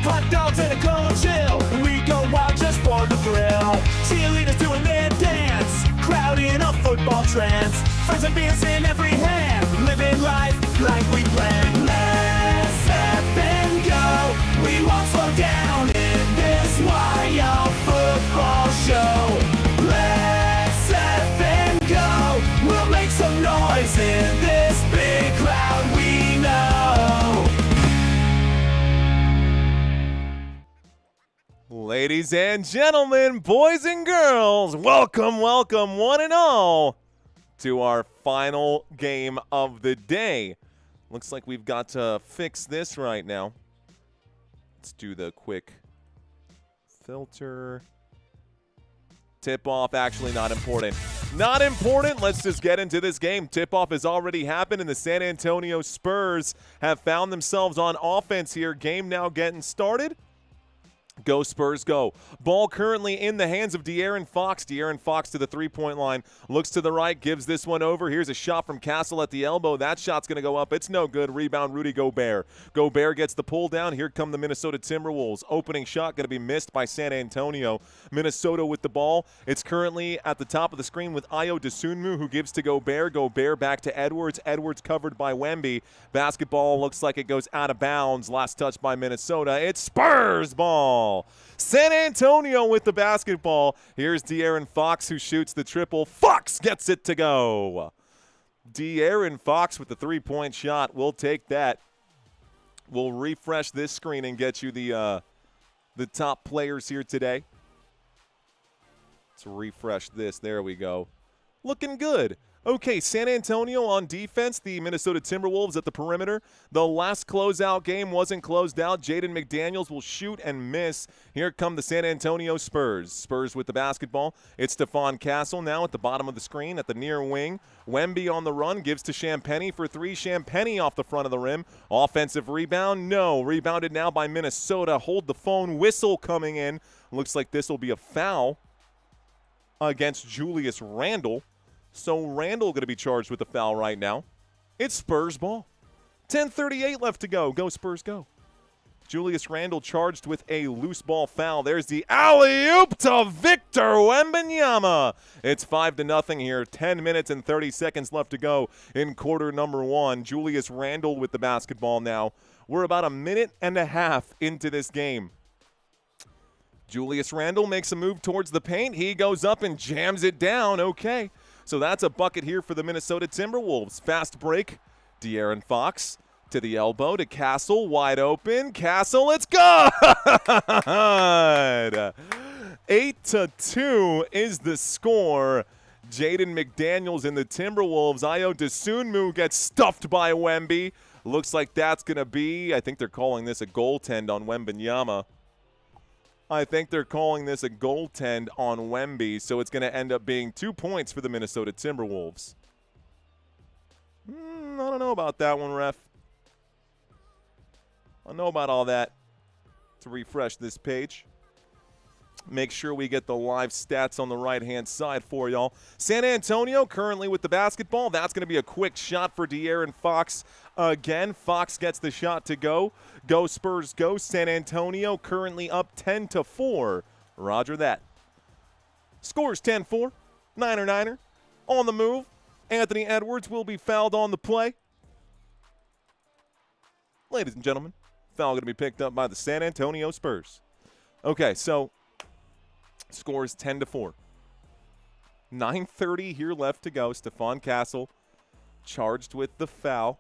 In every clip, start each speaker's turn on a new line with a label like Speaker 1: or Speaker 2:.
Speaker 1: Hot dogs and a cold chill. We go wild just for the thrill. Cheerleaders doing their dance. Crowd in a football trance. Friends and beers in every hand. Living life like we planned. Let's up and go. We won't slow down in this wild football show. Let's up and go. We'll make some noise in this big crowd we know.
Speaker 2: Ladies and gentlemen, boys and girls, welcome, welcome, one and all, to our final game of the day. Looks like we've got to fix this right now. Let's do the quick filter. Tip-off, actually not important. Not important. Let's just get into this game. Tip-off has already happened, and the San Antonio Spurs have found themselves on offense here. Game now getting started. Go Spurs, go. Ball currently in the hands of De'Aaron Fox. De'Aaron Fox to the three-point line. Looks to the right, gives this one over. Here's a shot from Castle at the elbow. That shot's going to go up. It's no good. Rebound, Rudy Gobert. Gobert gets the pull down. Here come the Minnesota Timberwolves. Opening shot going to be missed by San Antonio. Minnesota with the ball. It's currently at the top of the screen with Ayo Dosunmu, who gives to Gobert. Gobert back to Edwards. Edwards covered by Wemby. Basketball looks like it goes out of bounds. Last touch by Minnesota. It's Spurs ball. San Antonio with the basketball. Here's De'Aaron Fox, who shoots the triple. Fox gets it to go. De'Aaron Fox with the three-point shot. We'll take that. We'll refresh this screen and get you the top players here today. Let's refresh this. There we go. Looking good. Okay, San Antonio on defense, the Minnesota Timberwolves at the perimeter. The last closeout game wasn't closed out. Jaden McDaniels will shoot and miss. Here come the San Antonio Spurs. Spurs with the basketball. It's Stephon Castle now at the bottom of the screen at the near wing. Wemby on the run, gives to Champagnie for three. Champagnie off the front of the rim. Offensive rebound, no. Rebounded now by Minnesota. Hold the phone, whistle coming in. Looks like this will be a foul against Julius Randle. So Randle going to be charged with the foul right now. It's Spurs ball. 10:38 left to go. Go Spurs, go. Julius Randle charged with a loose ball foul. There's the alley-oop to Victor Wembanyama. It's 5-0 here. 10 minutes and 30 seconds left to go in quarter number one. Julius Randle with the basketball now. We're about a minute and a half into this game. Julius Randle makes a move towards the paint. He goes up and jams it down. Okay. So that's a bucket here for the Minnesota Timberwolves. Fast break. De'Aaron Fox to the elbow to Castle. Wide open. Castle, it's good! 8-2 is the score. Jaden McDaniels and the Timberwolves. Ayo Dosunmu gets stuffed by Wemby. Looks like that's going to be, I think they're calling this a goaltend on Wembanyama. I think they're calling this a goaltend on Wemby, so it's going to end up being 2 points for the Minnesota Timberwolves. I don't know about that one, ref. I don't know about all that. To refresh this page. Make sure we get the live stats on the right-hand side for y'all. San Antonio currently with the basketball. That's going to be a quick shot for De'Aaron Fox. Again, Fox gets the shot to go. Go Spurs, go. San Antonio currently up 10-4. Roger that. Scores 10-4. Niner. On the move. Anthony Edwards will be fouled on the play. Ladies and gentlemen, foul going to be picked up by the San Antonio Spurs. Okay, so scores 10-4. 9:30 here left to go. Stephon Castle charged with the foul.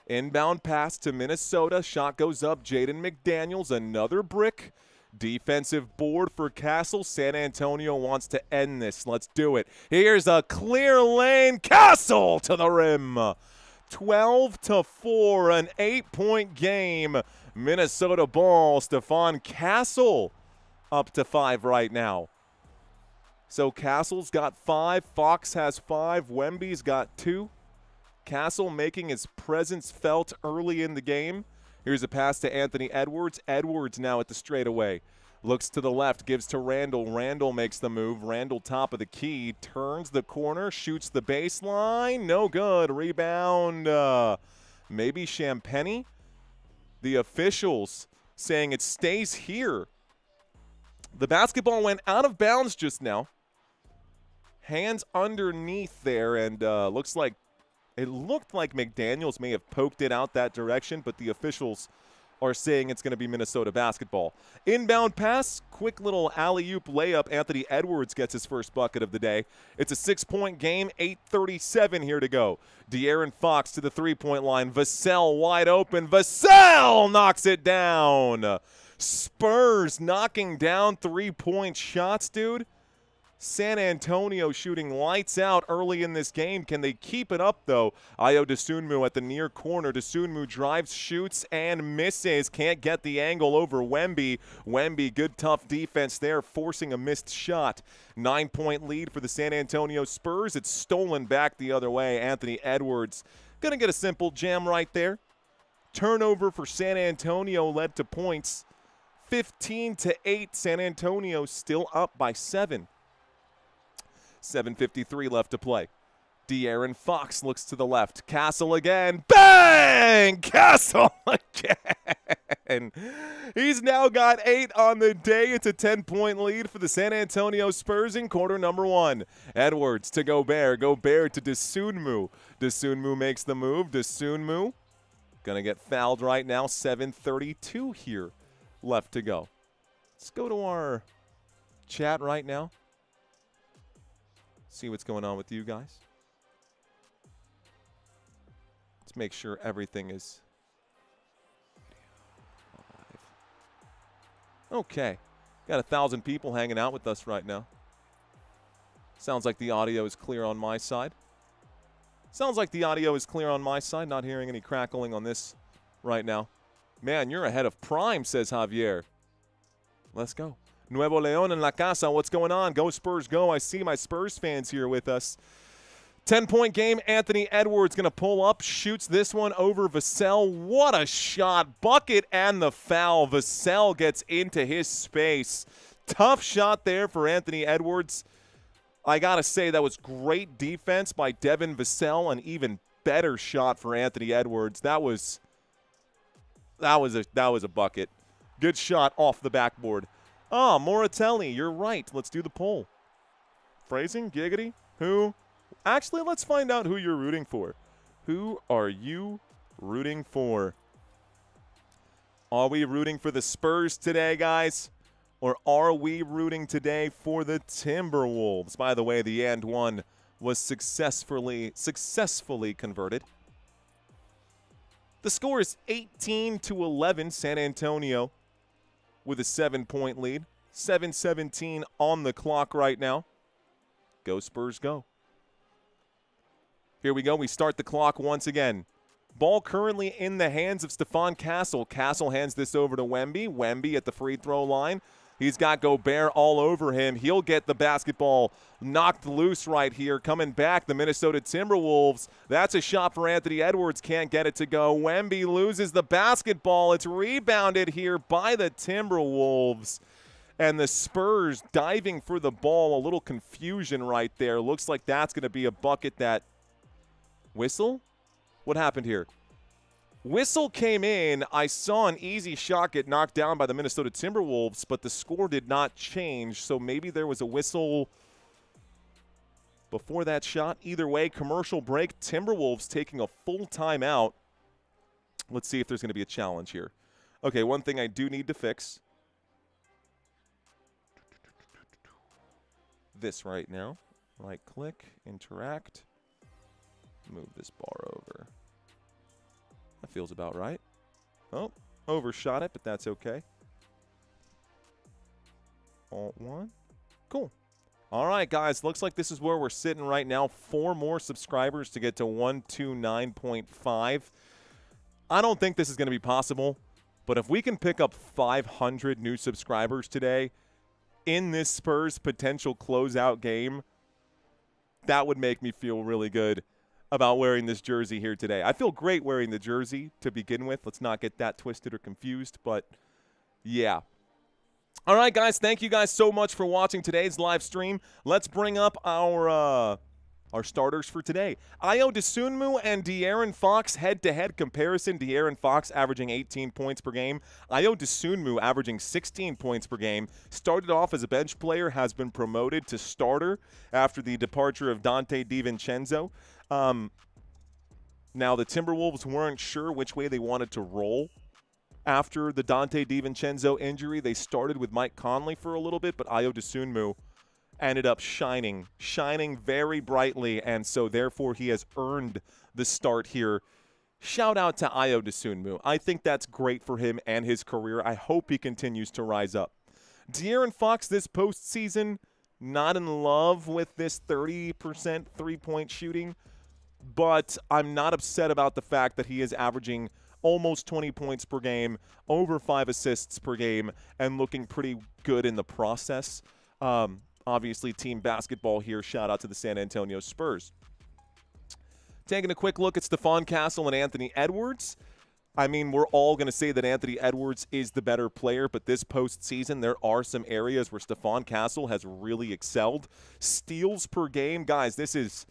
Speaker 2: Inbound pass to Minnesota. Shot goes up. Jaden McDaniels, another brick. Defensive board for Castle. San Antonio wants to end this. Let's do it. Here's a clear lane. Castle to the rim. 12-4, an 8-point game. Minnesota ball. Stephon Castle up to 5 right now. So Castle's got 5. Fox has 5. Wemby's got 2. Castle making his presence felt early in the game. Here's a pass to Anthony Edwards. Edwards now at the straightaway. Looks to the left, gives to Randle. Randle makes the move. Randle top of the key, turns the corner, shoots the baseline. No good. Rebound. Maybe Champagnie. The officials saying it stays here. The basketball went out of bounds just now. Hands underneath there, and looks like it looked like McDaniels may have poked it out that direction, but the officials are saying it's going to be Minnesota basketball. Inbound pass, quick little alley-oop layup. Anthony Edwards gets his first bucket of the day. It's a 6-point game, 8:37 here to go. De'Aaron Fox to the three-point line. Vassell wide open. Vassell knocks it down. Spurs knocking down three-point shots, dude. San Antonio shooting lights out early in this game. Can they keep it up, though? Ayo Dosunmu at the near corner. Dosunmu drives, shoots, and misses. Can't get the angle over Wemby. Wemby, good tough defense there, forcing a missed shot. 9-point lead for the San Antonio Spurs. It's stolen back the other way. Anthony Edwards going to get a simple jam right there. Turnover for San Antonio led to points. 15-8. San Antonio still up by 7. 7:53 left to play. De'Aaron Fox looks to the left. Castle again. Bang! Castle again. He's now got 8 on the day. It's a 10-point lead for the San Antonio Spurs in quarter number 1. Edwards to Gobert. Gobert to Dosunmu. Dosunmu makes the move. Dosunmu going to get fouled right now. 7:32 here left to go. Let's go to our chat right now. See what's going on with you guys. Let's make sure everything is live. Okay. Got 1,000 people hanging out with us right now. Sounds like the audio is clear on my side. Sounds like the audio is clear on my side. Not hearing any crackling on this right now. Man, you're ahead of prime, says Javier. Let's go. Nuevo León en la casa. What's going on? Go Spurs, go. I see my Spurs fans here with us. 10-point game. Anthony Edwards going to pull up, shoots this one over Vassell. What a shot. Bucket and the foul. Vassell gets into his space. Tough shot there for Anthony Edwards. I got to say, that was great defense by Devin Vassell. An even better shot for Anthony Edwards. That was a bucket. Good shot off the backboard. Ah, Moratelli, you're right. Let's do the poll. Phrasing, giggity, who? Actually, let's find out who you're rooting for. Who are you rooting for? Are we rooting for the Spurs today, guys? Or are we rooting today for the Timberwolves? By the way, the and one was successfully converted. The score is 18-11, San Antonio with a 7-point lead. 7:17 on the clock right now. Go Spurs, go. Here we go. We start the clock once again. Ball currently in the hands of Stephon Castle. Castle hands this over to Wemby. Wemby at the free throw line. He's got Gobert all over him. He'll get the basketball knocked loose right here. Coming back, the Minnesota Timberwolves. That's a shot for Anthony Edwards. Can't get it to go. Wemby loses the basketball. It's rebounded here by the Timberwolves. And the Spurs diving for the ball. A little confusion right there. Looks like that's going to be a bucket. That whistle? What happened here? Whistle came in. I saw an easy shot get knocked down by the Minnesota Timberwolves, but the score did not change, so maybe there was a whistle before that shot. Either way, commercial break. Timberwolves taking a full timeout. Let's see if there's going to be a challenge here. Okay, one thing I do need to fix. This right now. Right click, interact. Move this bar over. That feels about right. Oh, overshot it, but that's okay. Alt-1. Cool. All right, guys. Looks like this is where we're sitting right now. 4 more subscribers to get to 129.5. I don't think this is going to be possible, but if we can pick up 500 new subscribers today in this Spurs potential closeout game, that would make me feel really good about wearing this jersey here today. I feel great wearing the jersey to begin with. Let's not get that twisted or confused, but yeah. All right, guys, thank you guys so much for watching today's live stream. Let's bring up our Our starters for today. Ayo Dosunmu and De'Aaron Fox head-to-head comparison. De'Aaron Fox averaging 18 points per game. Ayo Dosunmu averaging 16 points per game. Started off as a bench player, has been promoted to starter after the departure of Dante DiVincenzo. Now, the Timberwolves weren't sure which way they wanted to roll after the Dante DiVincenzo injury. They started with Mike Conley for a little bit, but Ayo Dosunmu ended up shining very brightly, and so therefore he has earned the start here. Shout out to Ayo Dosunmu. I think that's great for him and his career. I hope he continues to rise up. De'Aaron Fox this postseason, not in love with this 30% three-point shooting, but I'm not upset about the fact that he is averaging almost 20 points per game, over 5 assists per game, and looking pretty good in the process. Obviously, team basketball here. Shout out to the San Antonio Spurs. Taking a quick look at Stephon Castle and Anthony Edwards. I mean, we're all going to say that Anthony Edwards is the better player, but this postseason, there are some areas where Stephon Castle has really excelled. Steals per game, guys, this is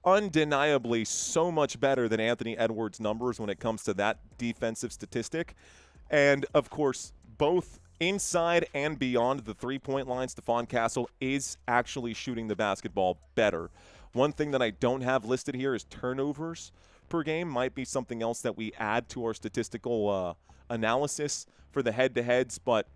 Speaker 2: undeniably so much better than Anthony Edwards' numbers when it comes to that defensive statistic. And, of course, both inside and beyond the three-point line, Stephon Castle is actually shooting the basketball better. One thing that I don't have listed here is turnovers per game. Might be something else that we add to our statistical analysis for the head-to-heads. But,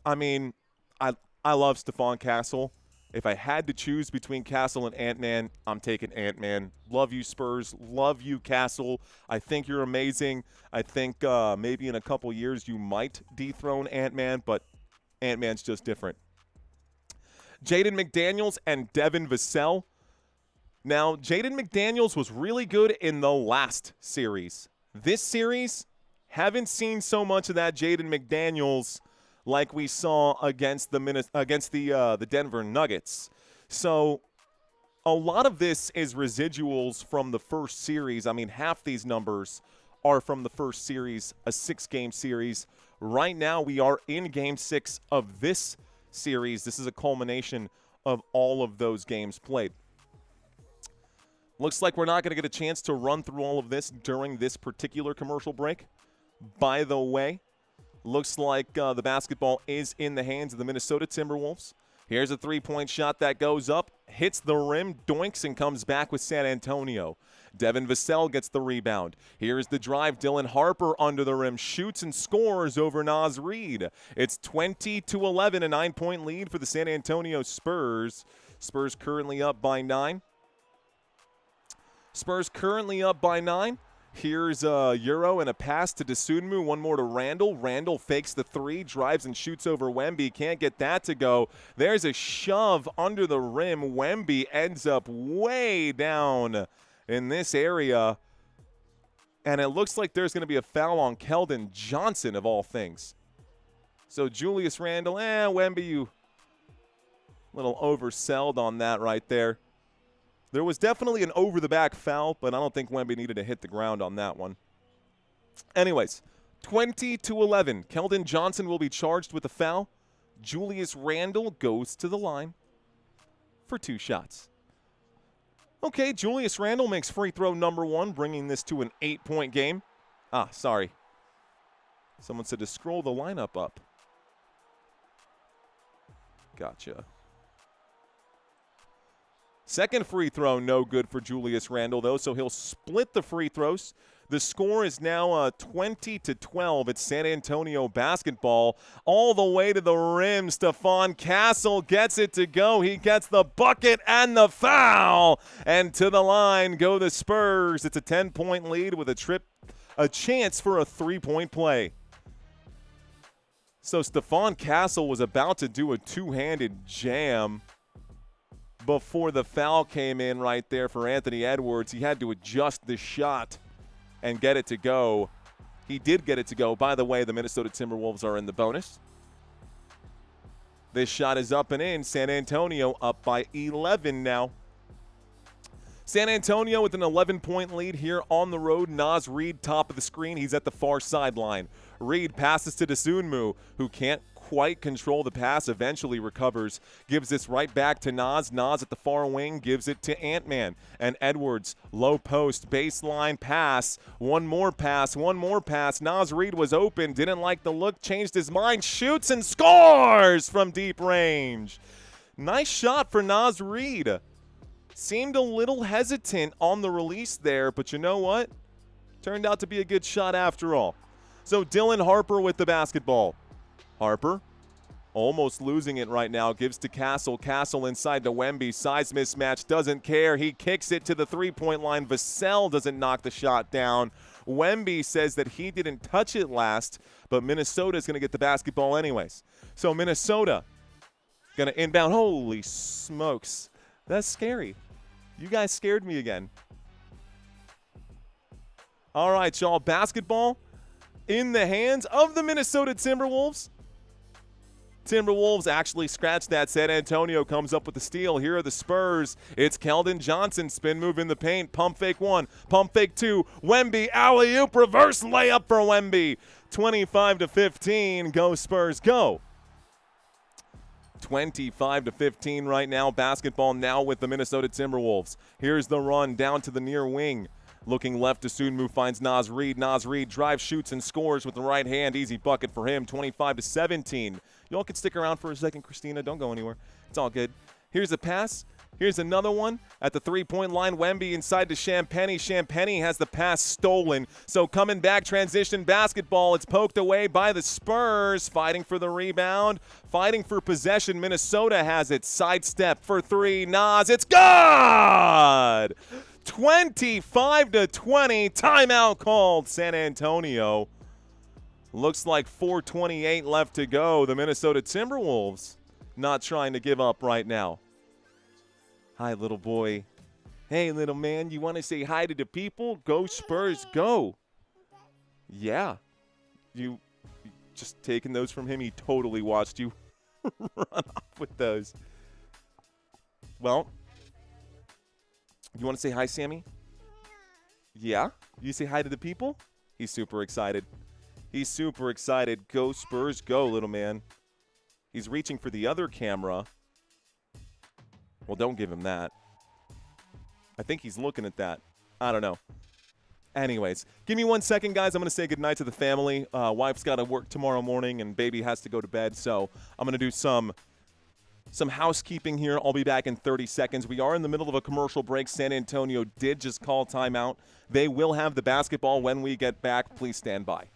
Speaker 2: I mean, I love Stephon Castle. If I had to choose between Castle and Ant-Man, I'm taking Ant-Man. Love you, Spurs. Love you, Castle. I think you're amazing. I think maybe in a couple years you might dethrone Ant-Man, but Ant-Man's just different. Jaden McDaniels and Devin Vassell. Now, Jaden McDaniels was really good in the last series. This series, haven't seen so much of that Jaden McDaniels like we saw against the Denver Nuggets. So a lot of this is residuals from the first series. I mean, half these numbers are from the first series, a 6-game series. Right now, we are in Game 6 of this series. This is a culmination of all of those games played. Looks like we're not going to get a chance to run through all of this during this particular commercial break. By the way, looks like the basketball is in the hands of the Minnesota Timberwolves. Here's a three-point shot that goes up, hits the rim, doinks, and comes back with San Antonio. Devin Vassell gets the rebound. Here's the drive. Dylan Harper under the rim, shoots and scores over Naz Reid. It's 20-11, a 9-point lead for the San Antonio Spurs. Spurs currently up by 9. Here's a Euro and a pass to Dosunmu. One more to Randall. Randall fakes the three, drives and shoots over Wemby. Can't get that to go. There's a shove under the rim. Wemby ends up way down in this area. And it looks like there's going to be a foul on Keldon Johnson, of all things. So Julius Randle, Wemby, you little overselled on that right there. There was definitely an over-the-back foul, but I don't think Wemby needed to hit the ground on that one. Anyways, 20-11. Keldon Johnson will be charged with a foul. Julius Randle goes to the line for 2 shots. Okay, Julius Randle makes free throw number 1, bringing this to an 8-point game. Sorry. Someone said to scroll the lineup up. Gotcha. Second free throw, no good for Julius Randle, though, so he'll split the free throws. The score is now 20-12. It's San Antonio basketball. All the way to the rim. Stephon Castle gets it to go. He gets the bucket and the foul. And to the line go the Spurs. It's a 10-point lead with a chance for a 3-point play. So Stephon Castle was about to do a two-handed jam before the foul came in right there for Anthony Edwards. He had to adjust the shot and get it to go. He did get it to go. By the way, the Minnesota Timberwolves are in the bonus. This shot is up and in. San Antonio up by 11 now. San Antonio with an 11-point lead here on the road. Naz Reid, top of the screen. He's at the far sideline. Reid passes to Dosunmu, who can't quite control the pass, eventually recovers, gives this right back to Nas. Nas at the far wing gives it to Ant-Man. And Edwards, low post, baseline pass. One more pass. Nas Reed was open, didn't like the look, changed his mind, shoots and scores from deep range. Nice shot for Nas Reed. Seemed a little hesitant on the release there, but you know what? Turned out to be a good shot after all. So Dylan Harper with the basketball. Harper almost losing it right now. Gives to Castle. Castle inside to Wemby. Size mismatch. Doesn't care. He kicks it to the three-point line. Vassell doesn't knock the shot down. Wemby says that he didn't touch it last, but Minnesota is going to get the basketball anyways. So Minnesota going to inbound. Holy smokes. That's scary. You guys scared me again. All right, y'all. Basketball in the hands of the Minnesota Timberwolves. Timberwolves actually scratched that. San Antonio comes up with the steal. Here are the Spurs. It's Keldon Johnson. Spin move in the paint. Pump fake one. Pump fake two. Wemby. Alley-oop. Reverse layup for Wemby. 25-15. Go Spurs, go. 25-15 right now. Basketball now with the Minnesota Timberwolves. Here's the run down to the near wing. Looking left to soon move finds Nas Reed. Nas Reed drives, shoots, and scores with the right hand. Easy bucket for him. 25-17. Y'all can stick around for a second, Christina. Don't go anywhere. It's all good. Here's a pass. Here's another one at the three-point line. Wemby inside to Champagnie. Champagnie has the pass stolen. So coming back, transition basketball. It's poked away by the Spurs. Fighting for the rebound. Fighting for possession. Minnesota has it. Sidestep for three. Nas. It's good! 25-20. Timeout called. San Antonio. Looks like 4:28 left to go. The Minnesota Timberwolves not trying to give up right now. Hi, little boy. Hey, little man, you want to say hi to the people? Go Spurs, go. Yeah. You just taking those from him? He totally watched you run off with those. Well, you want to say hi, Sammy? Yeah? You say hi to the people? He's super excited. He's super excited. Go Spurs, go, little man. He's reaching for the other camera. Well, don't give him that. I think he's looking at that. I don't know. Anyways, give me 1 second, guys. I'm going to say goodnight to the family. Wife's got to work tomorrow morning, and baby has to go to bed. So I'm going to do some housekeeping here. I'll be back in 30 seconds. We are in the middle of a commercial break. San Antonio did just call timeout. They will have the basketball when we get back. Please stand by.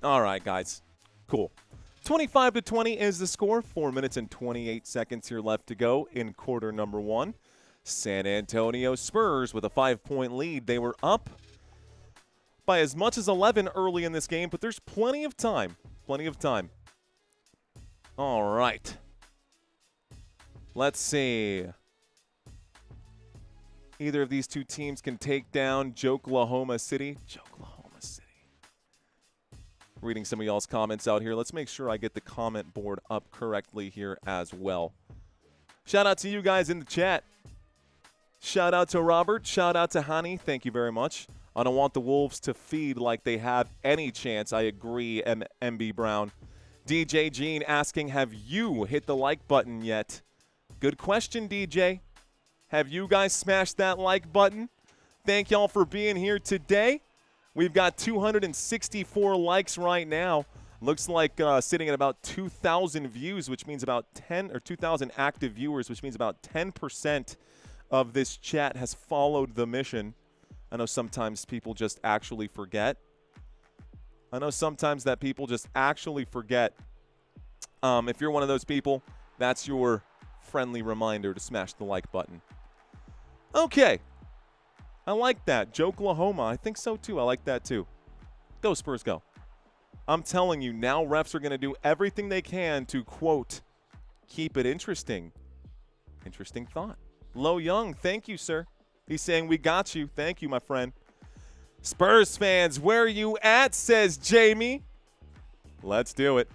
Speaker 2: All right, guys. Cool. 25-20 is the score. 4 minutes and 28 seconds here left to go in quarter number one. San Antonio Spurs with a 5-point lead. They were up by as much as 11 early in this game, but there's plenty of time. Plenty of time. All right. Let's see. Either of these two teams can take down Joklahoma City. Joklahoma City. Reading some of y'all's comments out here. Let's make sure I get the comment board up correctly here as well. Shout out to you guys in the chat. Shout out to Robert. Shout out to Hani. Thank you very much. I don't want the Wolves to feed like they have any chance. I agree, MB Brown. DJ Gene asking, have you hit the like button yet? Good question, DJ. Have you guys smashed that like button? Thank y'all for being here today. We've got 264 likes right now. Looks like sitting at about 2,000 views, which means about 10 or 2,000 active viewers, which means about 10% of this chat has followed the mission. I know sometimes people just actually forget. If you're one of those people, that's your friendly reminder to smash the like button. Okay. I like that. Joklahoma. I think so, too. I like that, too. Go, Spurs, go. I'm telling you, now refs are going to do everything they can to, quote, keep it interesting. Interesting thought. Lo Young, thank you, sir. He's saying, we got you. Thank you, my friend. Spurs fans, where are you at, says Jamie. Let's do it.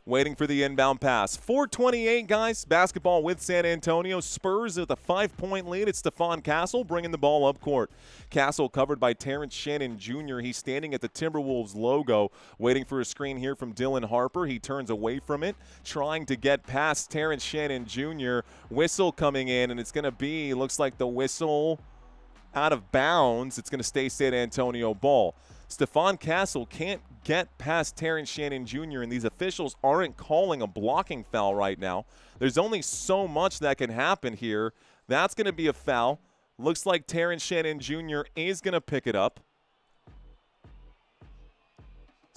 Speaker 2: Waiting for the inbound pass. 4:28, guys. Basketball with San Antonio. Spurs with a 5-point lead. It's Stephon Castle bringing the ball up court. Castle covered by Terrence Shannon Jr. He's standing at the Timberwolves logo, waiting for a screen here from Dylan Harper. He turns away from it, trying to get past Terrence Shannon Jr. Whistle coming in, and it's going to be, looks like the whistle out of bounds. It's going to stay San Antonio ball. Stephon Castle can't get past Terrence Shannon Jr., and these officials aren't calling a blocking foul right now. There's only so much that can happen here. That's going to be a foul. Looks like Terrence Shannon Jr. is going to pick it up.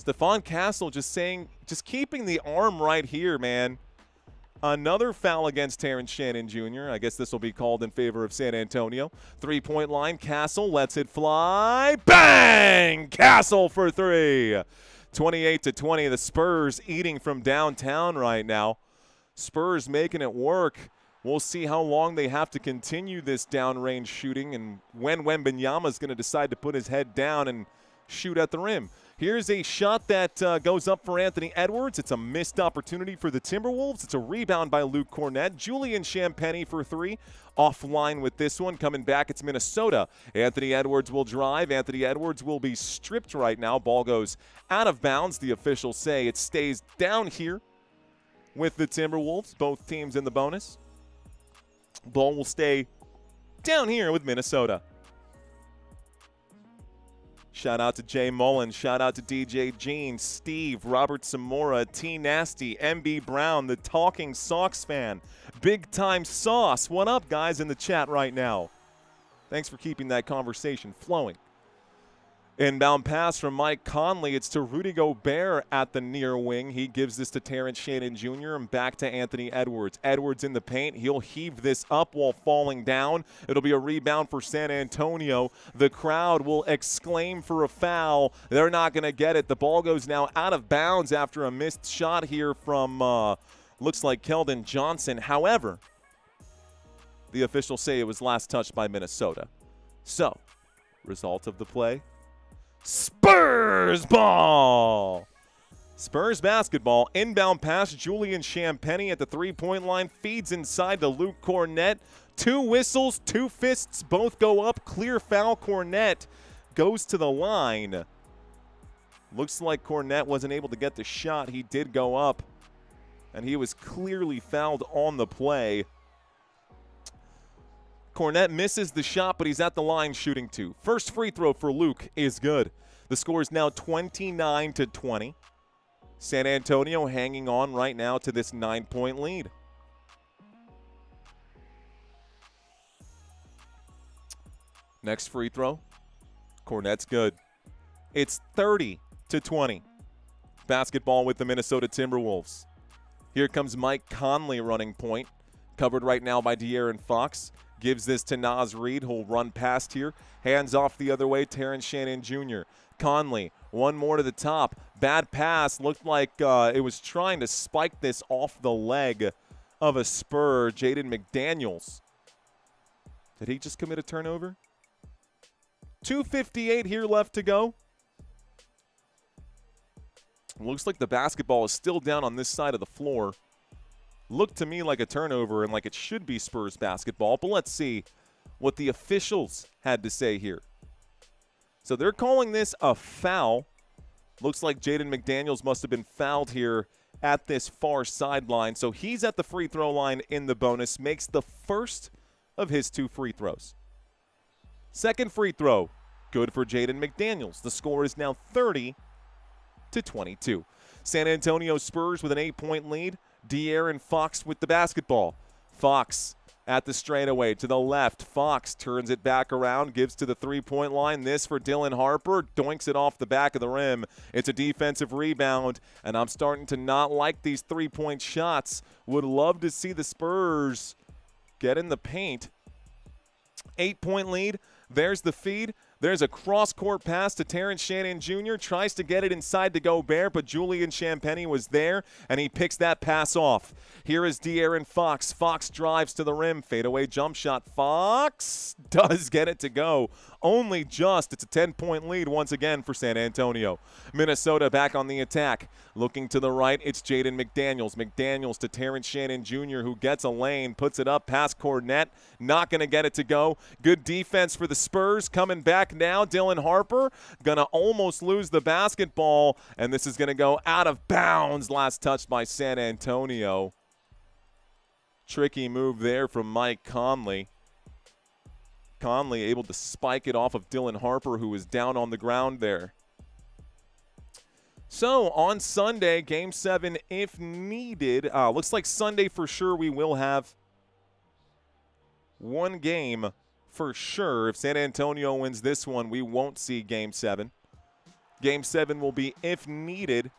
Speaker 2: Stephon Castle just keeping the arm right here, man. Another foul against Terrence Shannon Jr. I guess this will be called in favor of San Antonio. 3-point line. Castle lets it fly. Bang! Castle for three. 28-20. The Spurs eating from downtown right now. Spurs making it work. We'll see how long they have to continue this downrange shooting and when Wembanyama is going to decide to put his head down and shoot at the rim. Here's a shot that goes up for Anthony Edwards. It's a missed opportunity for the Timberwolves. It's a rebound by Luke Cornett. Julian Champagnie for three. Offline with this one. Coming back, it's Minnesota. Anthony Edwards will drive. Anthony Edwards will be stripped right now. Ball goes out of bounds. The officials say it stays down here with the Timberwolves. Both teams in the bonus. Ball will stay down here with Minnesota. Shout out to Jay Mullen. Shout out to DJ Jean, Steve, Robert Samora, T Nasty, MB Brown, the Talking Sox fan. Big Time Sauce. What up, guys, in the chat right now? Thanks for keeping that conversation flowing. Inbound pass from Mike Conley. It's to Rudy Gobert at the near wing. He gives this to Terrence Shannon Jr. and back to Anthony Edwards. Edwards in the paint. He'll heave this up while falling down. It'll be a rebound for San Antonio. The crowd will exclaim for a foul. They're not going to get it. The ball goes now out of bounds after a missed shot here from, looks like Keldon Johnson. However, the officials say it was last touched by Minnesota. So, result of the play. Spurs ball. Spurs basketball. Inbound pass. Julian Champagnie at the three-point line. Feeds inside to Luke Cornett. Two whistles, two fists. Both go up. Clear foul. Cornett goes to the line. Looks like Cornett wasn't able to get the shot. He did go up, and he was clearly fouled on the play. Cornett misses the shot, but he's at the line shooting two. First free throw for Luke is good. The score is now 29-20. San Antonio hanging on right now to this 9-point lead. Next free throw. Cornett's good. It's 30-20. Basketball with the Minnesota Timberwolves. Here comes Mike Conley running point. Covered right now by De'Aaron Fox. Gives this to Naz Reid, who'll run past here. Hands off the other way, Terrence Shannon Jr. Conley, one more to the top. Bad pass. Looked like it was trying to spike this off the leg of a Spur, Jaden McDaniels. Did he just commit a turnover? 2:58 here left to go. Looks like the basketball is still down on this side of the floor. Looked to me like a turnover and like it should be Spurs basketball, but let's see what the officials had to say here. So they're calling this a foul. Looks like Jaden McDaniels must have been fouled here at this far sideline. So he's at the free throw line in the bonus, makes the first of his two free throws. Second free throw Good for Jaden McDaniels. The score is now 30-22. San Antonio Spurs with an 8-point lead. De'Aaron Fox with the basketball. Fox at the straightaway to the left. Fox turns it back around, gives to the three-point line. This for Dylan Harper, doinks it off the back of the rim. It's a defensive rebound, and I'm starting to not like these three-point shots. Would love to see the Spurs get in the paint. 8-point lead. There's the feed. There's a cross-court pass to Terrence Shannon Jr. Tries to get it inside to Gobert, but Julian Champagnie was there, and he picks that pass off. Here is De'Aaron Fox. Fox drives to the rim. Fadeaway jump shot. Fox does get it to go. Only just. It's a 10-point lead once again for San Antonio. Minnesota back on the attack. Looking to the right, it's Jaden McDaniels. McDaniels to Terrence Shannon Jr., who gets a lane, puts it up past Cornette. Not going to get it to go. Good defense for the Spurs. Coming back now, Dylan Harper going to almost lose the basketball, and this is going to go out of bounds. Last touched by San Antonio. Tricky move there from Mike Conley. Conley able to spike it off of Dylan Harper, who was down on the ground there. So on Sunday, Game 7, if needed, looks like Sunday for sure we will have one game for sure. If San Antonio wins this one, we won't see Game 7. Game 7 will be if needed.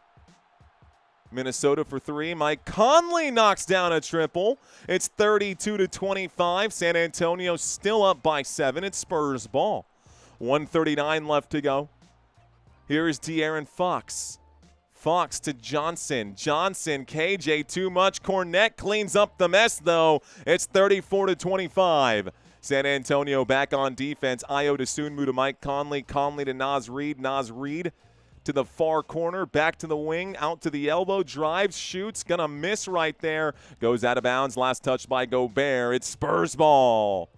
Speaker 2: Minnesota for three. Mike Conley knocks down a triple. It's 32-25. San Antonio still up by 7. It's Spurs ball. 1:39 left to go. Here is De'Aaron Fox. Fox to Johnson. Johnson, KJ too much. Cornette cleans up the mess, though. It's 34-25. San Antonio back on defense. Ayo Dosunmu to Mike Conley. Conley to Naz Reid. Naz Reid to the far corner. Back to the wing. Out to the elbow. Drives, shoots. Gonna miss right there. Goes out of bounds. Last touch by Gobert. It's Spurs ball.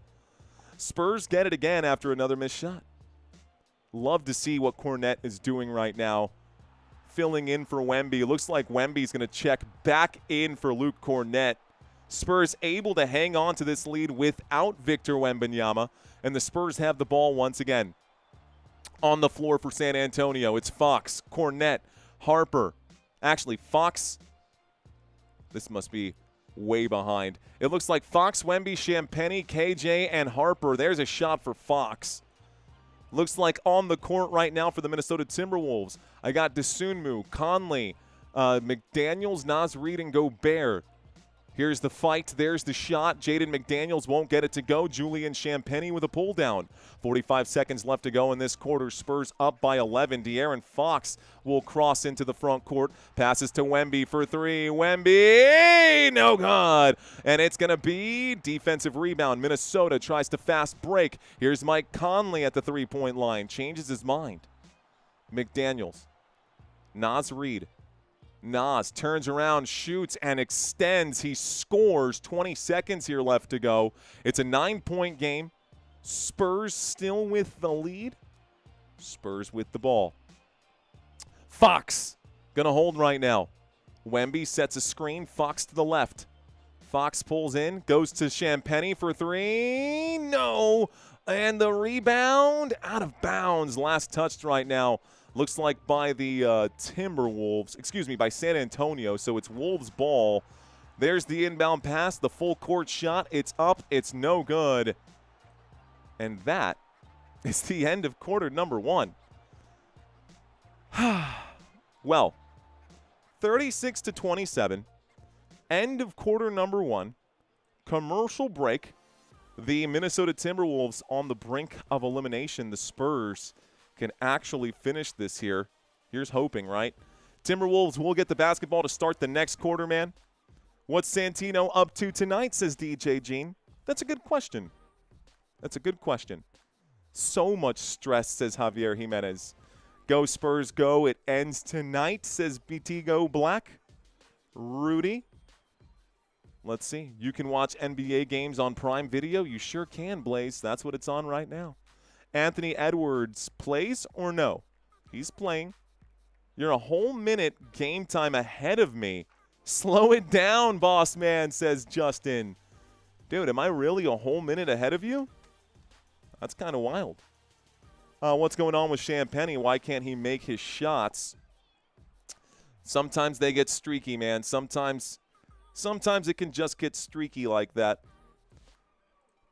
Speaker 2: Spurs get it again after another missed shot. Love to see what Cornette is doing right now. Filling in for Wemby. Looks like Wemby's going to check back in for Luke Cornette. Spurs able to hang on to this lead without Victor Wembanyama, and the Spurs have the ball once again. On the floor for San Antonio, it's Fox, Cornette, Harper. Actually, Fox, this must be way behind. It looks like Fox, Wemby, Champagnie, KJ, and Harper. There's a shot for Fox. Looks like on the court right now for the Minnesota Timberwolves, I got Dosunmu, Conley, McDaniels, Naz Reid, and Gobert. Here's the fight. There's the shot. Jaden McDaniels won't get it to go. Julian Champagnie with a pull down. 45 seconds left to go in this quarter. Spurs up by 11. De'Aaron Fox will cross into the front court. Passes to Wemby for three. Wemby, no good. And it's going to be defensive rebound. Minnesota tries to fast break. Here's Mike Conley at the three-point line. Changes his mind. McDaniels. Naz Reid. Naz turns around, shoots, and extends. He scores. 20 seconds here left to go. It's a 9-point game. Spurs still with the lead. Spurs with the ball. Fox going to hold right now. Wemby sets a screen. Fox to the left. Fox pulls in, goes to Champagnie for three. No. And the rebound out of bounds. Last touched right now. Looks like by the Timberwolves, by San Antonio, so it's Wolves ball. There's the inbound pass, the full court shot. It's up, it's no good. And that is the end of quarter number 1. Well, 36-27, end of quarter number 1, commercial break. The Minnesota Timberwolves on the brink of elimination. The Spurs can actually finish this here. Here's hoping, right? Timberwolves will get the basketball to start the next quarter, man. What's Santino up to tonight, says DJ Gene. That's a good question. That's a good question. So much stress, says Javier Jimenez. Go Spurs, go. It ends tonight, says BT Go Black. Rudy. Let's see. You can watch NBA games on Prime Video. You sure can, Blaze. That's what it's on right now. Anthony Edwards plays or no? He's playing. You're a whole minute game time ahead of me. Slow it down, boss man, says Justin. Dude, am I really a whole minute ahead of you? That's kind of wild. What's going on with Champagny? Why can't he make his shots? Sometimes they get streaky, man. Sometimes it can just get streaky like that.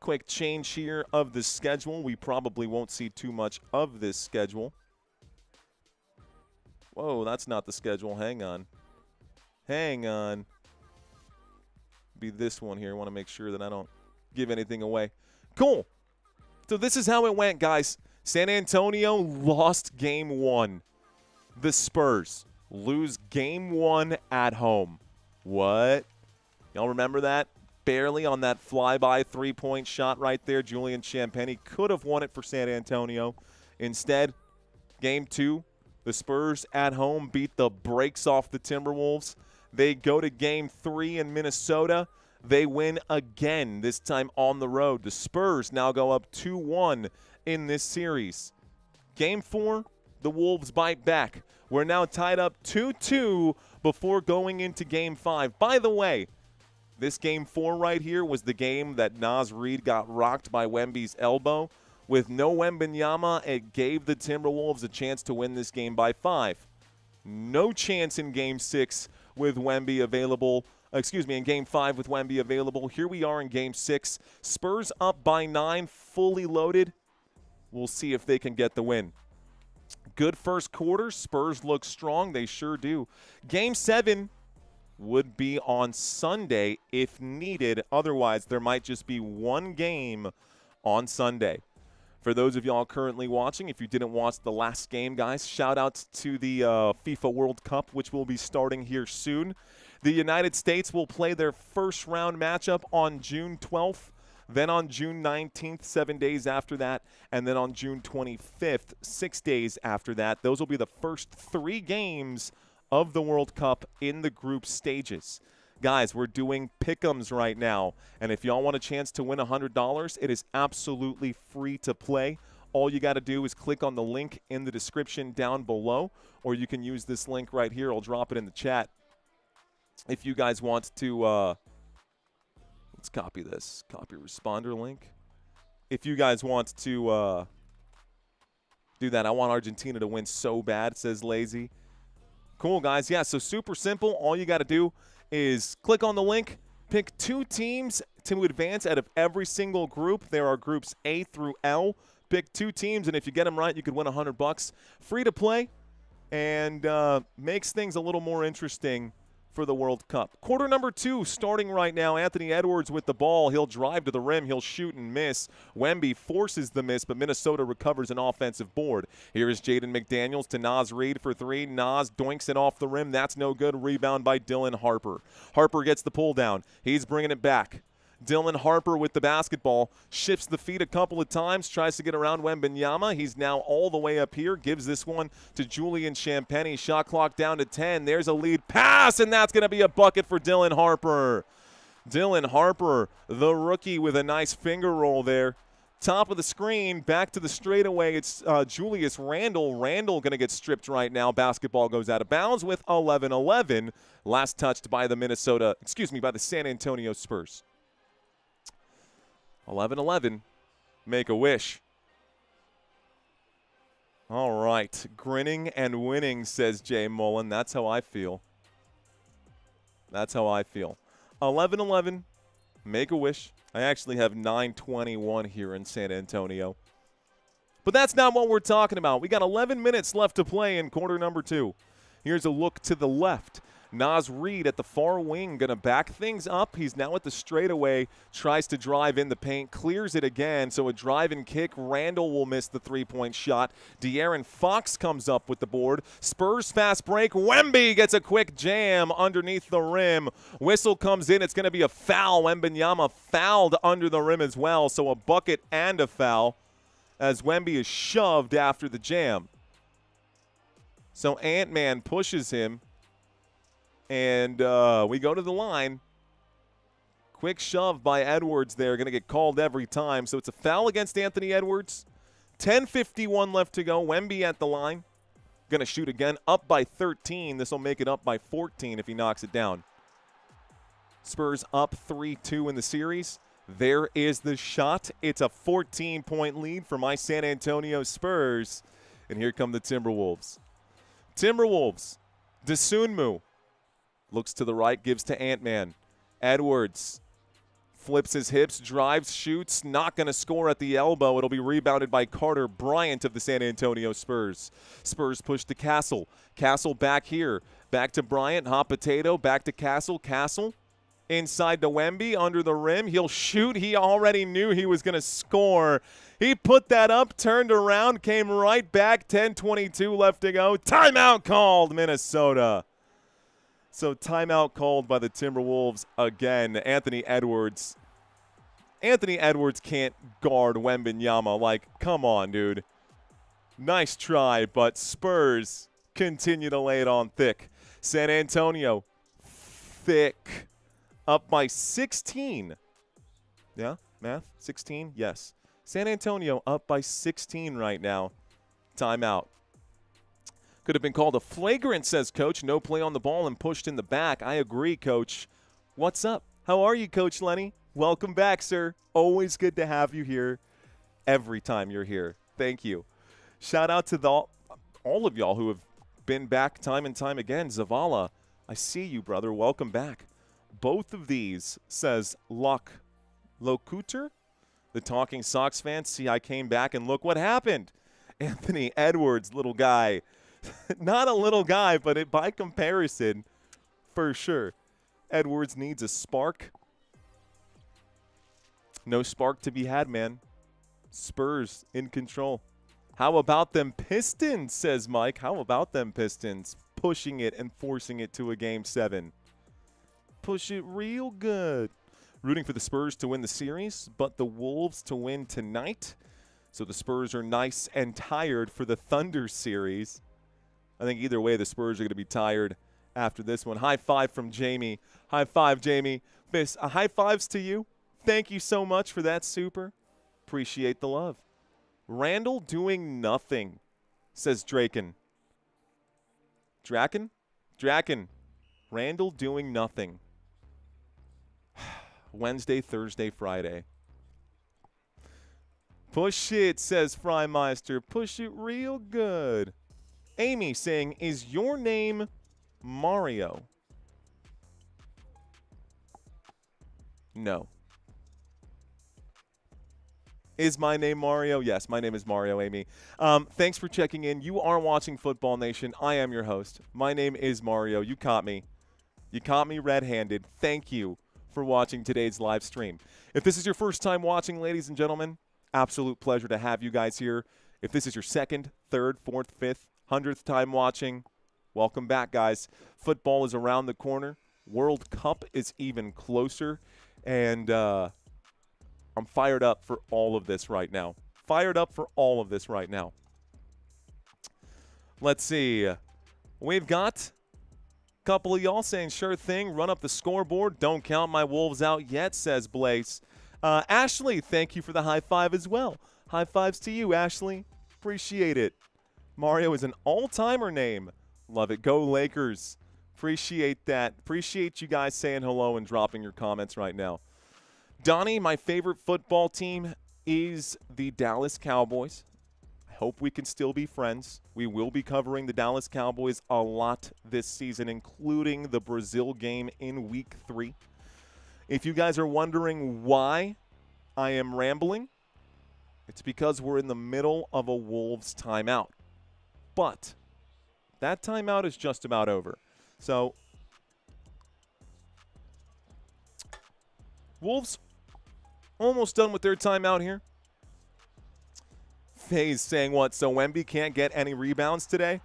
Speaker 2: Quick change here of the schedule. We probably won't see too much of this schedule. Whoa, that's not the schedule. Hang on. Be this one here. I want to make sure that I don't give anything away. Cool. So this is how it went, guys. San Antonio lost game 1. The Spurs lose game 1 at home. What? Y'all remember that? Barely on that flyby three-point shot right there. Julian Champagny could have won it for San Antonio. Instead, game 2, the Spurs at home beat the brakes off the Timberwolves. They go to game 3 in Minnesota. They win again, this time on the road. The Spurs now go up 2-1 in this series. Game 4, the Wolves bite back. We're now tied up 2-2 before going into game 5. By the way, this game 4 right here was the game that Naz Reid got rocked by Wemby's elbow. With no Wembanyama, it gave the Timberwolves a chance to win this game by 5. No chance in game 6 with Wemby available. In game 5 with Wemby available. Here we are in game 6. Spurs up by 9, fully loaded. We'll see if they can get the win. Good first quarter. Spurs look strong. They sure do. Game 7 would be on Sunday if needed. Otherwise, there might just be one game on Sunday. For those of y'all currently watching, if you didn't watch the last game, guys, shout out to the FIFA World Cup, which will be starting here soon. The United States will play their first round matchup on June 12th, then on June 19th, 7 days after that, and then on June 25th, 6 days after that. Those will be the first 3 games of the World Cup in the group stages. Guys, we're doing pick'ems right now, and if y'all want a chance to win $100, it is absolutely free to play. All you got to do is click on the link in the description down below, or you can use this link right here. I'll drop it in the chat. If you guys want to, let's copy this. Copy responder link. If you guys want to do that, I want Argentina to win so bad, says Lazy. Cool, guys. Yeah, so super simple. All you got to do is click on the link, pick 2 teams to advance out of every single group. There are groups A through L. Pick 2 teams, and if you get them right, you could win $100. Free to play, and makes things a little more interesting for the World Cup. Quarter number 2 starting right now. Anthony Edwards with the ball. He'll drive to the rim. He'll shoot and miss. Wemby forces the miss, but Minnesota recovers an offensive board. Here is Jaden McDaniels to Naz Reid for 3. Naz doinks it off the rim. That's no good. Rebound by Dylan Harper. Harper gets the pull down. He's bringing it back. Dylan Harper with the basketball, shifts the feet a couple of times, tries to get around Wembanyama. He's now all the way up here, gives this one to Julian Champagny. Shot clock down to 10. There's a lead pass, and that's going to be a bucket for Dylan Harper. Dylan Harper, the rookie, with a nice finger roll there. Top of the screen, back to the straightaway. It's Julius Randle. Randle going to get stripped right now. Basketball goes out of bounds with 11-11. Last touched by by the San Antonio Spurs. 11-11. Make a wish. All right. Grinning and winning, says Jay Mullen. That's how I feel. 11-11. Make a wish. I actually have 9:21 here in San Antonio. But that's not what we're talking about. We got 11 minutes left to play in quarter number 2. Here's a look to the left. Naz Reid at the far wing, going to back things up. He's now at the straightaway, tries to drive in the paint, clears it again. So a drive and kick. Randle will miss the 3-point shot. De'Aaron Fox comes up with the board. Spurs fast break. Wemby gets a quick jam underneath the rim. Whistle comes in. It's going to be a foul. Wembanyama fouled under the rim as well. So a bucket and a foul as Wemby is shoved after the jam. So Ant-Man pushes him. And we go to the line. Quick shove by Edwards there. Going to get called every time. So it's a foul against Anthony Edwards. 10:51 left to go. Wemby at the line. Going to shoot again. Up by 13. This will make it up by 14 if he knocks it down. Spurs up 3-2 in the series. There is the shot. It's a 14-point lead for my San Antonio Spurs. And here come the Timberwolves. Timberwolves. Desunmu looks to the right, gives to Ant-Man. Edwards flips his hips, drives, shoots, not going to score at the elbow. It'll be rebounded by Carter Bryant of the San Antonio Spurs. Spurs push to Castle. Castle back here. Back to Bryant, hot potato, back to Castle. Castle inside to Wemby, under the rim. He'll shoot. He already knew he was going to score. He put that up, turned around, came right back. 10:22 left to go. Timeout called, Minnesota. So timeout called by the Timberwolves again. Anthony Edwards. Anthony Edwards can't guard Wembanyama. Like, come on, dude. Nice try, but Spurs continue to lay it on thick. San Antonio, thick. Up by 16. Yeah, math? 16? Yes. San Antonio up by 16 right now. Timeout. Could have been called a flagrant, says Coach. No play on the ball and pushed in the back. I agree, Coach. What's up? How are you, Coach Lenny? Welcome back, sir. Always good to have you here every time you're here. Thank you. Shout out to all of y'all who have been back time and time again. Zavala, I see you, brother. Welcome back. Both of these, says Locutor, the Talking Sox fan. See, I came back and look what happened. Anthony Edwards, little guy. Not a little guy, but by comparison, for sure. Edwards needs a spark. No spark to be had, man. Spurs in control. How about them Pistons, says Mike. How about them Pistons? Pushing it and forcing it to a Game 7. Push it real good. Rooting for the Spurs to win the series, but the Wolves to win tonight. So the Spurs are nice and tired for the Thunder series. I think either way, the Spurs are going to be tired after this one. High five from Jamie. High five, Jamie. High fives to you. Thank you so much for that, super. Appreciate the love. Randall doing nothing, says Draken. Draken. Randall doing nothing. Wednesday, Thursday, Friday. Push it, says Frymeister. Push it real good. Amy saying, is your name Mario? No. Is my name Mario? Yes, my name is Mario, Amy. Thanks for checking in. You are watching Football Nation. I am your host. My name is Mario. You caught me. You caught me red-handed. Thank you for watching today's live stream. If this is your first time watching, ladies and gentlemen, absolute pleasure to have you guys here. If this is your second, third, fourth, fifth, 100th time watching, welcome back, guys. Football is around the corner. World Cup is even closer. And I'm fired up for all of this right now. Let's see. We've got a couple of y'all saying, sure thing, run up the scoreboard. Don't count my Wolves out yet, says Blaze. Ashley, thank you for the high five as well. High fives to you, Ashley. Appreciate it. Mario is an all-timer name. Love it. Go Lakers. Appreciate that. Appreciate you guys saying hello and dropping your comments right now. Donnie, my favorite football team is the Dallas Cowboys. I hope we can still be friends. We will be covering the Dallas Cowboys a lot this season, including the Brazil game in Week 3. If you guys are wondering why I am rambling, it's because we're in the middle of a Wolves timeout. But that timeout is just about over. So, Wolves almost done with their timeout here. FaZe saying what? So Wemby can't get any rebounds today?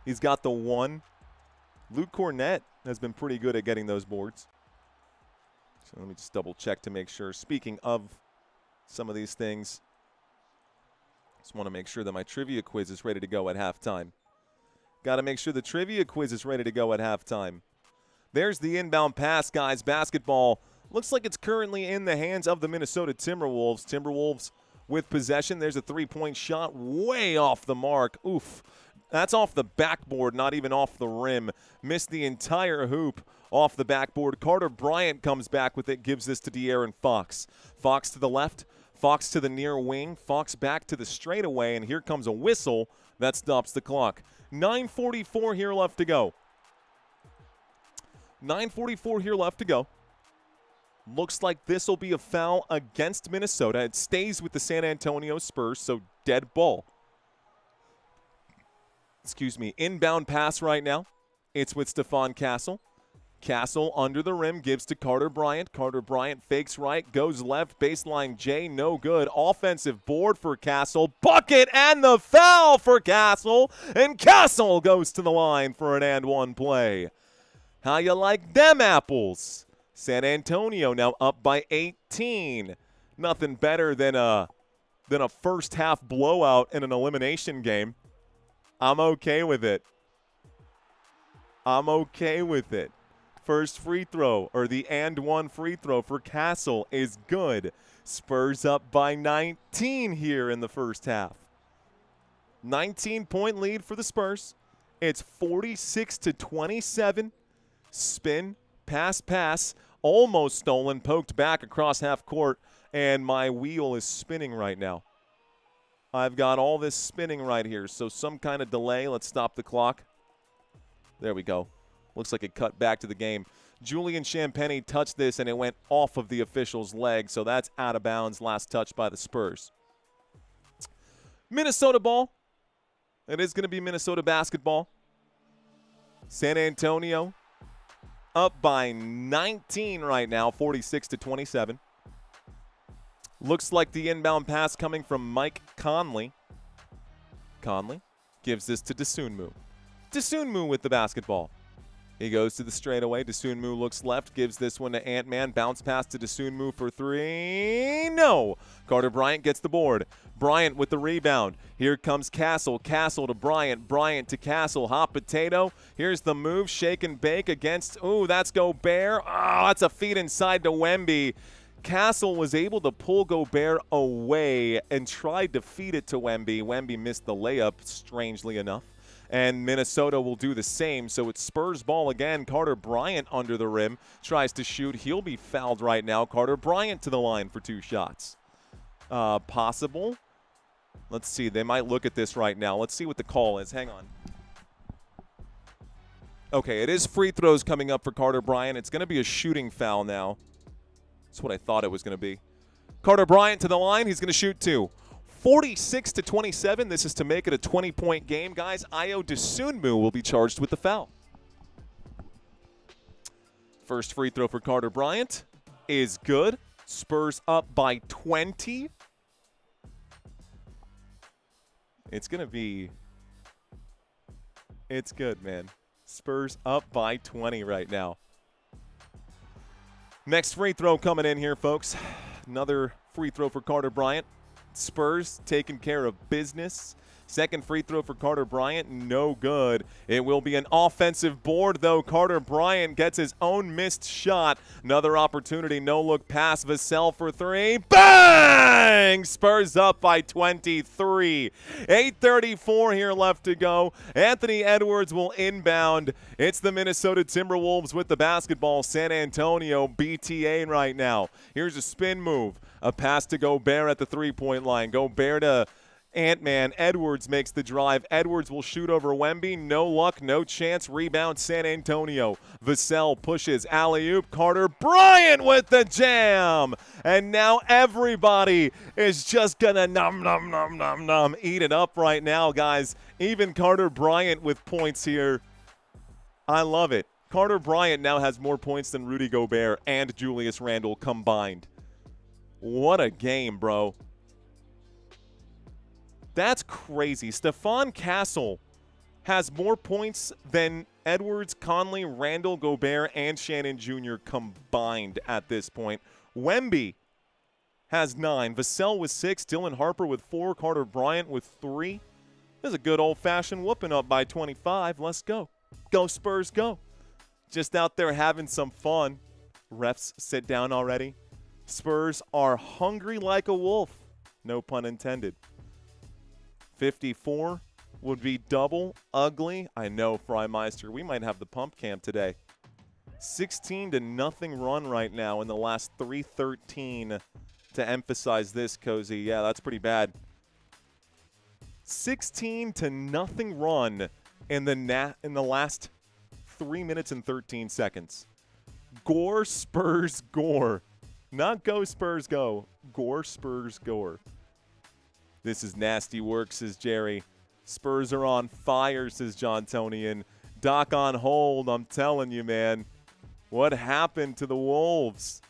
Speaker 2: He's got the one. Luke Cornett has been pretty good at getting those boards. So let me just double check to make sure. Speaking of some of these things, just want to make sure that my trivia quiz is ready to go at halftime. Got to make sure the trivia quiz is ready to go at halftime. There's the inbound pass, guys. Basketball looks like it's currently in the hands of the Minnesota Timberwolves. Timberwolves with possession. There's a three-point shot way off the mark. Oof. That's off the backboard, not even off the rim. Missed the entire hoop off the backboard. Carter Bryant comes back with it, gives this to De'Aaron Fox. Fox to the left, Fox to the near wing, Fox back to the straightaway, and here comes a whistle that stops the clock. 9:44 here left to go. 9:44 here left to go. Looks like this will be a foul against Minnesota. It stays with the San Antonio Spurs, so dead ball. Excuse me, inbound pass right now. It's with Stephon Castle. Castle under the rim, gives to Carter Bryant. Carter Bryant fakes right, goes left, baseline J, no good. Offensive board for Castle. Bucket and the foul for Castle. And Castle goes to the line for an and one play. How you like them apples? San Antonio now up by 18. Nothing better than a first half blowout in an elimination game. I'm okay with it. I'm okay with it. First free throw, or the and one free throw for Castle is good. Spurs up by 19 here in the first half. 19-point lead for the Spurs. It's 46-27. Spin, pass, almost stolen, poked back across half court, and my wheel is spinning right now. I've got all this spinning right here, so some kind of delay. Let's stop the clock. There we go. Looks like it cut back to the game. Julian Champagnie touched this, and it went off of the official's leg, so that's out of bounds. Last touch by the Spurs. Minnesota ball. It is going to be Minnesota basketball. San Antonio up by 19 right now, 46-27. Looks like the inbound pass coming from Mike Conley. Conley gives this to Dosunmu. Dosunmu with the basketball. He goes to the straightaway. Dosunmu looks left, gives this one to Ant-Man. Bounce pass to Dosunmu for three. No. Carter Bryant gets the board. Bryant with the rebound. Here comes Castle. Castle to Bryant. Bryant to Castle. Hot potato. Here's the move. Shake and bake against. Ooh, that's Gobert. Oh, that's a feed inside to Wemby. Castle was able to pull Gobert away and tried to feed it to Wemby. Wemby missed the layup, strangely enough. And Minnesota will do the same. So it's Spurs ball again. Carter Bryant under the rim. Tries to shoot. He'll be fouled right now. Carter Bryant to the line for 2 shots. Possible. Let's see. They might look at this right now. Let's see what the call is. Hang on. Okay, it is free throws coming up for Carter Bryant. It's going to be a shooting foul now. That's what I thought it was going to be. Carter Bryant to the line. He's going to shoot 2. 46-27. This is to make it a 20-point game, guys. Ayo Dosunmu will be charged with the foul. First free throw for Carter Bryant is good. Spurs up by 20. It's going to be – it's good, man. Spurs up by 20 right now. Next free throw coming in here, folks. Another free throw for Carter Bryant. Spurs taking care of business. Second free throw for Carter Bryant, no good. It will be an offensive board, though. Carter Bryant gets his own missed shot. Another opportunity, no-look pass. Vassell for 3. Bang! Spurs up by 23. 8:34 here left to go. Anthony Edwards will inbound. It's the Minnesota Timberwolves with the basketball. San Antonio BTA right now. Here's a spin move. A pass to Gobert at the three-point line. Gobert to Ant-Man. Edwards makes the drive. Edwards will shoot over Wemby. No luck, no chance. Rebound San Antonio. Vassell pushes. Alley-oop. Carter Bryant with the jam. And now everybody is just going to nom, eat it up right now, guys. Even Carter Bryant with points here. I love it. Carter Bryant now has more points than Rudy Gobert and Julius Randle combined. What a game, bro. That's crazy. Stephon Castle has more points than Edwards, Conley, Randall, Gobert, and Shannon Jr. combined at this point. Wemby has 9. Vassell with 6. Dylan Harper with 4. Carter Bryant with 3. This is a good old-fashioned whooping up by 25. Let's go. Go Spurs, go. Just out there having some fun. Refs sit down already. Spurs are hungry like a wolf. No pun intended. 54 would be double ugly. I know, Frymeister. We might have the pump cam today. 16-0 run right now in the last 3:13 to emphasize this, Cozy. Yeah, that's pretty bad. 16-0 run in the last 3 minutes and 13 seconds. Gore, Spurs, gore. Not go, Spurs, go. Gore, Spurs, gore. This is nasty work, says Jerry. Spurs are on fire, says John Tonian. Doc on hold, I'm telling you, man. What happened to the Wolves?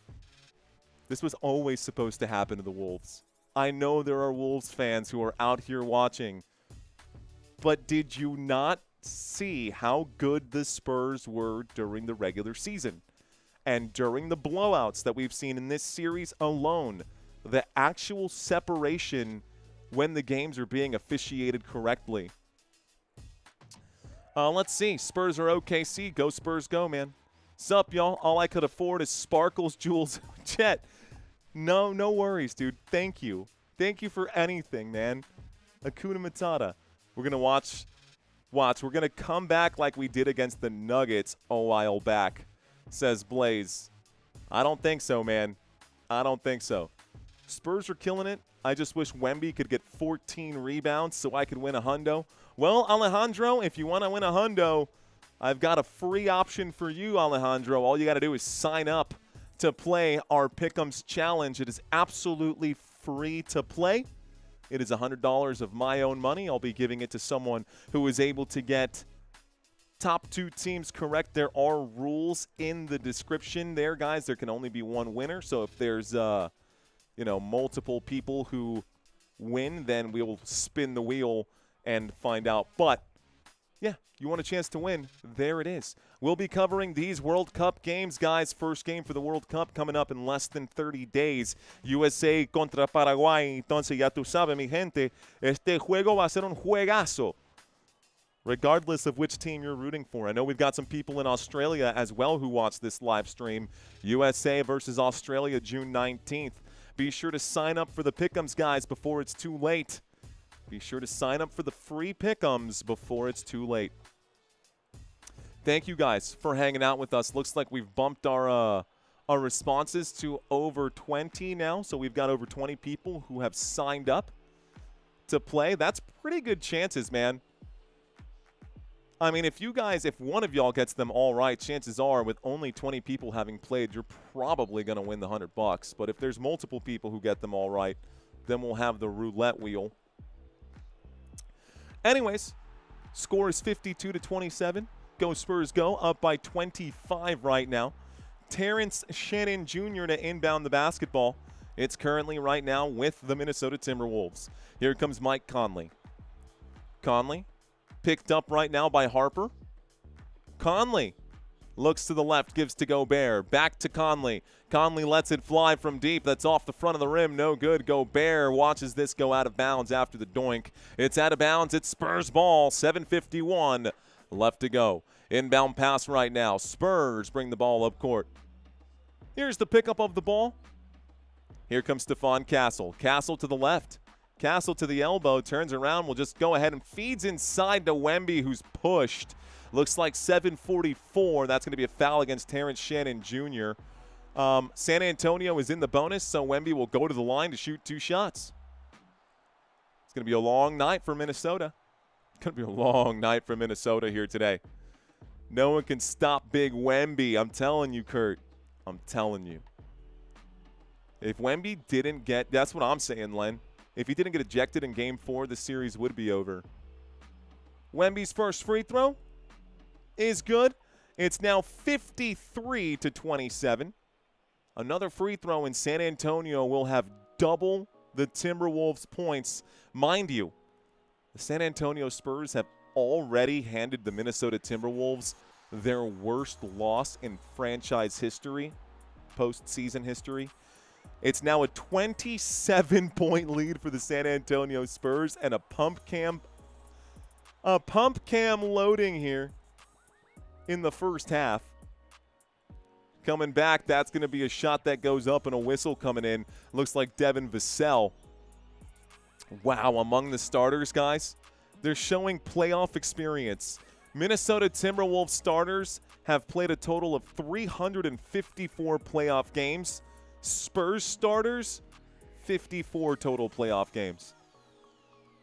Speaker 2: This was always supposed to happen to the Wolves. I know there are Wolves fans who are out here watching. But did you not see how good the Spurs were during the regular season? And during the blowouts that we've seen in this series alone, the actual separation when the games are being officiated correctly. Let's see. Spurs or OKC. Go Spurs, go, man. Sup, y'all? All I could afford is Sparkles, Jules, Chet. No worries, dude. Thank you. Thank you for anything, man. Hakuna Matata. We're going to watch. We're going to come back like we did against the Nuggets a while back, says Blaze. I don't think so, man. I don't think so. Spurs are killing it. I just wish Wemby could get 14 rebounds so I could win a hundo. Well, Alejandro, if you want to win a hundo, I've got a free option for you, Alejandro. All you got to do is sign up to play our Pick'ems Challenge. It is absolutely free to play. It is $100 of my own money. I'll be giving it to someone who is able to get top 2 teams correct. There are rules in the description there, guys. There can only be one winner. So if there's multiple people who win, then we will spin the wheel and find out. But yeah, you want a chance to win, there it is. We'll be covering these World Cup games, guys. First game for the World Cup coming up in less than 30 days. USA contra Paraguay. Entonces, ya tú sabes, mi gente, este juego va a ser un juegazo, regardless of which team you're rooting for. I know we've got some people in Australia as well who watch this live stream. USA versus Australia, June 19th. Be sure to sign up for the Pick'ems, guys, before it's too late. Be sure to sign up for the free Pick'ems before it's too late. Thank you, guys, for hanging out with us. Looks like we've bumped our responses to over 20 now. So we've got over 20 people who have signed up to play. That's pretty good chances, man. I mean, if one of y'all gets them all right, chances are with only 20 people having played, you're probably going to win the $100. But if there's multiple people who get them all right, then we'll have the roulette wheel. Anyways, score is 52-27. Go Spurs, go. Up by 25 right now. Terrence Shannon Jr. to inbound the basketball. It's currently right now with the Minnesota Timberwolves. Here comes Mike Conley. Conley. Picked up right now by Harper. Conley looks to the left, gives to Gobert. Back to Conley. Conley lets it fly from deep. That's off the front of the rim. No good. Gobert watches this go out of bounds after the doink. It's out of bounds. It's Spurs ball. 7:51 left to go. Inbound pass right now. Spurs bring the ball up court. Here's the pickup of the ball. Here comes Stephon Castle. Castle to the left. Castle to the elbow, turns around, will just go ahead and feeds inside to Wemby, who's pushed. Looks like 7:44. That's going to be a foul against Terrence Shannon Jr. San Antonio is in the bonus, so Wemby will go to the line to shoot 2 shots. It's going to be a long night for Minnesota. It's going to be a long night for Minnesota here today. No one can stop Big Wemby. I'm telling you, Kurt. I'm telling you. If Wemby didn't get – that's what I'm saying, Len. If he didn't get ejected in Game 4, the series would be over. Wemby's first free throw is good. It's now 53-27. Another free throw in San Antonio will have double the Timberwolves' points. Mind you, the San Antonio Spurs have already handed the Minnesota Timberwolves their worst loss in franchise history, postseason history. It's now a 27-point lead for the San Antonio Spurs and a pump cam loading here in the first half. Coming back, that's going to be a shot that goes up and a whistle coming in. Looks like Devin Vassell. Wow, among the starters, guys, They're showing playoff experience. Minnesota Timberwolves starters have played a total of 354 playoff games. Spurs starters, 54 total playoff games.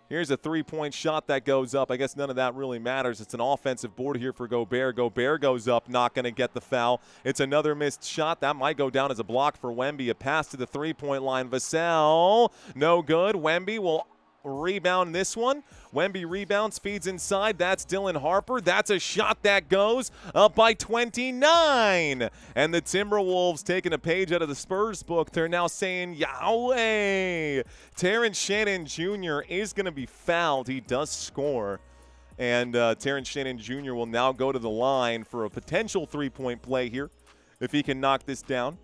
Speaker 2: Here's a three-point shot that goes up. I guess none of that really matters. It's an offensive board here for Gobert. Gobert goes up, not going to get the foul. It's another missed shot. That might go down as a block for Wemby. A pass to the three-point line. Vassell, no good. Wemby will rebound this one. Wemby rebounds, feeds inside. That's Dylan Harper. That's a shot that goes up by 29. And the Timberwolves taking a page out of the Spurs book. They're now saying, Yahweh. Terrence Shannon Jr. is going to be fouled. He does score. And Terrence Shannon Jr. will now go to the line for a potential three-point play here if he can knock this down.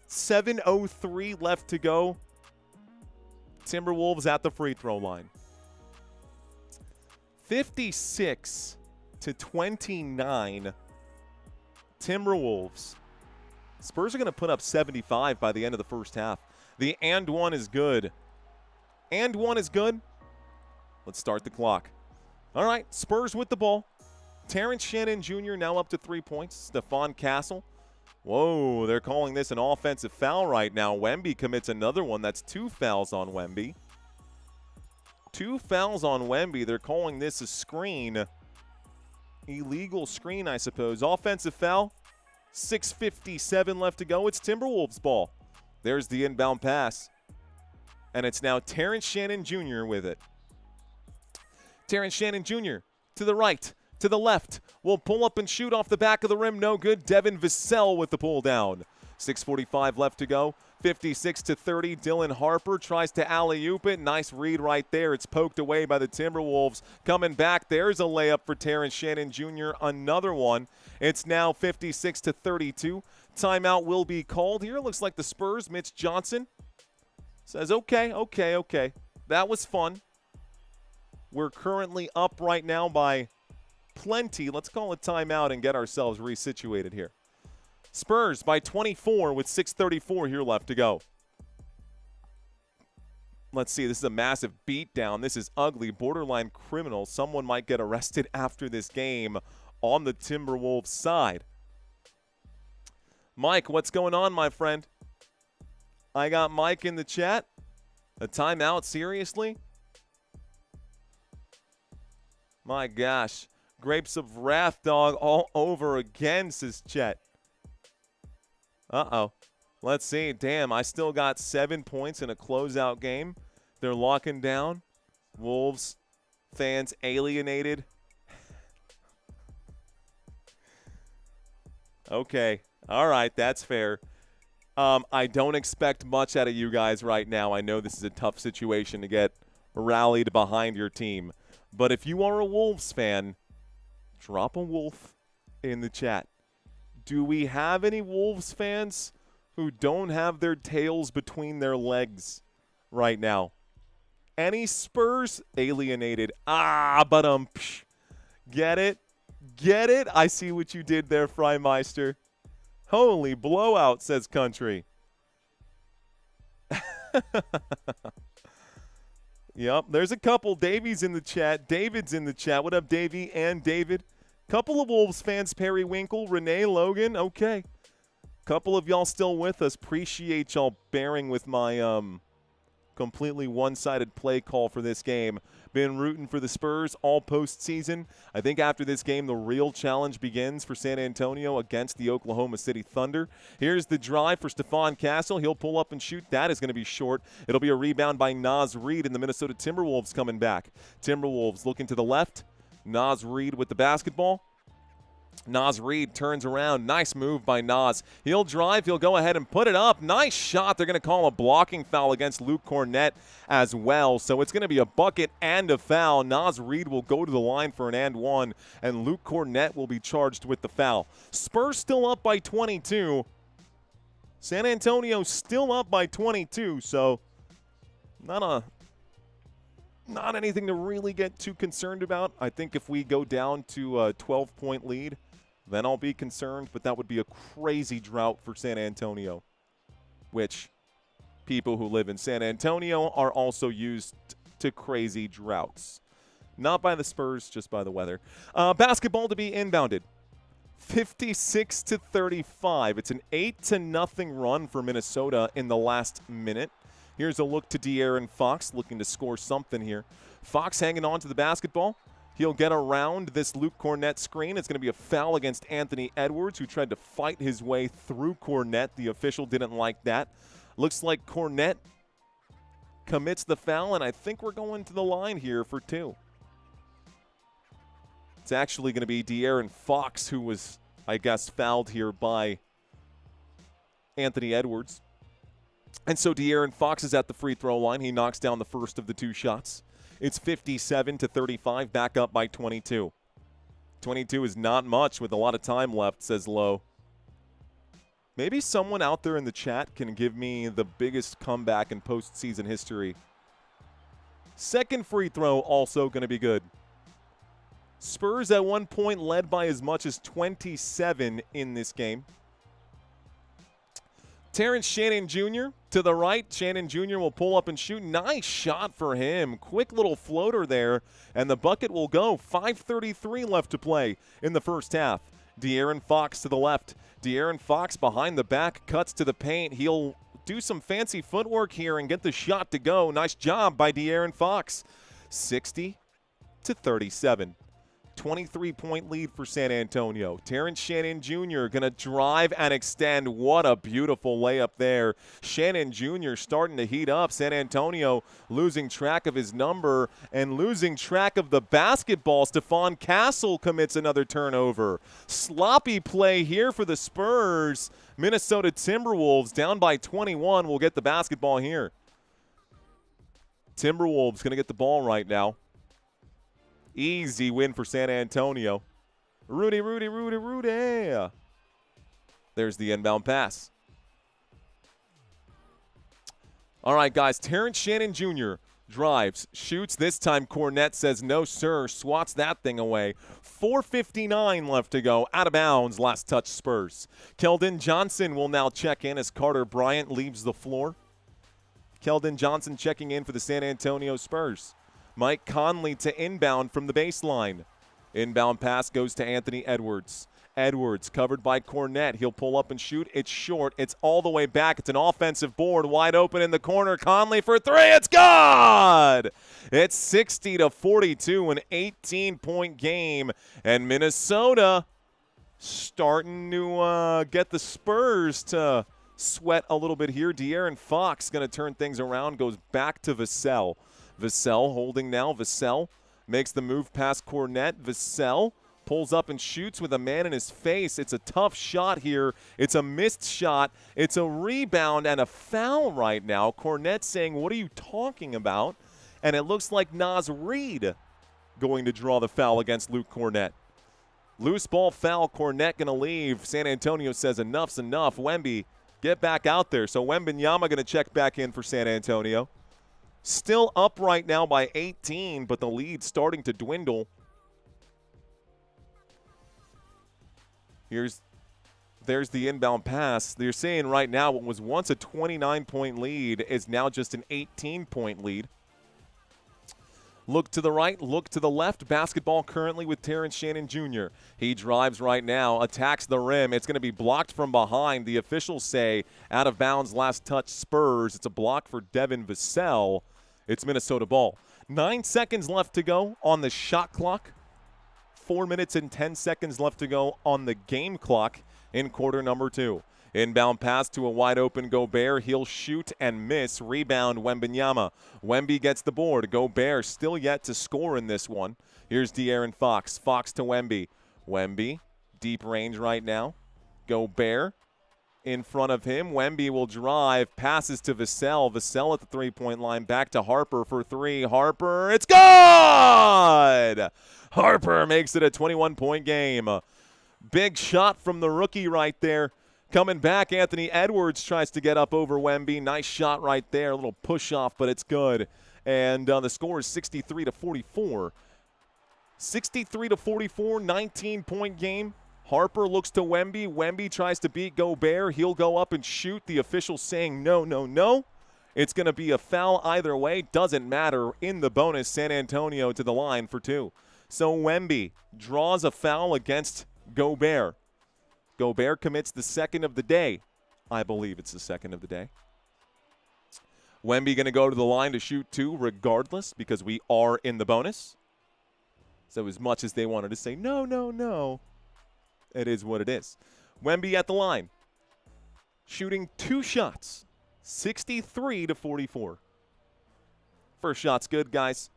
Speaker 2: 7:03 left to go. Timberwolves at the free throw line. 56-29. Timberwolves. Spurs are going to put up 75 by the end of the first half. The and one is good. And one is good. Let's start the clock. All right, Spurs with the ball. Terrence Shannon Jr. now up to 3 points. Stephon Castle. Whoa, they're calling this an offensive foul right now. Wemby commits another one. That's 2 fouls on Wemby. 2 fouls on Wemby. They're calling this a screen. Illegal screen, I suppose. Offensive foul. 6:57 left to go. It's Timberwolves ball. There's the inbound pass. And it's now Terrence Shannon Jr. with it. Terrence Shannon Jr. to the right. To the left, will pull up and shoot off the back of the rim. No good. Devin Vassell with the pull down. 6:45 left to go. 56-30. Dylan Harper tries to alley-oop it. Nice read right there. It's poked away by the Timberwolves. Coming back, there's a layup for Terrence Shannon Jr. Another one. It's now 56-32. Timeout will be called here. Looks like the Spurs, Mitch Johnson, says, okay. That was fun. We're currently up right now by plenty. Let's call a timeout and get ourselves resituated here. Spurs by 24 with 6:34 here left to go. Let's see. This is a massive beatdown. This is ugly, borderline criminal. Someone might get arrested after this game on the Timberwolves side. Mike, what's going on, my friend? I got Mike in the chat. A timeout? Seriously? My gosh. Grapes of Wrath, dog, all over again, says Chet. Uh-oh. Let's see. Damn, I still got 7 points in a closeout game. They're locking down. Wolves fans alienated. Okay. All right, that's fair. I don't expect much out of you guys right now. I know this is a tough situation to get rallied behind your team. But if you are a Wolves fan, drop a wolf in the chat. Do we have any Wolves fans who don't have their tails between their legs right now? Any Spurs alienated? Get it? Get it? I see what you did there, Freimeister. Holy blowout, says Country. Yep, there's a couple. Davy's in the chat. David's in the chat. What up, Davy and David? Couple of Wolves fans, Perry Winkle, Renee Logan. Okay. Couple of y'all still with us. Appreciate y'all bearing with my completely one-sided play call for this game. Been rooting for the Spurs all postseason. I think after this game, the real challenge begins for San Antonio against the Oklahoma City Thunder. Here's the drive for Stephon Castle. He'll pull up and shoot. That is going to be short. It'll be a rebound by Naz Reid, and the Minnesota Timberwolves coming back. Timberwolves looking to the left. Naz Reid with the basketball. Naz Reid turns around. Nice move by Naz. He'll drive. He'll go ahead and put it up. Nice shot. They're going to call a blocking foul against Luke Cornett as well. So it's going to be a bucket and a foul. Naz Reid will go to the line for an and one, and Luke Cornett will be charged with the foul. Spurs still up by 22. San Antonio still up by 22, so not anything to really get too concerned about. I think if we go down to a 12-point lead, then I'll be concerned, but that would be a crazy drought for San Antonio, which people who live in San Antonio are also used to crazy droughts. Not by the Spurs, just by the weather. Basketball to be inbounded. 56-35. It's an 8-0 run for Minnesota in the last minute. Here's a look to De'Aaron Fox looking to score something here. Fox hanging on to the basketball. He'll get around this Luke Kornet screen. It's going to be a foul against Anthony Edwards, who tried to fight his way through Kornet. The official didn't like that. Looks like Kornet commits the foul, and I think we're going to the line here for 2. It's actually going to be De'Aaron Fox who was, I guess, fouled here by Anthony Edwards. And so De'Aaron Fox is at the free throw line. He knocks down the first of the 2 shots. It's 57-35, back up by 22. 22 is not much with a lot of time left, says Lowe. Maybe someone out there in the chat can give me the biggest comeback in postseason history. Second free throw also going to be good. Spurs at one point led by as much as 27 in this game. Terrence Shannon Jr. to the right. Shannon Jr. will pull up and shoot. Nice shot for him. Quick little floater there, and the bucket will go. 5:33 left to play in the first half. De'Aaron Fox to the left. De'Aaron Fox behind the back, cuts to the paint. He'll do some fancy footwork here and get the shot to go. Nice job by De'Aaron Fox. 60-37. 23-point lead for San Antonio. Terrence Shannon Jr. going to drive and extend. What a beautiful layup there. Shannon Jr. starting to heat up. San Antonio losing track of his number and losing track of the basketball. Stephon Castle commits another turnover. Sloppy play here for the Spurs. Minnesota Timberwolves down by 21 will get the basketball here. Timberwolves going to get the ball right now. Easy win for San Antonio. Rudy. There's the inbound pass. All right, guys. Terrence Shannon Jr. drives, shoots. This time Kornet says no, sir. Swats that thing away. 4:59 left to go. Out of bounds. Last touch Spurs. Keldon Johnson will now check in as Carter Bryant leaves the floor. Keldon Johnson checking in for the San Antonio Spurs. Mike Conley to inbound from the baseline. Inbound pass goes to Anthony Edwards. Edwards covered by Kornet. He'll pull up and shoot. It's short. It's all the way back. It's an offensive board. Wide open in the corner. Conley for 3. It's good! It's 60-42, an 18-point game. And Minnesota starting to get the Spurs to sweat a little bit here. De'Aaron Fox going to turn things around. Goes back to Vassell. Vassell holding now. Vassell makes the move past Kornet. Vassell pulls up and shoots with a man in his face. It's a tough shot here. It's a missed shot. It's a rebound and a foul right now. Kornet saying, what are you talking about? And it looks like Naz Reid going to draw the foul against Luke Kornet. Loose ball foul. Kornet going to leave. San Antonio says enough's enough. Wemby, get back out there. So Wembanyama going to check back in for San Antonio. Still up right now by 18, but the lead starting to dwindle. There's the inbound pass. They're saying right now what was once a 29-point lead is now just an 18-point lead. Look to the right, look to the left. Basketball currently with Terrence Shannon Jr. He drives right now, attacks the rim. It's going to be blocked from behind. The officials say out of bounds, last touch Spurs. It's a block for Devin Vassell. It's Minnesota ball. 9 seconds left to go on the shot clock. 4 minutes and 10 seconds left to go on the game clock in quarter number 2. Inbound pass to a wide-open Gobert. He'll shoot and miss. Rebound, Wembanyama. Wemby gets the board. Gobert still yet to score in this one. Here's De'Aaron Fox. Fox to Wemby. Wemby, deep range right now. Gobert in front of him. Wemby will drive. Passes to Vassell. Vassell at the three-point line. Back to Harper for 3. Harper, it's good! Harper makes it a 21-point game. Big shot from the rookie right there. Coming back, Anthony Edwards tries to get up over Wemby. Nice shot right there. A little push-off, but it's good. And the score is 63-44. 63-44, 19-point game. Harper looks to Wemby. Wemby tries to beat Gobert. He'll go up and shoot. The official saying no, no, no. It's going to be a foul either way. Doesn't matter. In the bonus, San Antonio to the line for 2. So Wemby draws a foul against Gobert. Gobert commits the second of the day. I believe it's the second of the day. Wemby going to go to the line to shoot 2 regardless because we are in the bonus. So as much as they wanted to say, no, no, no, it is what it is. Wemby at the line, shooting 2 shots, 63-44. First shot's good, guys.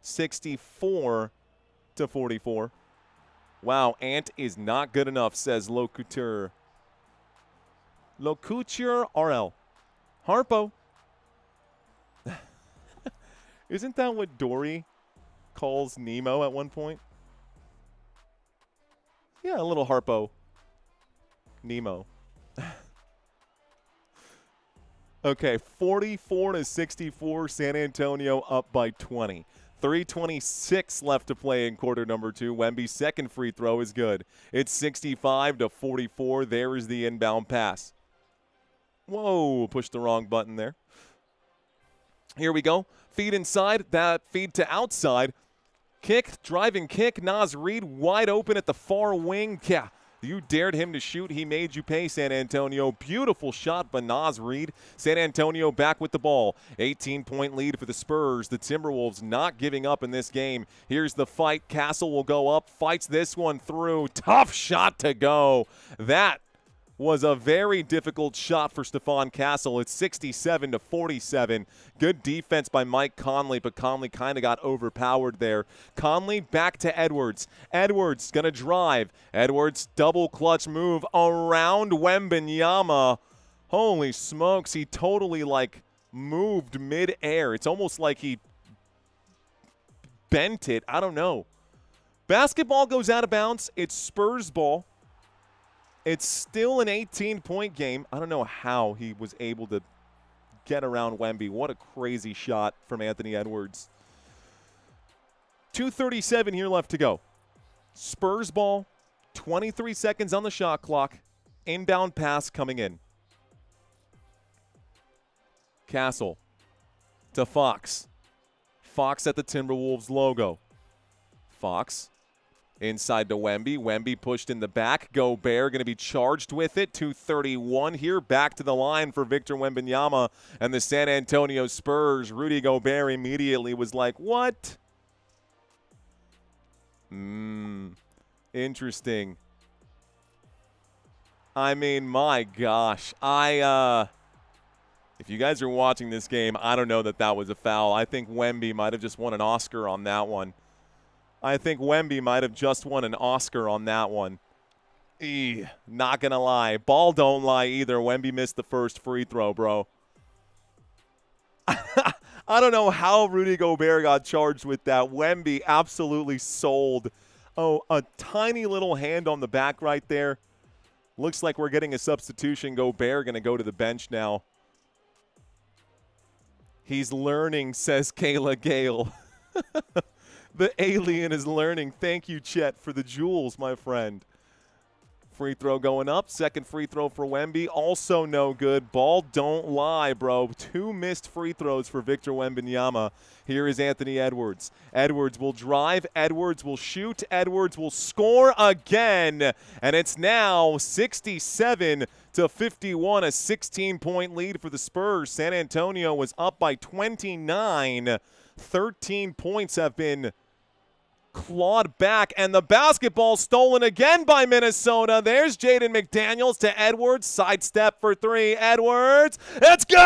Speaker 2: 64-44. Wow, Ant is not good enough, says Locuteur. Locuteur RL. Harpo. Isn't that what Dory calls Nemo at one point? Yeah, a little Harpo. Nemo. Okay, 44-64, San Antonio up by 20. 3:26 left to play in quarter number 2. Wemby's second free throw is good. It's 65-44. There is the inbound pass. Whoa, pushed the wrong button there. Here we go. Feed inside, that feed to outside. Kick, driving kick. Naz Reid wide open at the far wing. Yeah, you dared him to shoot. He made you pay, San Antonio. Beautiful shot by Naz Reid. San Antonio back with the ball. 18-point lead for the Spurs. The Timberwolves not giving up in this game. Here's the fight. Castle will go up, fights this one through. Tough shot to go. That was a very difficult shot for Stephon Castle. It's 67-47. Good defense by Mike Conley, but Conley kind of got overpowered there. Conley back to Edwards. Edwards going to drive. Edwards double clutch move around Wembanyama. Holy smokes, he totally moved mid-air. It's almost like he bent it. I don't know. Basketball goes out of bounds. It's Spurs ball. It's still an 18-point game. I don't know how he was able to get around Wemby. What a crazy shot from Anthony Edwards. 2:37 here left to go. Spurs ball, 23 seconds on the shot clock. Inbound pass coming in. Castle to Fox. Fox at the Timberwolves logo. Fox inside to Wemby. Wemby pushed in the back. Gobert going to be charged with it. 2:31 here. Back to the line for Victor Wembanyama and the San Antonio Spurs. Rudy Gobert immediately was like, what? Interesting. I mean, my gosh. If you guys are watching this game, I don't know that was a foul. I think Wemby might have just won an Oscar on that one. Not going to lie. Ball don't lie either. Wemby missed the first free throw, bro. I don't know how Rudy Gobert got charged with that. Wemby absolutely sold. Oh, a tiny little hand on the back right there. Looks like we're getting a substitution. Gobert going to go to the bench now. He's learning, says Kayla Gale. The alien is learning. Thank you, Chet, for the jewels, my friend. Free throw going up. Second free throw for Wemby. Also no good. Ball don't lie, bro. 2 missed free throws for Victor Wembanyama. Here is Anthony Edwards. Edwards will drive. Edwards will shoot. Edwards will score again. And it's now 67-51, a 16-point lead for the Spurs. San Antonio was up by 29. 13 points have been clawed back, and the basketball stolen again by Minnesota. There's Jaden McDaniels to Edwards. Sidestep for 3. Edwards. It's good!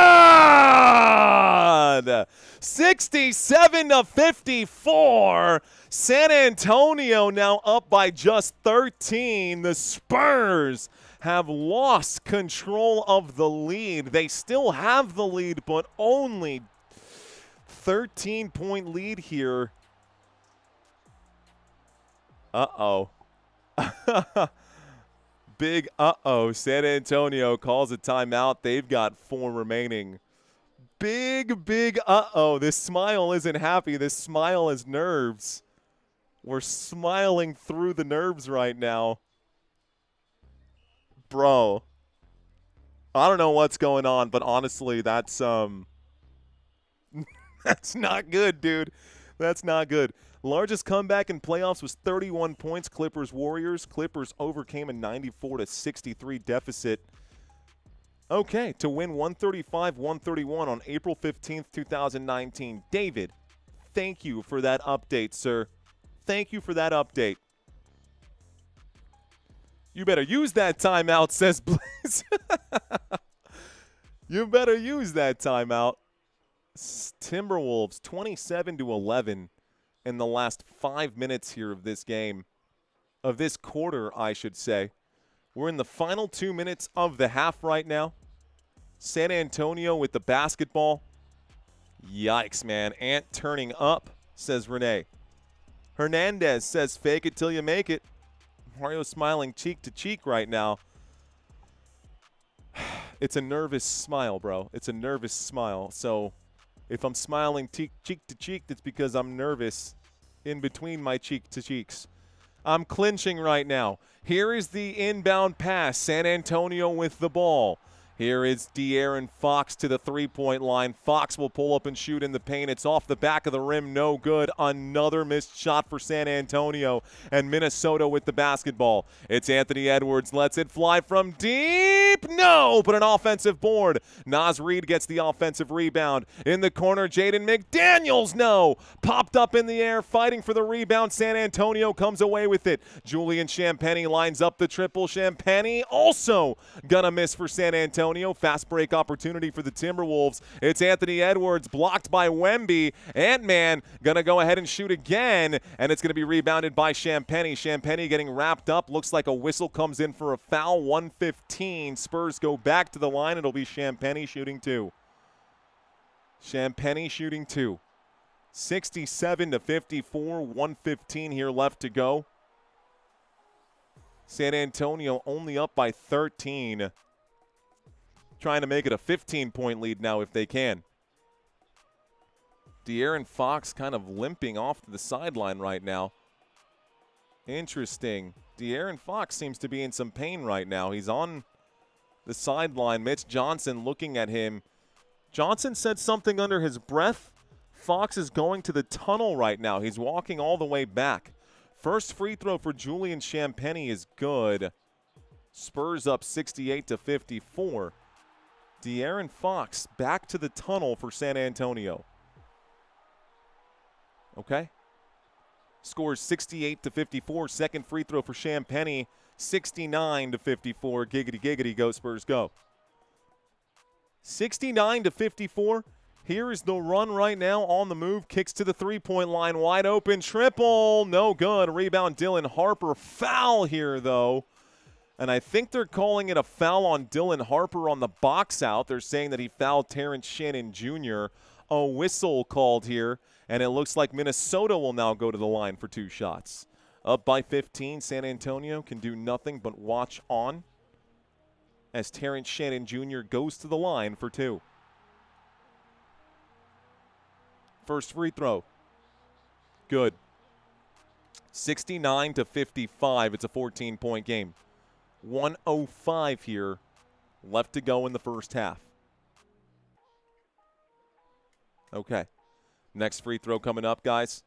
Speaker 2: 67-54. San Antonio now up by just 13. The Spurs have lost control of the lead. They still have the lead, but only 13-point lead here. Uh-oh. Big uh-oh. San Antonio calls a timeout. They've got 4 remaining. Big uh-oh. This smile isn't happy. This smile is nerves. We're smiling through the nerves right now. Bro. I don't know what's going on, but honestly, that's That's not good, dude. That's not good. Largest comeback in playoffs was 31 points. Clippers-Warriors. Clippers overcame a 94-63 deficit. Okay, to win 135-131 on April 15th, 2019. David, thank you for that update, sir. Thank you for that update. You better use that timeout, says Blaze. You better use that timeout. Timberwolves 27-11 in the last 5 minutes here of this game, of this quarter, I should say. We're in the final 2 minutes of the half right now. San Antonio with the basketball. Yikes, man. Ant turning up, says Renee. Hernandez says, fake it till you make it. Mario smiling cheek to cheek right now. It's a nervous smile, bro. It's a nervous smile. So if I'm smiling cheek to cheek, that's because I'm nervous in between my cheek to cheeks. I'm clinching right now. Here is the inbound pass. San Antonio with the ball. Here is De'Aaron Fox to the three-point line. Fox will pull up and shoot in the paint. It's off the back of the rim. No good. Another missed shot for San Antonio. And Minnesota with the basketball. It's Anthony Edwards. Lets it fly from deep. No, but an offensive board. Naz Reid gets the offensive rebound. In the corner, Jaden McDaniels. No. Popped up in the air, fighting for the rebound. San Antonio comes away with it. Julian Champagnie lines up the triple. Champagnie also gonna miss for San Antonio. Fast break opportunity for the Timberwolves. It's Anthony Edwards blocked by Wemby. Ant-Man going to go ahead and shoot again, and it's going to be rebounded by Champagnie. Champagnie getting wrapped up. Looks like a whistle comes in for a foul. 1:15. Spurs go back to the line. It'll be Champagnie shooting two. Champagnie shooting two. 67-54. 1:15 here left to go. San Antonio only up by 13. Trying to make it a 15-point lead now if they can. De'Aaron Fox kind of limping off to the sideline right now. Interesting. De'Aaron Fox seems to be in some pain right now. He's on the sideline. Mitch Johnson looking at him. Johnson said something under his breath. Fox is going to the tunnel right now. He's walking all the way back. First free throw for Julian Champagnie is good. Spurs up 68-54. De'Aaron Fox back to the tunnel for San Antonio. Okay. Scores 68-54. Second free throw for Champagnie. 69-54. Giggity, giggity, go Spurs, go. 69-54. Here is the run right now on the move. Kicks to the three-point line. Wide open. Triple. No good. Rebound Dylan Harper. Foul here, though. And I think they're calling it a foul on Dylan Harper on the box out. They're saying that he fouled Terrence Shannon Jr. A whistle called here, and it looks like Minnesota will now go to the line for two shots. Up by 15, San Antonio can do nothing but watch on as Terrence Shannon Jr. goes to the line for two. First free throw. Good. 69-55. It's a 14-point game. 1:05 here left to go in the first half. Okay. Next free throw coming up, guys.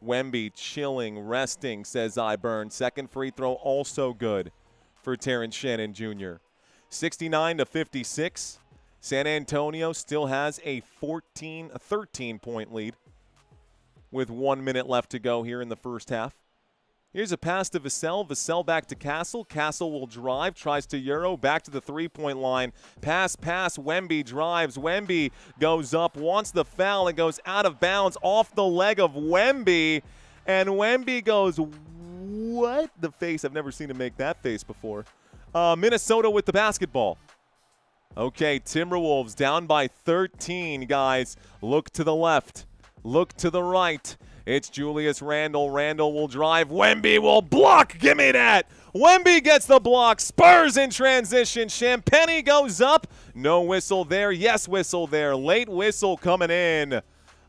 Speaker 2: Wemby chilling, resting, says Iburn. Second free throw also good for Terrence Shannon Jr. 69-56. San Antonio still has a 13-point lead with 1 minute left to go here in the first half. Here's a pass to Vassell. Vassell back to Castle. Castle will drive, tries to Euro, back to the three-point line. Pass. Wemby drives. Wemby goes up, wants the foul, and goes out of bounds off the leg of Wemby. And Wemby goes, what? The face. I've never seen him make that face before. Minnesota with the basketball. Okay, Timberwolves down by 13, guys. Look to the left. Look to the right. It's Julius Randle. Randle will drive. Wemby will block. Give me that. Wemby gets the block. Spurs in transition. Champagnie goes up. No whistle there. Yes, whistle there. Late whistle coming in.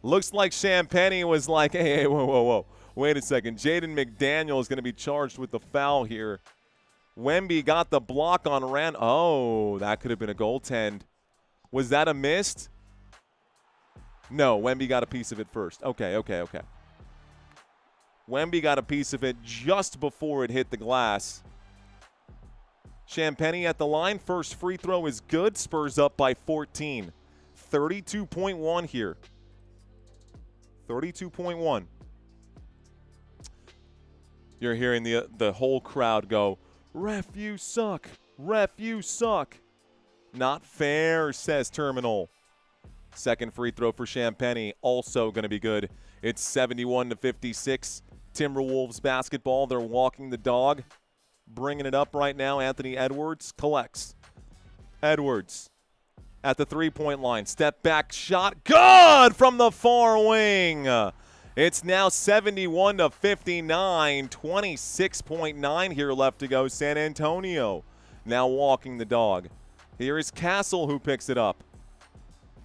Speaker 2: Looks like Champagnie was like, hey, whoa. Wait a second. Jaden McDaniels is going to be charged with the foul here. Wemby got the block on Rand. Oh, that could have been a goaltend. Was that a missed? No, Wemby got a piece of it first. Okay. Wemby got a piece of it just before it hit the glass. Champagnie at the line. First free throw is good. Spurs up by 14. 32.1 here. 32.1. You're hearing the whole crowd go, "Ref, you suck. Ref, you suck." Not fair, says Terminal. Second free throw for Champagnie, also going to be good. It's 71-56. Timberwolves basketball. They're walking the dog. Bringing it up right now. Anthony Edwards collects. Edwards at the three-point line. Step back shot. Good from the far wing. It's now 71-59. 26.9 here left to go. San Antonio now walking the dog. Here is Castle who picks it up.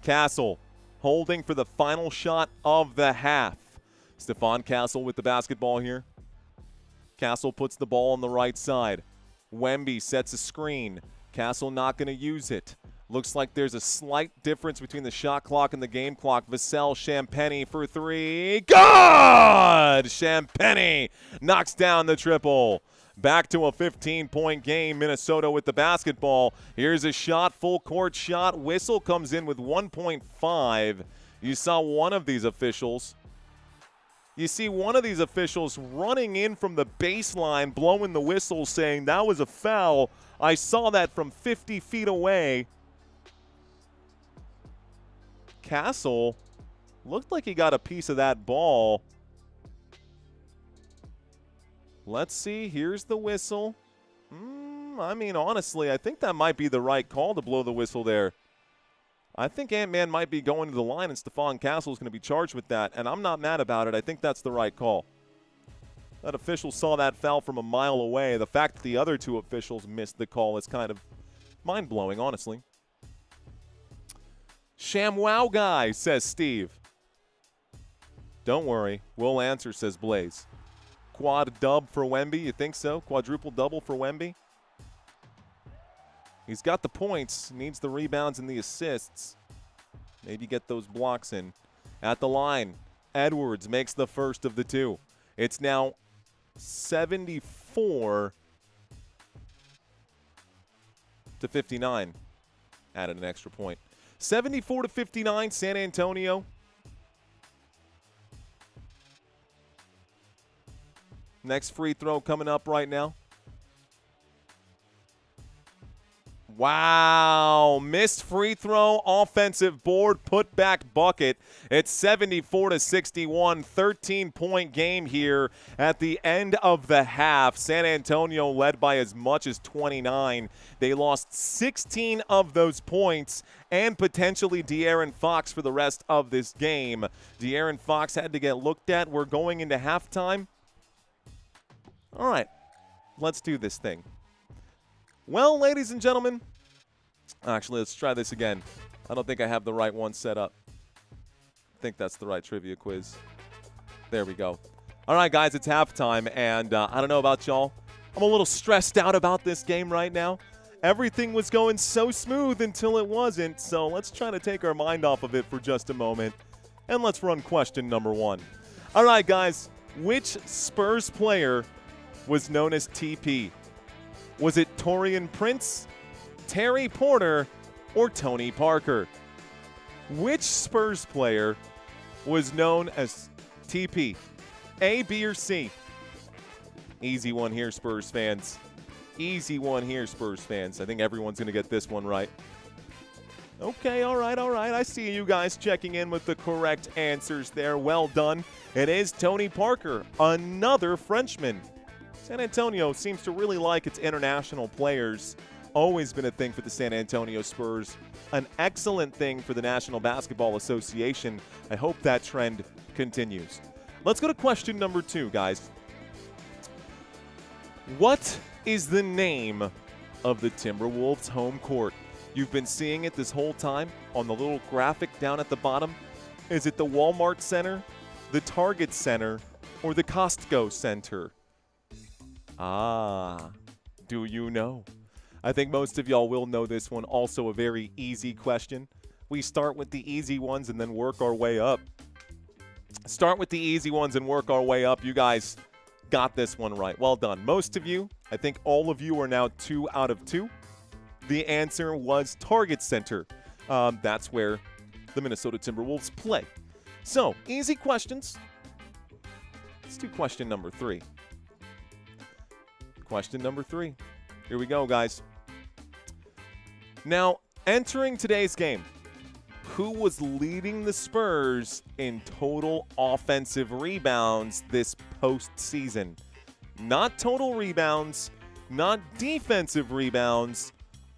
Speaker 2: Castle holding for the final shot of the half. Stephon Castle with the basketball here. Castle puts the ball on the right side. Wemby sets a screen. Castle not going to use it. Looks like there's a slight difference between the shot clock and the game clock. Vassell Champagnie for three. Good! Champagnie knocks down the triple. Back to a 15-point game. Minnesota with the basketball. Here's a shot, full court shot. Whistle comes in with 1.5. You saw one of these officials. You see one of these officials running in from the baseline, blowing the whistle, saying that was a foul. I saw that from 50 feet away. Castle looked like he got a piece of that ball. Let's see. Here's the whistle. I mean, honestly, I think that might be the right call to blow the whistle there. I think Ant-Man might be going to the line, and Stephon Castle is going to be charged with that, and I'm not mad about it. I think that's the right call. That official saw that foul from a mile away. The fact that the other two officials missed the call is kind of mind-blowing, honestly. ShamWow guy, says Steve. Don't worry. We'll answer, says Blaze. Quad dub for Wemby, you think so? Quadruple double for Wemby? He's got the points, needs the rebounds and the assists. Maybe get those blocks in. At the line, Edwards makes the first of the two. It's now 74-59. Added an extra point. 74-59, San Antonio. Next free throw coming up right now. Wow, missed free throw, offensive board, put back bucket. It's 74-61, 13-point game here at the end of the half. San Antonio led by as much as 29. They lost 16 of those points and potentially De'Aaron Fox for the rest of this game. De'Aaron Fox had to get looked at. We're going into halftime. All right, let's do this thing. Well, ladies and gentlemen, actually, let's try this again. I don't think I have the right one set up. I think that's the right trivia quiz. There we go. All right, guys, it's halftime, and I don't know about y'all. I'm a little stressed out about this game right now. Everything was going so smooth until it wasn't, so let's try to take our mind off of it for just a moment, and let's run question number one. All right, guys, which Spurs player was known as TP? Was it Taurean Prince, Terry Porter, or Tony Parker? Which Spurs player was known as TP? A, B, or C? Easy one here, Spurs fans. Easy one here, Spurs fans. I think everyone's going to get this one right. Okay, all right. I see you guys checking in with the correct answers there. Well done. It is Tony Parker, another Frenchman. San Antonio seems to really like its international players. Always been a thing for the San Antonio Spurs. An excellent thing for the National Basketball Association. I hope that trend continues. Let's go to question number two, guys. What is the name of the Timberwolves home court? You've been seeing it this whole time on the little graphic down at the bottom. Is it the Walmart Center, the Target Center, or the Costco Center? Ah, do you know? I think most of y'all will know this one. Also a very easy question. we start with the easy ones and then work our way up. Start with the easy ones and work our way up. You guys got this one right. Well done. Most of you, I think all of you are now 2 out of 2. The answer was Target Center. That's where the Minnesota Timberwolves play. So, easy questions. Let's do question number 3. Question number 3. Here we go, guys. Now, entering today's game, who was leading the Spurs in total offensive rebounds this postseason? Not total rebounds, not defensive rebounds,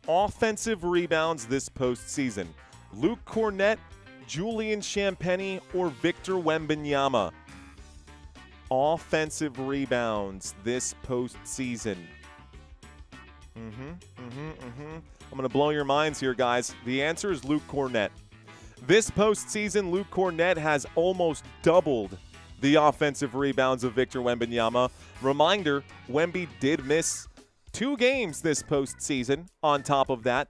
Speaker 2: offensive rebounds this postseason. Luke Cornett, Julian Champagnie, or Victor Wembanyama? Offensive rebounds this postseason. I'm going to blow your minds here, guys. The answer is Luke Cornett. This postseason, Luke Cornett has almost doubled the offensive rebounds of Victor Wembanyama. Reminder, Wemby did miss 2 games this postseason on top of that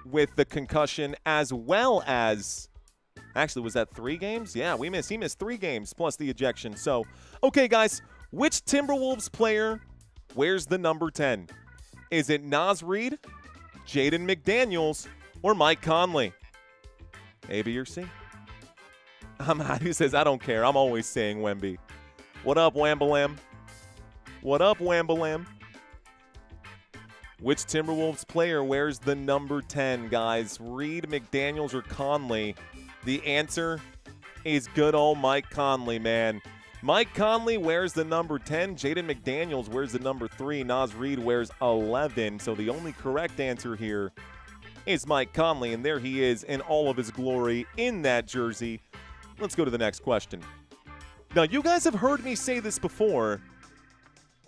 Speaker 2: with the concussion, as well as – actually, was that 3 games? Yeah, he missed 3 games plus the ejection. So, okay, guys, which Timberwolves player wears the number 10? Is it Naz Reid, Jaden McDaniels, or Mike Conley? A, B, or C? Who says, I don't care. I'm always saying Wemby. What up, Wambalam? What up, Wambalam? Which Timberwolves player wears the number 10, guys? Reid, McDaniels, or Conley? The answer is good old Mike Conley, man. Mike Conley wears the number 10. Jaden McDaniels wears the number 3. Naz Reid wears 11. So the only correct answer here is Mike Conley, and there he is in all of his glory in that jersey. Let's go to the next question. Now, you guys have heard me say this before,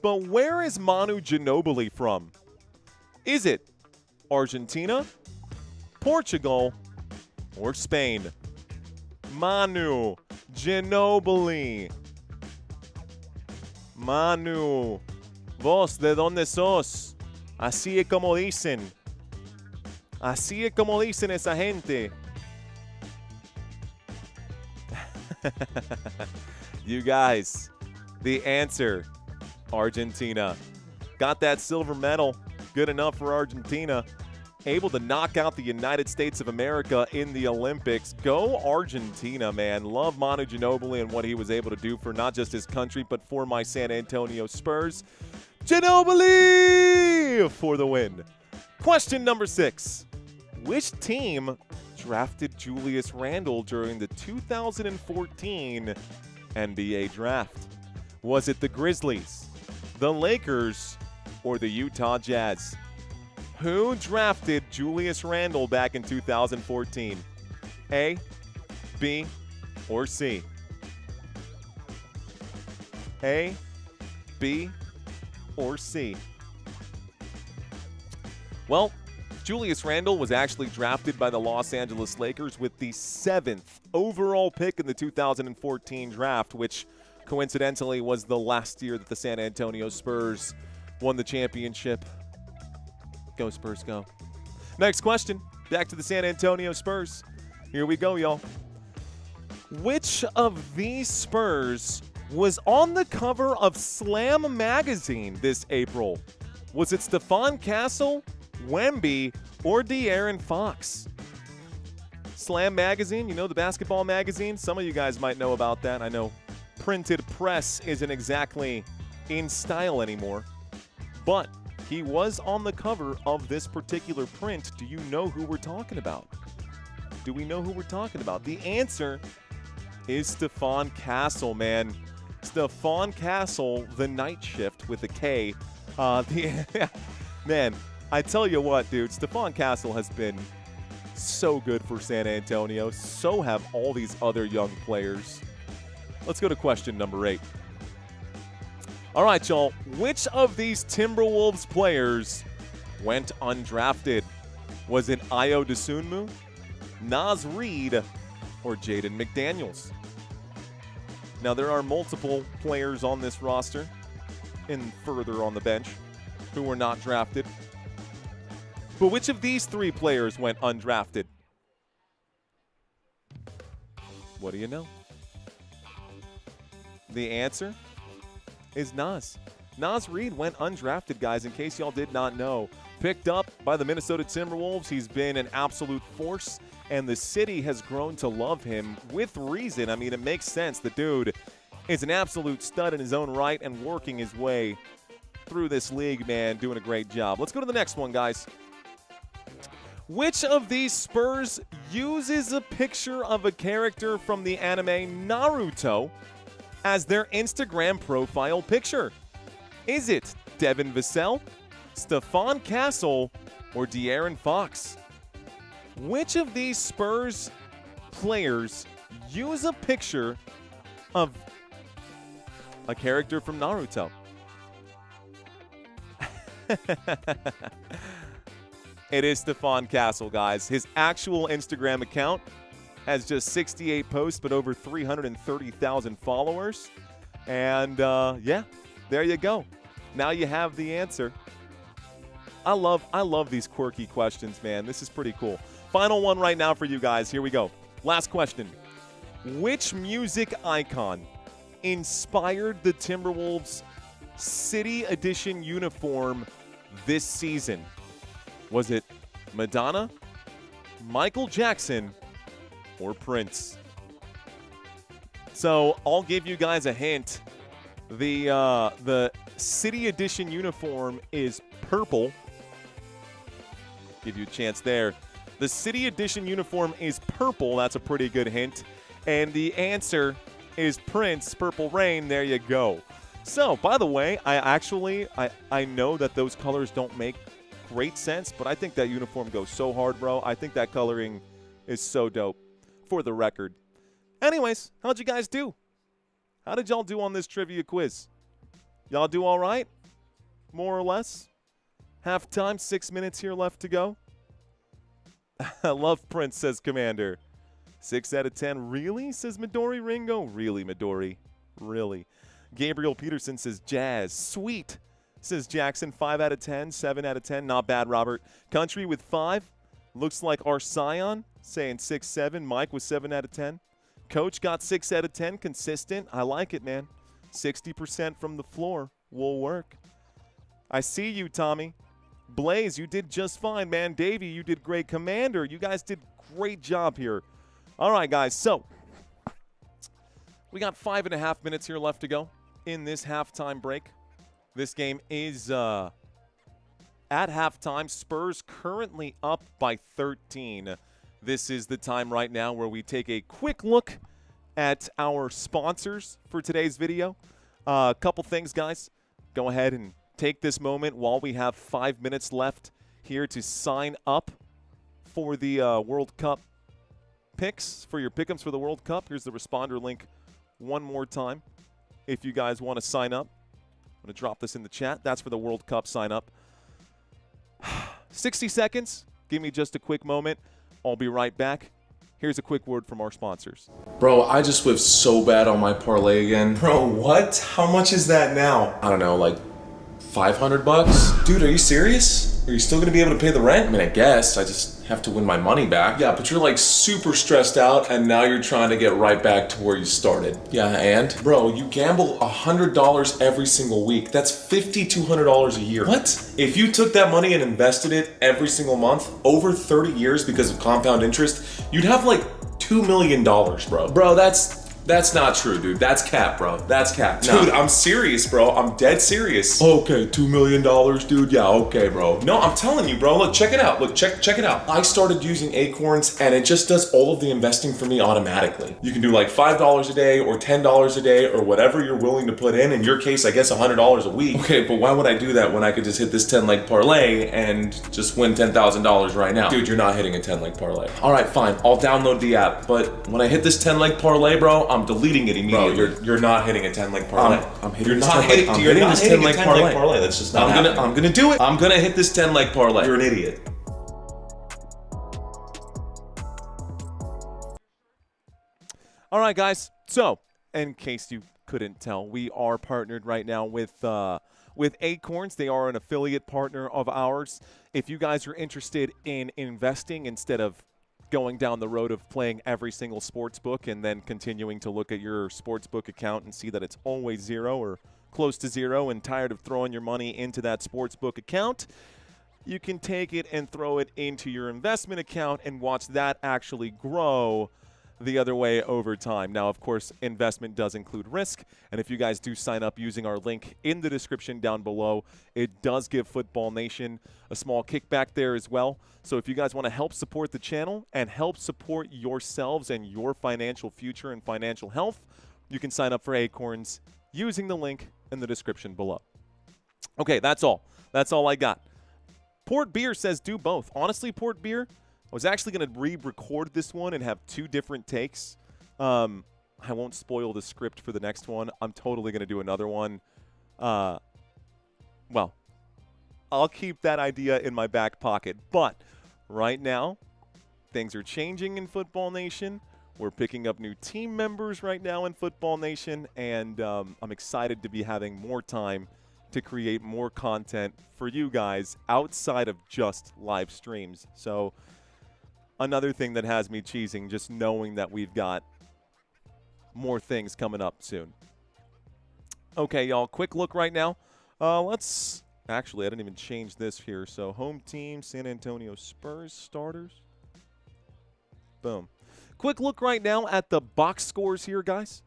Speaker 2: but where is Manu Ginobili from? Is it Argentina, Portugal, or Spain? Manu Ginobili. Manu, vos de dónde sos? Así es como dicen. Así es como dicen esa gente. You guys, the answer, Argentina. Got that silver medal. Good enough for Argentina. Able to knock out the United States of America in the Olympics. Go Argentina, man. Love Manu Ginobili and what he was able to do for not just his country, but for my San Antonio Spurs. Ginobili for the win. Question number 6. Which team drafted Julius Randle during the 2014 NBA Draft? Was it the Grizzlies, the Lakers, or the Utah Jazz? Who drafted Julius Randle back in 2014? A, B, or C? A, B, or C? Well, Julius Randle was actually drafted by the Los Angeles Lakers with the 7th overall pick in the 2014 draft, which coincidentally was the last year that the San Antonio Spurs won the championship. Go Spurs, go. Next question. Back to the San Antonio Spurs. Here we go, y'all. Which of these Spurs was on the cover of Slam magazine this April? Was it Stephon Castle, Wemby, or De'Aaron Fox? Slam magazine, you know, the basketball magazine. Some of you guys might know about that. I know printed press isn't exactly in style anymore, but he was on the cover of this particular print. Do you know who we're talking about? Do we know who we're talking about? The answer is Stephon Castle, man. Stephon Castle, the night shift with a K. Man, I tell you what, dude, Stephon Castle has been so good for San Antonio. So have all these other young players. Let's go to question number 8. All right, y'all. Which of these Timberwolves players went undrafted? Was it Ayo Dosunmu, Naz Reid, or Jaden McDaniels? Now, there are multiple players on this roster and further on the bench who were not drafted. But which of these 3 players went undrafted? What do you know? The answer is Nas. Nas Reed went undrafted, guys, in case y'all did not know. Picked up by the Minnesota Timberwolves. He's been an absolute force, and the city has grown to love him with reason. I mean, it makes sense. The dude is an absolute stud in his own right and working his way through this league, man, doing a great job. Let's go to the next one, guys. Which of these Spurs uses a picture of a character from the anime Naruto as their Instagram profile picture? Is it Devin Vassell, Stephon Castle, or De'Aaron Fox? Which of these Spurs players use a picture of a character from Naruto? It is Stephon Castle, guys. His actual Instagram account has just 68 posts, but over 330,000 followers. And, yeah, there you go. Now you have the answer. I love these quirky questions, man. This is pretty cool. Final one right now for you guys. Here we go. Last question. Which music icon inspired the Timberwolves' City Edition uniform this season? Was it Madonna, Michael Jackson, or Prince? So I'll give you guys a hint. The City Edition uniform is purple. Give you a chance there. The City Edition uniform is purple. That's a pretty good hint. And the answer is Prince, Purple Rain. There you go. So, by the way, I know that those colors don't make great sense, but I think that uniform goes so hard, bro. I think that coloring is so dope, for the record. Anyways, how'd you guys do? How did y'all do on this trivia quiz? Y'all do all right? More or less? Halftime, 6 minutes here left to go. I love Prince, says Commander. 6 out of 10. Really, says Midori Ringo. Really, Midori. Really. Gabriel Peterson says Jazz. Sweet, says Jackson. 5 out of 10. 7 out of 10. Not bad, Robert. Country with 5. Looks like our Scion saying 6, 7. Mike with 7 out of 10. Coach got 6 out of 10. Consistent. I like it, man. 60% from the floor will work. I see you, Tommy. Blaze, you did just fine, man. Davey, you did great. Commander, you guys did great job here. All right, guys, so we got 5.5 minutes here left to go in this halftime break. This game is at halftime. Spurs currently up by 13. This is the time right now where we take a quick look at our sponsors for today's video. A couple things, guys. Go ahead and take this moment while we have 5 minutes left here to sign up for the World Cup picks, for your pick'ems for the World Cup. Here's the responder link one more time if you guys want to sign up. I'm going to drop this in the chat. That's for the World Cup sign up. 60 seconds. Give me just a quick moment. I'll be right back. Here's a quick word from our sponsors.
Speaker 3: Bro, I just whiffed so bad on my parlay again.
Speaker 4: Bro, what? How much is that now?
Speaker 3: I don't know, like $500?
Speaker 4: Dude, are you serious? Are you still gonna be able to pay the
Speaker 3: I
Speaker 4: rent?
Speaker 3: mean, I guess. I just have to win my money back.
Speaker 4: Yeah, but you're like super stressed out and now you're trying to get right back to where you started.
Speaker 3: Yeah, and?
Speaker 4: Bro, you gamble $100 every single week. That's $5,200 a year.
Speaker 3: What?
Speaker 4: If you took that money and invested it every single month over 30 years because of compound interest, you'd have like $2 million, bro.
Speaker 3: Bro, that's not true, dude. That's cap, bro. That's cap. Nah.
Speaker 4: Dude, I'm serious, bro. I'm dead serious.
Speaker 3: Okay, $2 million, dude. Yeah, okay, bro.
Speaker 4: No, I'm telling you, bro. Look, check it out. Look, check it out. I started using Acorns, and it just does all of the investing for me automatically. You can do like $5 a day or $10 a day or whatever you're willing to put in. In your case, I guess $100 a week. Okay, but why would I do that when I could just hit this 10-leg parlay and just win $10,000 right now? Dude, you're not hitting a 10-leg parlay. All right, fine. I'll download the app, but when I hit this 10-leg parlay, bro, I'm deleting it immediately.
Speaker 3: Bro,
Speaker 4: you're not hitting a 10-leg parlay.
Speaker 3: I'm hitting this 10-leg
Speaker 4: parlay. That's just not happening. I'm gonna do it. I'm gonna hit this 10-leg parlay. You're an idiot.
Speaker 2: All right, guys. So, in case you couldn't tell, we are partnered right now with Acorns. They are an affiliate partner of ours. If you guys are interested in investing instead of going down the road of playing every single sports book and then continuing to look at your sports book account and see that it's always zero or close to zero and tired of throwing your money into that sports book account, you can take it and throw it into your investment account and watch that actually grow the other way over time. Now, of course, investment does include risk, and if you guys do sign up using our link in the description down below, it does give Football Nation a small kickback there as well. So if you guys want to help support the channel and help support yourselves and your financial future and financial health, you can sign up for Acorns using the link in the description below. Okay, that's all. That's all I got. Port Beer says do both. Honestly, Port Beer, I was actually going to re-record this one and have two different takes. I won't spoil the script for the next one. I'm totally going to do another one. Well, I'll keep that idea in my back pocket. But right now, things are changing in Football Nation. We're picking up new team members right now in Football Nation, and I'm excited to be having more time to create more content for you guys outside of just live streams. So another thing that has me cheesing, just knowing that we've got more things coming up soon. Okay, y'all, quick look right now. Actually, I didn't even change this here. So home team, San Antonio Spurs starters. Boom. Quick look right now at the box scores here, guys.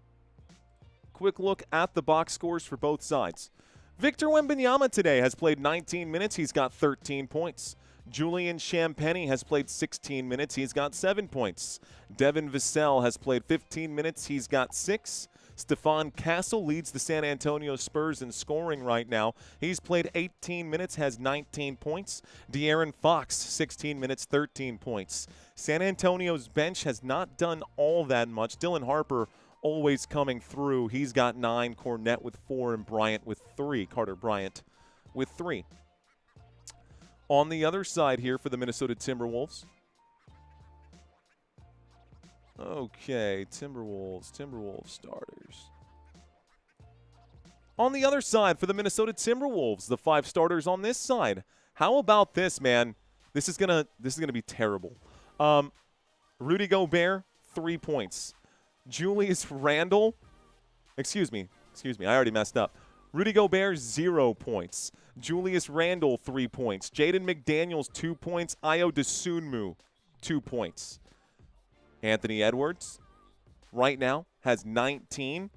Speaker 2: Quick look at the box scores for both sides. Victor Wembanyama today has played 19 minutes. He's got 13 points. Julian Champagnie has played 16 minutes. He's got 7 points. Devin Vassell has played 15 minutes. He's got 6. Stephon Castle leads the San Antonio Spurs in scoring right now. He's played 18 minutes, has 19 points. De'Aaron Fox, 16 minutes, 13 points. San Antonio's bench has not done all that much. Dylan Harper always coming through. He's got 9, Cornette with 4, and Bryant with 3. Carter Bryant with 3. On the other side here for the Minnesota Timberwolves. Okay, Timberwolves starters. On the other side for the Minnesota Timberwolves, the 5 starters on this side. How about this, man? This is gonna be terrible. Rudy Gobert, 3 points. Julius Randle, excuse me, I already messed up. Rudy Gobert, 0 points. Julius Randle, 3 points. Jaden McDaniels, 2 points. Ayo Dosunmu, 2 points. Anthony Edwards, right now, has 19.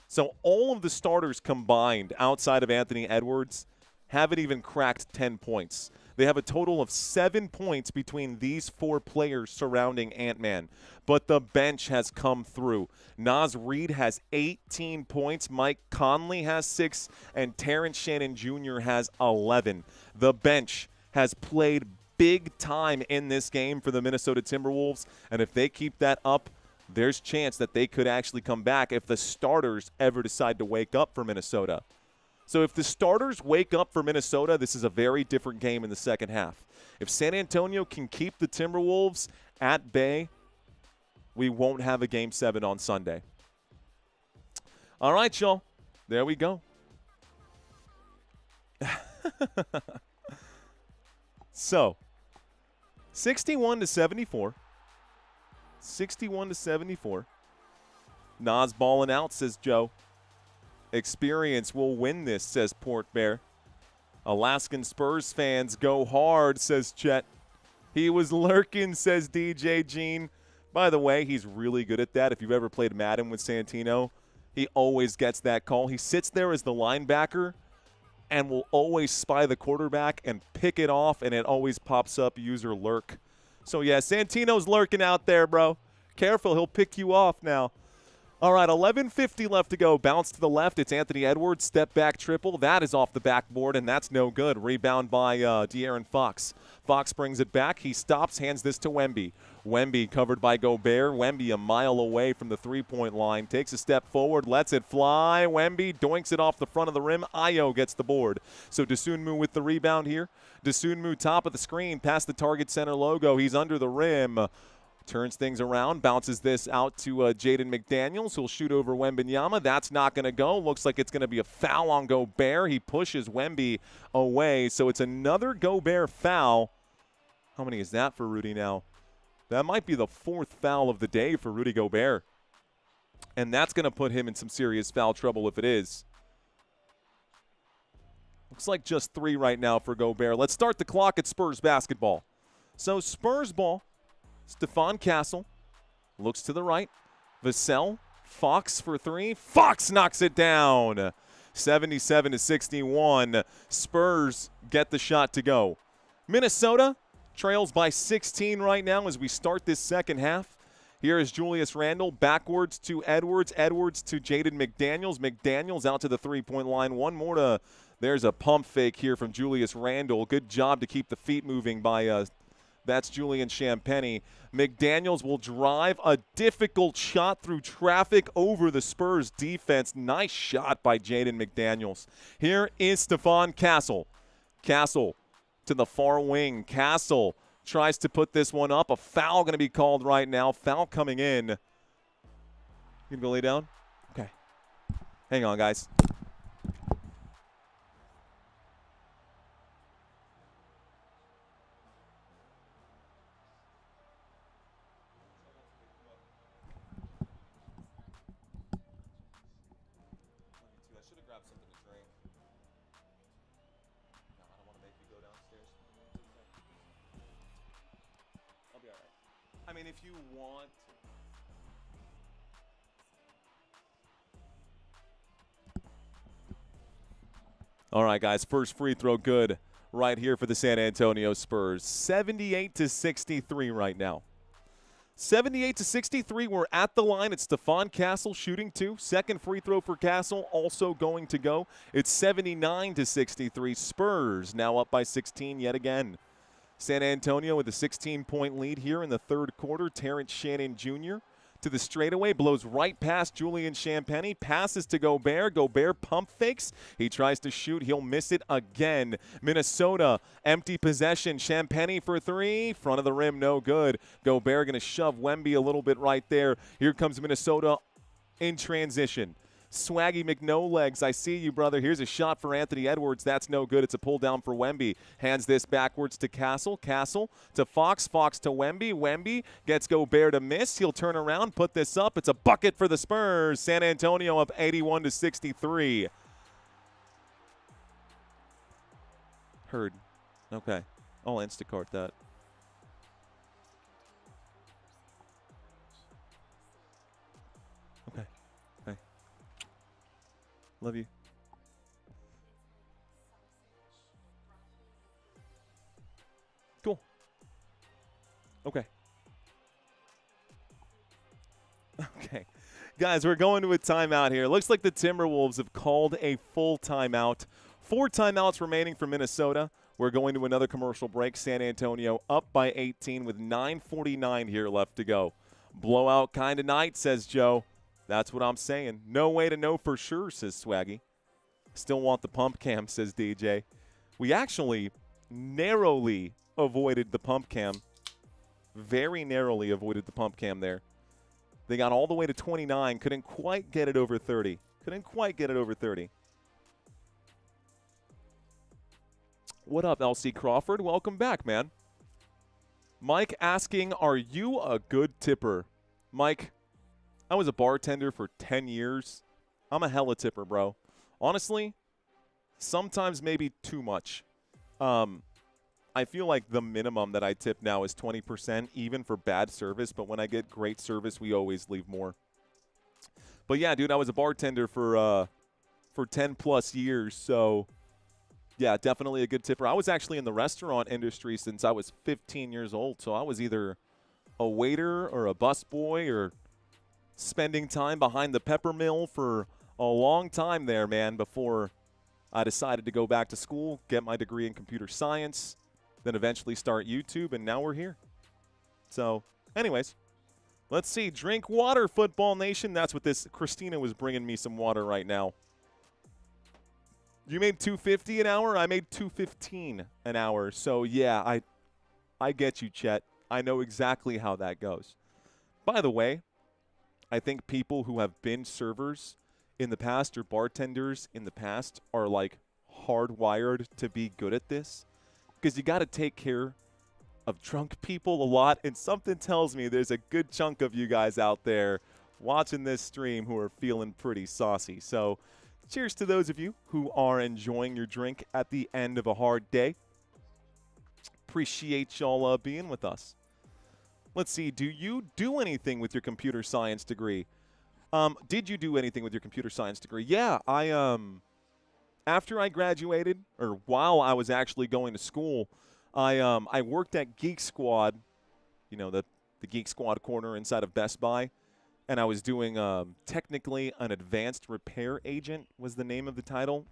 Speaker 2: So all of the starters combined outside of Anthony Edwards haven't even cracked 10 points. They have a total of 7 points between these 4 players surrounding Ant-Man. But the bench has come through. Naz Reid has 18 points. Mike Conley has 6. And Terrence Shannon Jr. has 11. The bench has played big time in this game for the Minnesota Timberwolves. And if they keep that up, there's chance that they could actually come back if the starters ever decide to wake up for Minnesota. So if the starters wake up for Minnesota, this is a very different game in the second half. If San Antonio can keep the Timberwolves at bay, we won't have a Game 7 on Sunday. All right, y'all. There we go. So, 61-74. 61-74. Nas balling out, says Joe. Experience will win this, says Port Bear. Alaskan Spurs fans go hard, says Chet. He was lurking, says DJ Gene. By the way, he's really good at that. If you've ever played Madden with Santino, he always gets that call. He sits there as the linebacker and will always spy the quarterback and pick it off, and it always pops up user lurk. So, yeah, Santino's lurking out there, bro. Careful, he'll pick you off now. All right, 11:50 left to go. Bounce to the left. It's Anthony Edwards. Step back triple. That is off the backboard, and that's no good. Rebound by De'Aaron Fox. Fox brings it back. He stops, hands this to Wemby. Wemby covered by Gobert. Wemby a mile away from the three-point line. Takes a step forward, lets it fly. Wemby doinks it off the front of the rim. Ayo gets the board. So Dosunmu with the rebound here. Dosunmu top of the screen, past the target center logo. He's under the rim. Turns things around, bounces this out to Jaden McDaniels, who'll shoot over Wembanyama. That's not going to go. Looks like it's going to be a foul on Gobert. He pushes Wemby away, so it's another Gobert foul. How many is that for Rudy now? That might be the 4th foul of the day for Rudy Gobert. And that's going to put him in some serious foul trouble if it is. Looks like just 3 right now for Gobert. Let's start the clock at Spurs basketball. So Spurs ball, Stephon Castle looks to the right. Vassell, Fox for 3. Fox knocks it down. 77-61. Spurs get the shot to go. Minnesota trails by 16 right now as we start this second half. Here is Julius Randle backwards to Edwards. Edwards to Jaden McDaniels. McDaniels out to the three-point line. One more to – there's a pump fake here from Julius Randle. Good job to keep the feet moving by that's Julian Champagnie. McDaniels will drive a difficult shot through traffic over the Spurs defense. Nice shot by Jaden McDaniels. Here is Stephon Castle. Castle to the far wing. Castle tries to put this one up. A foul going to be called right now. Foul coming in. You can go lay down? Okay. Hang on, guys. I should have grabbed something to drink. No, I don't want to make you go downstairs. I'll be all right. I mean, if you want. All right, guys. First free throw good right here for the San Antonio Spurs. 78-63 right now. 78-63. We're at the line. It's Stephon Castle shooting 2. Second free throw for Castle also going to go. It's 79-63. Spurs now up by 16 yet again. San Antonio with a 16-point lead here in the third quarter. Terrence Shannon Jr. to the straightaway, blows right past Julian Champagnie, passes to Gobert. Gobert pump fakes. He tries to shoot. He'll miss it again. Minnesota, empty possession. Champagnie for 3. Front of the rim, no good. Gobert going to shove Wemby a little bit right there. Here comes Minnesota in transition. Swaggy McNolegs, I see you, brother. Here's a shot for Anthony Edwards. That's no good. It's a pull down for Wemby. Hands this backwards to Castle. Castle to Fox. Fox to Wemby. Wemby gets Gobert to miss. He'll turn around, put this up. It's a bucket for the Spurs. San Antonio up 81-63. Heard. Okay. I'll Instacart that. Okay. Okay. Love you. Cool. Okay. Okay. Guys, we're going to a timeout here. Looks like the Timberwolves have called a full timeout. 4 timeouts remaining for Minnesota. We're going to another commercial break. San Antonio up by 18 with 9:49 here left to go. Blowout kind of night, says Joe. That's what I'm saying. No way to know for sure, says Swaggy. Still want the pump cam, says DJ. We actually narrowly avoided the pump cam. Very narrowly avoided the pump cam there. They got all the way to 29. Couldn't quite get it over 30. Couldn't quite get it over 30. What up, LC Crawford? Welcome back, man. Mike asking, are you a good tipper? Mike, I was a bartender for 10 years. I'm a hella tipper, bro. Honestly, sometimes maybe too much. I feel like the minimum that I tip now is 20%, even for bad service. But when I get great service, we always leave more. But yeah, dude, I was a bartender for 10+ years. So yeah, definitely a good tipper. I was actually in the restaurant industry since I was 15 years old. So I was either a waiter or a busboy or spending time behind the pepper mill for a long time there, man, before I decided to go back to school, get my degree in computer science, then eventually start YouTube, and now we're here. So, anyways, let's see. Drink water, Football Nation. That's what this Christina was bringing me some water right now. You made $2.50 an hour. I made $2.15 an hour. So, yeah, I get you, Chet. I know exactly how that goes. By the way, I think people who have been servers in the past or bartenders in the past are like hardwired to be good at this, because you got to take care of drunk people a lot, and something tells me there's a good chunk of you guys out there watching this stream who are feeling pretty saucy. So cheers to those of you who are enjoying your drink at the end of a hard day. Appreciate y'all being with us. Let's see, do you do anything with your computer science degree? Did you do anything with your computer science degree? Yeah, after I graduated, or while I was actually going to school, I worked at Geek Squad, you know, the Geek Squad corner inside of Best Buy, and I was doing technically an advanced repair agent was the name of the title.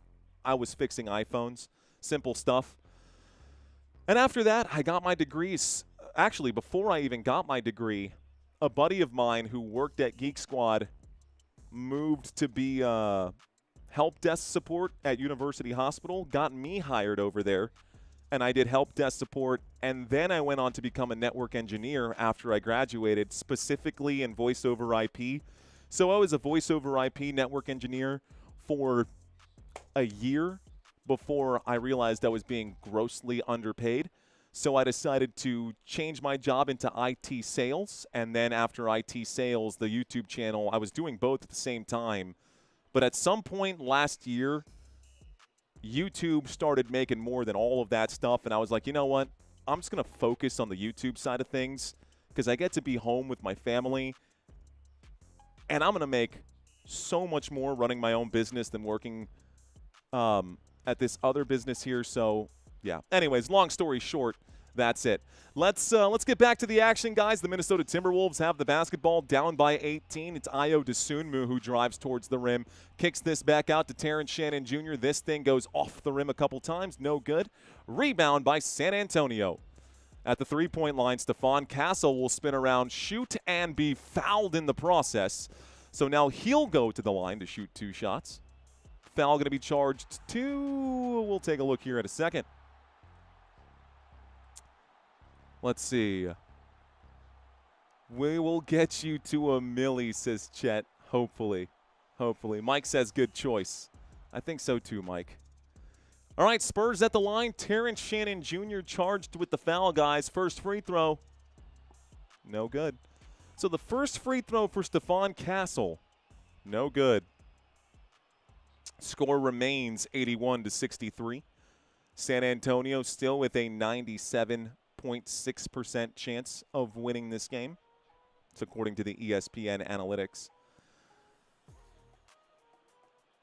Speaker 2: I was fixing iPhones, simple stuff. And after that, I got my degrees. Actually, before I even got my degree, a buddy of mine who worked at Geek Squad moved to be help desk support at University Hospital, got me hired over there, and I did help desk support, and then I went on to become a network engineer after I graduated, specifically in voice over IP. So I was a voice over IP network engineer for a year before I realized I was being grossly underpaid. So I decided to change my job into IT sales, and then after IT sales, the YouTube channel, I was doing both at the same time. But at some point last year, YouTube started making more than all of that stuff, and I was like, you know what? I'm just going to focus on the YouTube side of things because I get to be home with my family, and I'm going to make so much more running my own business than working at this other business here. So, yeah. Anyways, long story short, that's it. Let's get back to the action, guys. The Minnesota Timberwolves have the basketball down by 18. It's Ayo Dosunmu who drives towards the rim, kicks this back out to Terrence Shannon Jr. This thing goes off the rim a couple times. No good. Rebound by San Antonio. At the three-point line, Stephon Castle will spin around, shoot, and be fouled in the process. So now he'll go to the line to shoot 2 shots. Foul going to be charged 2. We'll take a look here in a second. Let's see. We will get you to a milli, says Chet. Hopefully. Hopefully. Mike says good choice. I think so too, Mike. All right, Spurs at the line. Terrence Shannon Jr. charged with the foul, guys. First free throw. No good. So the first free throw for Stephon Castle. No good. Score remains 81-63. San Antonio still with a 97.6% chance of winning this game. It's according to the ESPN analytics.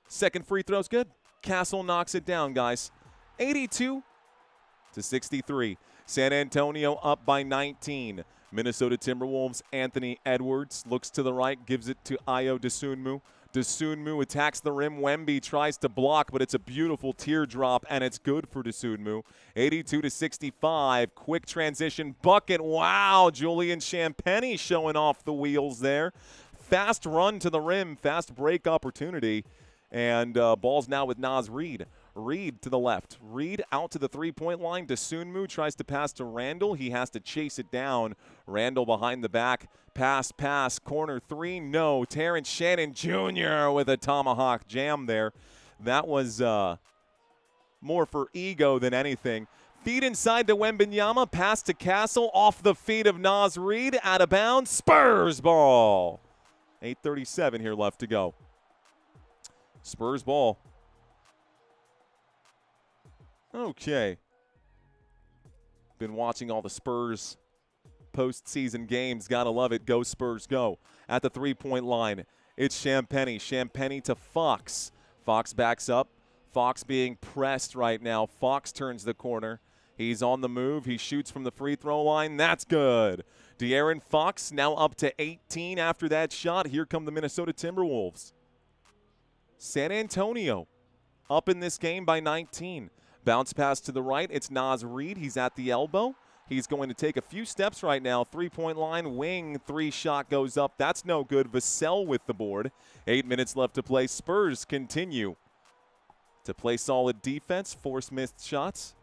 Speaker 2: Second free throw's good. Castle knocks it down, guys. 82-63. San Antonio up by 19. Minnesota Timberwolves, Anthony Edwards looks to the right, gives it to Ayo Dosunmu. Dosunmu attacks the rim. Wemby tries to block, but it's a beautiful teardrop, and it's good for Dosunmu. 82-65. Quick transition bucket. Wow, Julian Champagnie showing off the wheels there. Fast run to the rim, fast break opportunity. And ball's now with Naz Reid. Reid to the left. Reid out to the three-point line. Dosunmu tries to pass to Randall. He has to chase it down. Randall behind the back. Pass. Corner 3. No. Terrence Shannon Jr. with a tomahawk jam there. That was more for ego than anything. Feed inside to Wembanyama. Pass to Castle. Off the feet of Naz Reid. Out of bounds. Spurs ball. 8:37 here left to go. Spurs ball. Okay. Been watching all the Spurs postseason games. Gotta love it. Go Spurs, go. At the three-point line, it's Champagnie. Champagnie to Fox. Fox backs up. Fox being pressed right now. Fox turns the corner. He's on the move. He shoots from the free throw line. That's good. De'Aaron Fox now up to 18 after that shot. Here come the Minnesota Timberwolves. San Antonio up in this game by 19. Bounce pass to the right. It's Naz Reid. He's at the elbow. He's going to take a few steps right now. Three-point line, wing, 3-shot goes up. That's no good. Vassell with the board. 8 minutes left to play. Spurs continue to play solid defense, force missed shots.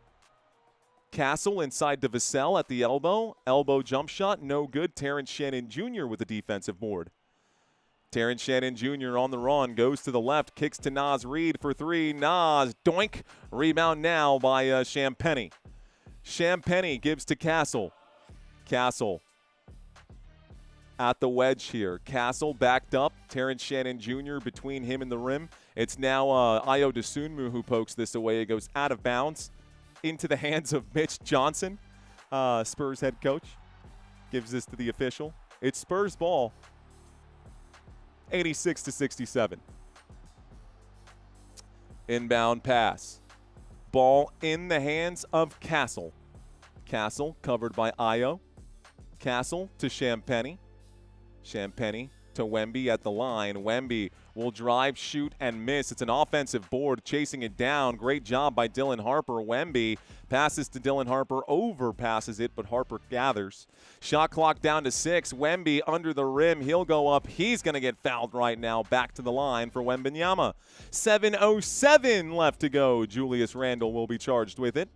Speaker 2: Castle inside to Vassell at the elbow. Elbow jump shot, no good. Terrence Shannon Jr. with the defensive board. Terrence Shannon Jr. on the run, goes to the left, kicks to Naz Reid for 3. Naz, doink. Rebound now by Champagnie. Champagny gives to Castle. Castle at the wedge here. Castle backed up. Terrence Shannon Jr. between him and the rim. It's now Ayo Dosunmu who pokes this away. It goes out of bounds into the hands of Mitch Johnson, Spurs head coach. Gives this to the official. It's Spurs ball, 86-67. Inbound pass. Ball in the hands of Castle. Castle covered by Ayo. Castle to Champagny. Champagny to Wemby at the line. Wemby will drive, shoot, and miss. It's an offensive board, chasing it down. Great job by Dylan Harper. Wemby passes to Dylan Harper, overpasses it, but Harper gathers. Shot clock down to 6. Wemby under the rim. He'll go up. He's going to get fouled right now. Back to the line for Wembanyama. 7:07 left to go. Julius Randle will be charged with it.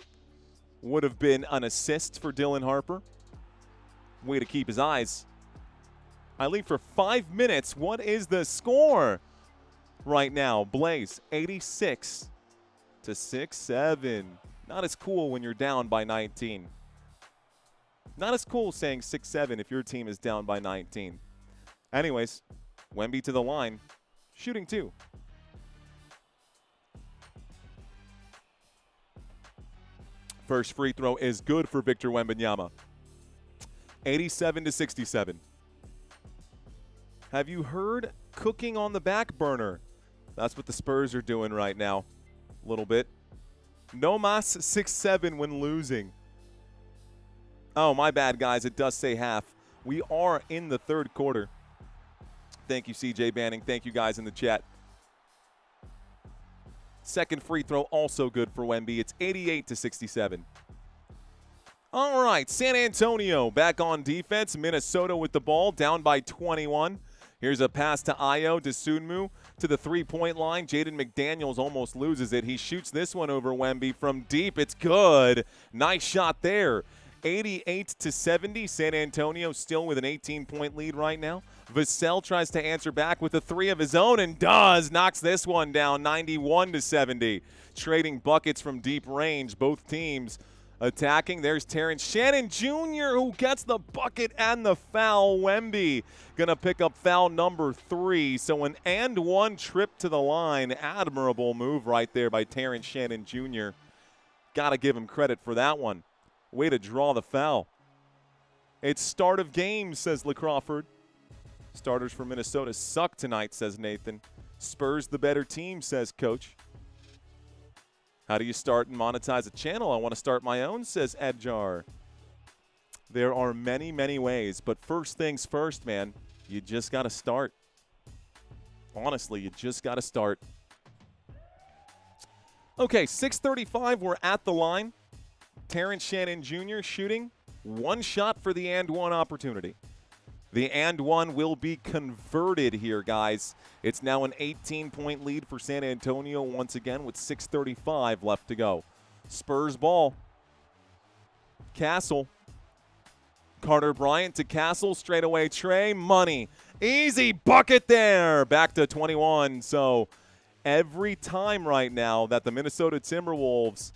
Speaker 2: Would have been an assist for Dylan Harper. Way to keep his eyes. I leave for 5 minutes. What is the score right now? Blaze, 86-67. Not as cool when you're down by 19. Not as cool saying 6-7 if your team is down by 19. Anyways, Wemby to the line, shooting 2. First free throw is good for Victor Wembanyama. 87-67. Have you heard cooking on the back burner? That's what the Spurs are doing right now. A little bit. No mas 6-7 when losing. Oh, my bad, guys. It does say half. We are in the third quarter. Thank you, CJ Banning. Thank you, guys, in the chat. Second free throw also good for Wemby. It's 88-67. All right, San Antonio back on defense. Minnesota with the ball, down by 21. Here's a pass to Ayo Dosunmu to the three-point line. Jaden McDaniels almost loses it. He shoots this one over Wemby from deep. It's good. Nice shot there. 88-70. San Antonio still with an 18-point lead right now. Vassell tries to answer back with a 3 of his own and does. Knocks this one down, 91-70. Trading buckets from deep range. Both teams attacking. There's Terrence Shannon Jr. who gets the bucket and the foul. Wemby going to pick up foul number 3. So an and one trip to the line. Admirable move right there by Terrence Shannon Jr. Got to give him credit for that one. Way to draw the foul. It's start of game, says LaCrawford. Starters for Minnesota suck tonight, says Nathan. Spurs the better team, says Coach. How do you start and monetize a channel? I want to start my own, says Edjar. There are many, many ways, but first things first, man. You just got to start. Honestly, you just got to start. Okay, 6:35, we're at the line. Terrence Shannon Jr. shooting. One shot for the and one opportunity. The and one will be converted here, guys. It's now an 18-point lead for San Antonio once again with 6:35 left to go. Spurs ball. Castle. Carter Bryant to Castle. Straight away Trey. Money. Easy bucket there. Back to 21. So every time right now that the Minnesota Timberwolves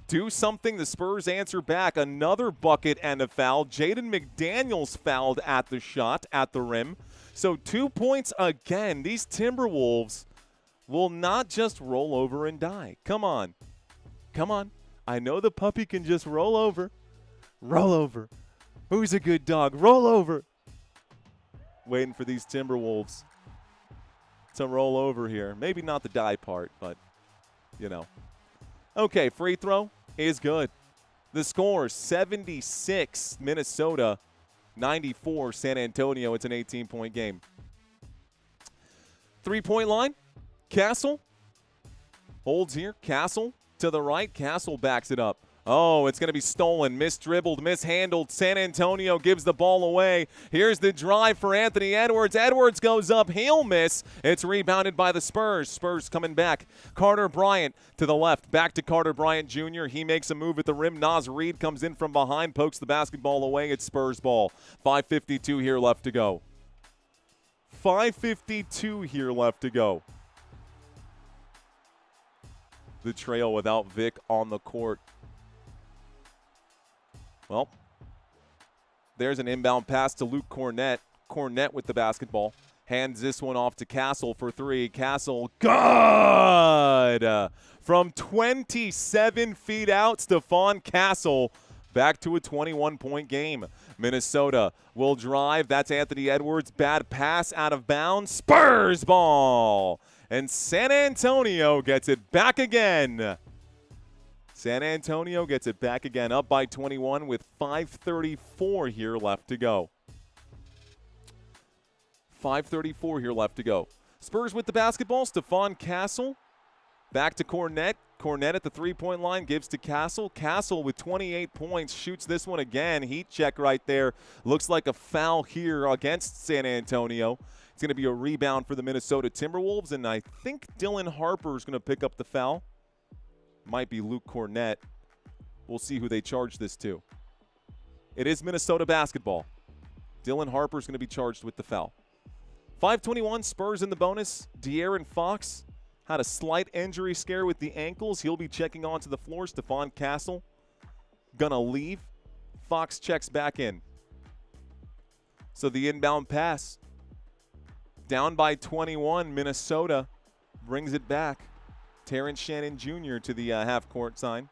Speaker 2: do something, the Spurs answer back. Another bucket and a foul. Jaden McDaniels fouled at the shot at the rim. So 2 points again. These Timberwolves will not just roll over and die. Come on. Come on. I know the puppy can just roll over. Roll over. Who's a good dog? Roll over. Waiting for these Timberwolves to roll over here. Maybe not the die part, but, you know. Okay, free throw is good. The score, 76 Minnesota, 94 San Antonio. It's an 18-point game. Three-point line, Castle holds here. Castle to the right. Castle backs it up. Oh, it's going to be stolen, misdribbled, mishandled. San Antonio gives the ball away. Here's the drive for Anthony Edwards. Edwards goes up. He'll miss. It's rebounded by the Spurs. Spurs coming back. Carter Bryant to the left. Back to Carter Bryant Jr. He makes a move at the rim. Naz Reid comes in from behind, pokes the basketball away. It's Spurs ball. 5:52 here left to go. 5:52 here left to go. the trail without Vic on the court. Well, there's an inbound pass to Luke Cornett. Cornett with the basketball. Hands this one off to Castle for three. Castle, good! From 27 feet out, Stephon Castle back to a 21-point game. Minnesota will drive. That's Anthony Edwards. Bad pass out of bounds. Spurs ball. And San Antonio gets it back again. San Antonio gets it back again, up by 21 with 5:34 here left to go. 5:34 here left to go. Spurs with the basketball. Stephon Castle back to Cornett. Cornett at the three-point line gives to Castle. Castle with 28 points shoots this one again. Heat check right there. Looks like a foul here against San Antonio. It's going to be a rebound for the Minnesota Timberwolves, and I think Dylan Harper is going to pick up the foul. Might be Luke Cornett. We'll see who they charge this to. It is Minnesota basketball. Dylan Harper is going to be charged with the foul. 5:21, Spurs in the bonus. De'Aaron Fox had a slight injury scare with the ankles. He'll be checking onto the floor. Stephon Castle gonna leave. Fox checks back in. So the inbound pass. Down by 21, Minnesota brings it back. Terrence Shannon Jr. to the half-court sign.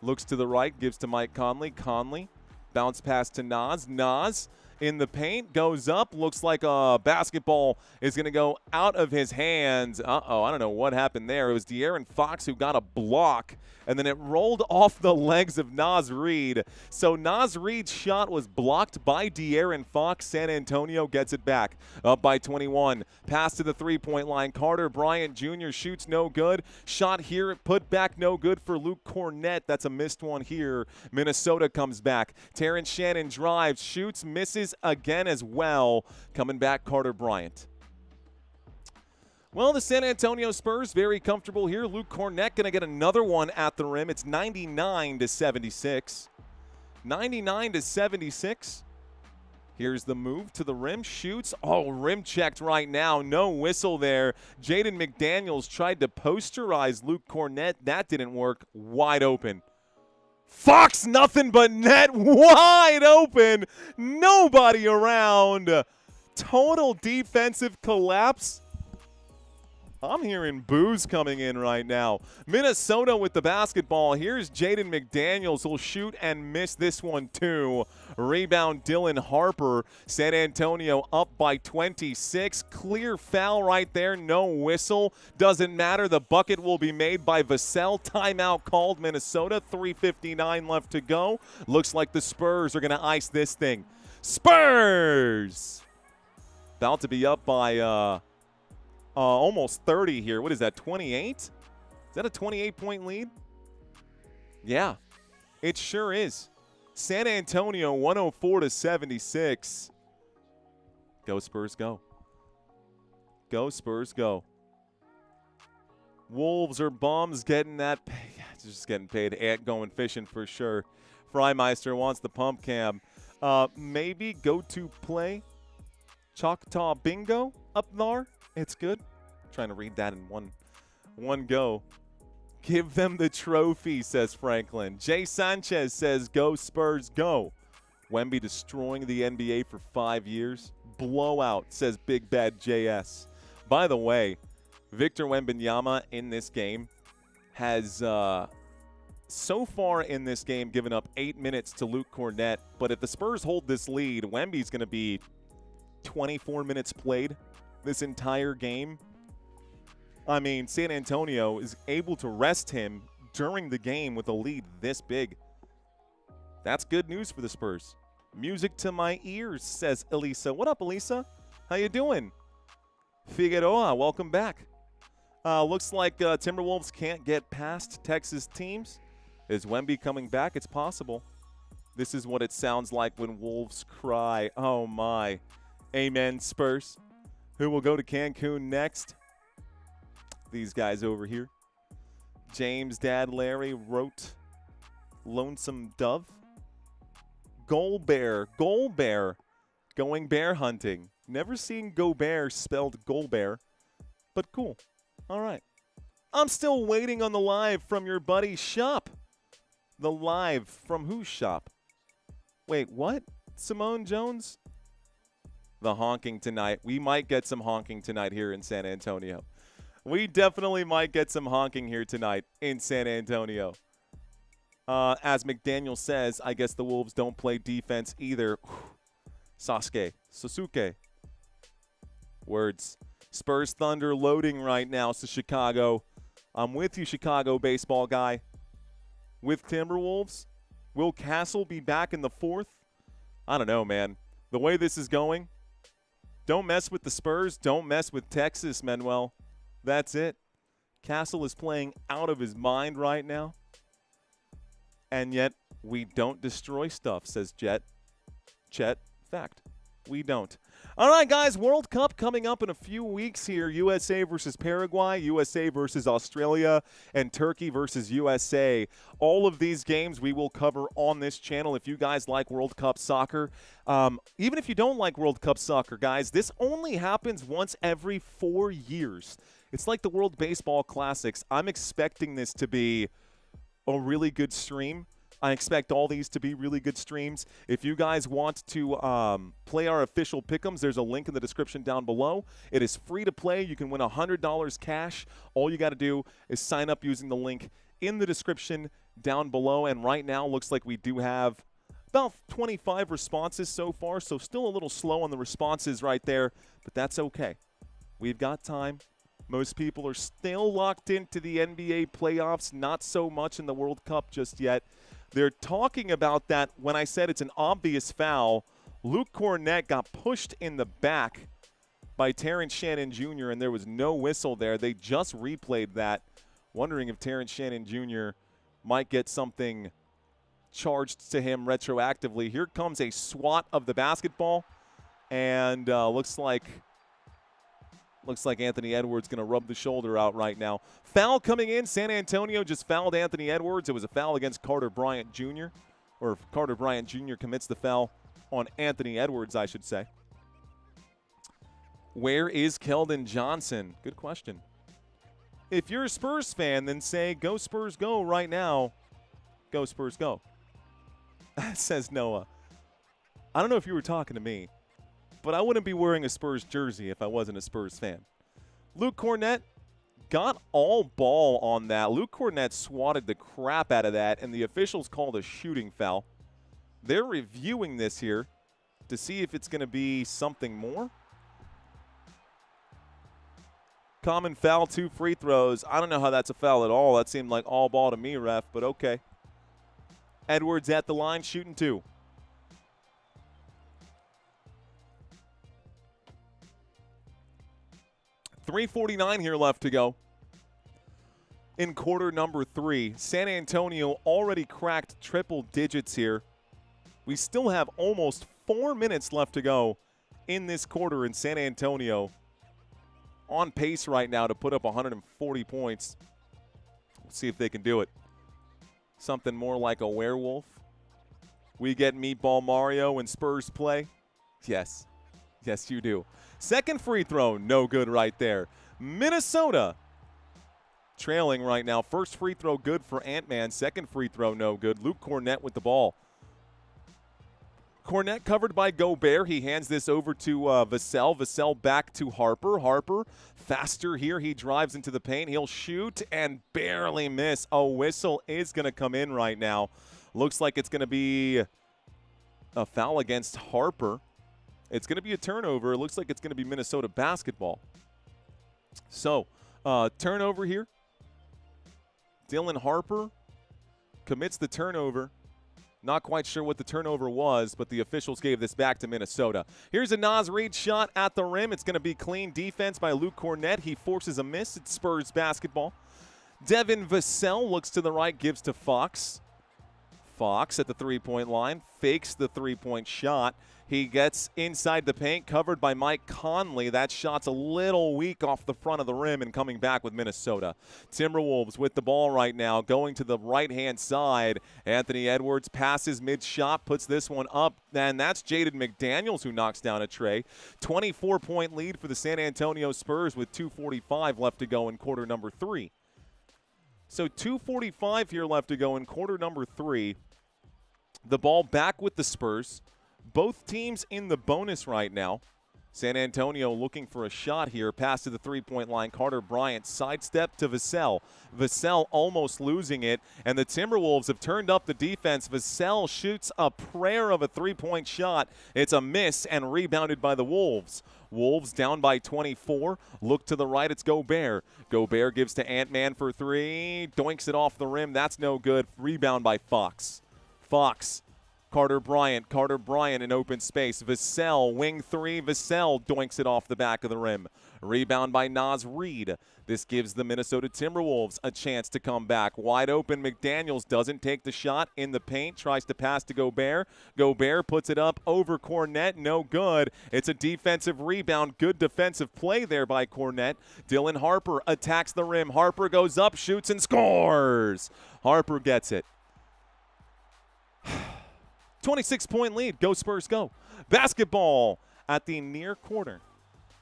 Speaker 2: Looks to the right, gives to Mike Conley. Conley, bounce pass to Nas. Nas in the paint, goes up. Looks like a basketball is going to go out of his hands. Uh-oh, I don't know what happened there. It was De'Aaron Fox who got a block, and then it rolled off the legs of Nas Reed. So Nas Reed's shot was blocked by De'Aaron Fox. San Antonio gets it back, up by 21. Pass to the three-point line. Carter Bryant Jr. shoots no good. Shot here, put back no good for Luke Cornett. That's a missed one here. Minnesota comes back. Terrence Shannon drives, shoots, misses again as well. Coming back, Carter Bryant. Well, the San Antonio Spurs very comfortable here. Luke Cornett going to get another one at the rim. It's 99-76. 99-76. Here's the move to the rim. Shoots. Oh, rim checked right now. No whistle there. Jaden McDaniels tried to posterize Luke Cornett. That didn't work. Wide open. Fox, nothing but net, wide open, nobody around. Total defensive collapse. I'm hearing boos coming in right now. Minnesota with the basketball. Here's Jaden McDaniels. He'll shoot and miss this one too. Rebound Dylan Harper. San Antonio up by 26. Clear foul right there. No whistle. Doesn't matter. The bucket will be made by Vassell. Timeout called Minnesota. 3:59 left to go. Looks like the Spurs are going to ice this thing. Spurs! About to be up by almost 30 here. What is that, 28? Is that a 28-point lead? Yeah, it sure is. San Antonio 104-76. Go Spurs, go. Go Spurs, go. Wolves are bums getting that pay. Just getting paid. Ant going fishing for sure. Freimeister wants the pump cam. Maybe go to play Choctaw Bingo up there. It's good. I'm trying to read that in one go. Give them the trophy, says Franklin. Jay Sanchez says, go Spurs, go. Wemby destroying the NBA for 5 years. Blowout, says Big Bad JS. By the way, Victor Wembanyama in this game has so far in this game given up 8 minutes to Luke Cornett. But if the Spurs hold this lead, Wemby's going to be 24 minutes played this entire game. I mean, San Antonio is able to rest him during the game with a lead this big. That's good news for the Spurs. Music to my ears, says Elisa. What up, Elisa? How you doing? Figueroa, welcome back. Looks like Timberwolves can't get past Texas teams. Is Wemby coming back? It's possible. This is what it sounds like when Wolves cry. Oh, my. Amen, Spurs. Who will go to Cancun next? These guys over here. James' dad Larry wrote Lonesome Dove. Golbear. Going bear hunting. Never seen Gobert spelled Golbear, but cool. All right. I'm still waiting on the live from your buddy Shop. The live from whose shop? Wait, what? Simone Jones? The honking tonight. We might get some honking tonight here in San Antonio. We definitely might get some honking here tonight in San Antonio. As McDaniel says, I guess the Wolves don't play defense either. Sasuke. Words. Spurs Thunder loading right now to Chicago. I'm with you, Chicago baseball guy. With Timberwolves. Will Castle be back in the fourth? I don't know, man. The way this is going, don't mess with the Spurs. Don't mess with Texas, Manuel. That's it. Castle is playing out of his mind right now. And yet, we don't destroy stuff, says Chet. Fact. We don't. All right, guys, World Cup coming up in a few weeks here. USA versus Paraguay, USA versus Australia, and Turkey versus USA. All of these games we will cover on this channel. If you guys like World Cup soccer, even if you don't like World Cup soccer, guys, this only happens once every 4 years. It's like the World Baseball Classics. I'm expecting this to be a really good stream. I expect all these to be really good streams. If you guys want to play our official pick'ems, there's a link in the description down below. It is free to play. You can win $100 cash. All you got to do is sign up using the link in the description down below. And right now, looks like we do have about 25 responses so far, so still a little slow on the responses right there, but that's okay. We've got time. Most people are still locked into the NBA playoffs, not so much in the World Cup just yet. They're talking about that when I said it's an obvious foul. Luke Cornett got pushed in the back by Terrence Shannon Jr., and there was no whistle there. They just replayed that, wondering if Terrence Shannon Jr. might get something charged to him retroactively. Here comes a swat of the basketball, and looks like Anthony Edwards going to rub the shoulder out right now. Foul coming in. San Antonio just fouled Anthony Edwards. It was a foul against Carter Bryant Jr. Or Carter Bryant Jr. commits the foul on Anthony Edwards, I should say. Where is Keldon Johnson? Good question. If you're a Spurs fan, then say, go Spurs go right now. Go Spurs go. Says Noah. I don't know if you were talking to me, but I wouldn't be wearing a Spurs jersey if I wasn't a Spurs fan. Luke Cornett got all ball on that. Luke Cornett swatted the crap out of that, and the officials called a shooting foul. They're reviewing this here to see if it's going to be something more. Common foul, 2 free throws. I don't know how that's a foul at all. That seemed like all ball to me, ref, but okay. Edwards at the line, shooting 2. .349 here left to go in quarter number 3. San Antonio already cracked triple digits here. We still have almost 4 minutes left to go in this quarter, in San Antonio on pace right now to put up 140 points. We'll see if they can do it. Something more like a werewolf. We get Meatball Mario when Spurs play. Yes. Yes, you do. Second free throw, no good right there. Minnesota trailing right now. First free throw good for Ant-Man. Second free throw, no good. Luke Cornett with the ball. Cornett covered by Gobert. He hands this over to Vassell. Vassell back to Harper. Harper faster here. He drives into the paint. He'll shoot and barely miss. A whistle is going to come in right now. Looks like it's going to be a foul against Harper. It's going to be a turnover. It looks like it's going to be Minnesota basketball. So, turnover here. Dylan Harper commits the turnover. Not quite sure what the turnover was, but the officials gave this back to Minnesota. Here's a Naz Reid shot at the rim. It's going to be clean defense by Luke Cornett. He forces a miss. It's Spurs basketball. Devin Vassell looks to the right, gives to Fox. Fox at the three-point line, fakes the three-point shot. He gets inside the paint, covered by Mike Conley. That shot's a little weak off the front of the rim and coming back with Minnesota. Timberwolves with the ball right now, going to the right-hand side. Anthony Edwards passes mid-shot, puts this one up, and that's Jaden McDaniels who knocks down a tray. 24-point lead for the San Antonio Spurs with 2:45 left to go in quarter number 3. So 2:45 here left to go in quarter number 3. The ball back with the Spurs. Both teams in the bonus right now. San Antonio looking for a shot here. Pass to the three-point line. Carter Bryant sidestep to Vassell. Vassell almost losing it. And the Timberwolves have turned up the defense. Vassell shoots a prayer of a three-point shot. It's a miss and rebounded by the Wolves. Wolves down by 24. Look to the right. It's Gobert. Gobert gives to Ant-Man for 3. Doinks it off the rim. That's no good. Rebound by Fox. Fox. Carter Bryant in open space. Vassell, wing 3. Vassell doinks it off the back of the rim. Rebound by Naz Reid. This gives the Minnesota Timberwolves a chance to come back. Wide open, McDaniels doesn't take the shot in the paint. Tries to pass to Gobert. Gobert puts it up over Cornette. No good. It's a defensive rebound. Good defensive play there by Cornette. Dylan Harper attacks the rim. Harper goes up, shoots, and scores. Harper gets it. 26-point lead. Go Spurs, go. Basketball at the near corner.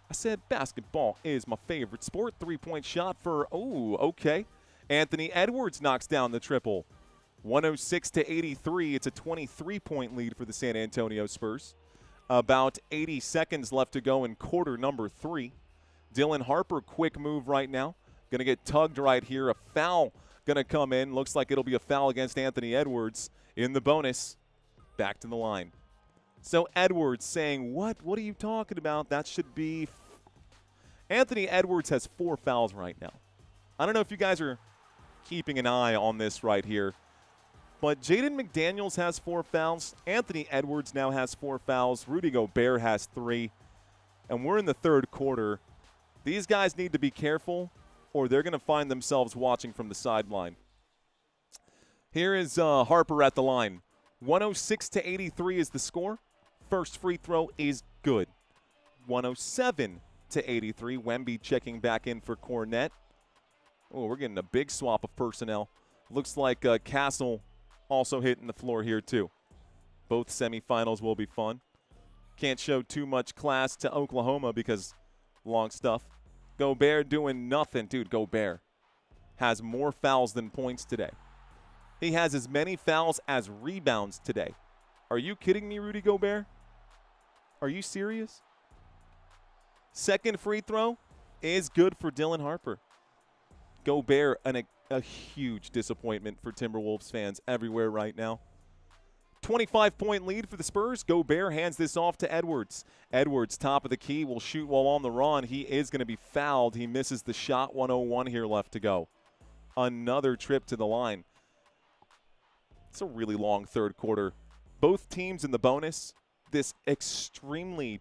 Speaker 2: I said basketball is my favorite sport. Three-point shot for, okay. Anthony Edwards knocks down the triple. 106-83. It's a 23-point lead for the San Antonio Spurs. About 80 seconds left to go in quarter number 3. Dylan Harper, quick move right now. Going to get tugged right here. A foul going to come in. Looks like it'll be a foul against Anthony Edwards in the bonus. Back to the line. So Edwards saying, what are you talking about? That should be Anthony Edwards has 4 fouls right now. I don't know if you guys are keeping an eye on this right here, but Jaden McDaniels has 4 fouls. Anthony Edwards now has 4 fouls. Rudy Gobert has 3. And we're in the third quarter. These guys need to be careful or they're going to find themselves watching from the sideline. Here is Harper at the line. 106-83 is the score. First free throw is good. 107-83. Wemby checking back in for Cornette. Oh, we're getting a big swap of personnel. Looks like Castle also hitting the floor here too. Both semifinals will be fun. Can't show too much class to Oklahoma because long stuff. Gobert doing nothing. Dude, Gobert has more fouls than points today. He has as many fouls as rebounds today. Are you kidding me, Rudy Gobert? Are you serious? Second free throw is good for Dylan Harper. Gobert, a huge disappointment for Timberwolves fans everywhere right now. 25-point lead for the Spurs. Gobert hands this off to Edwards. Edwards, top of the key, will shoot while on the run. He is going to be fouled. He misses the shot. 1:01 here left to go. Another trip to the line. It's a really long third quarter. Both teams in the bonus. This extremely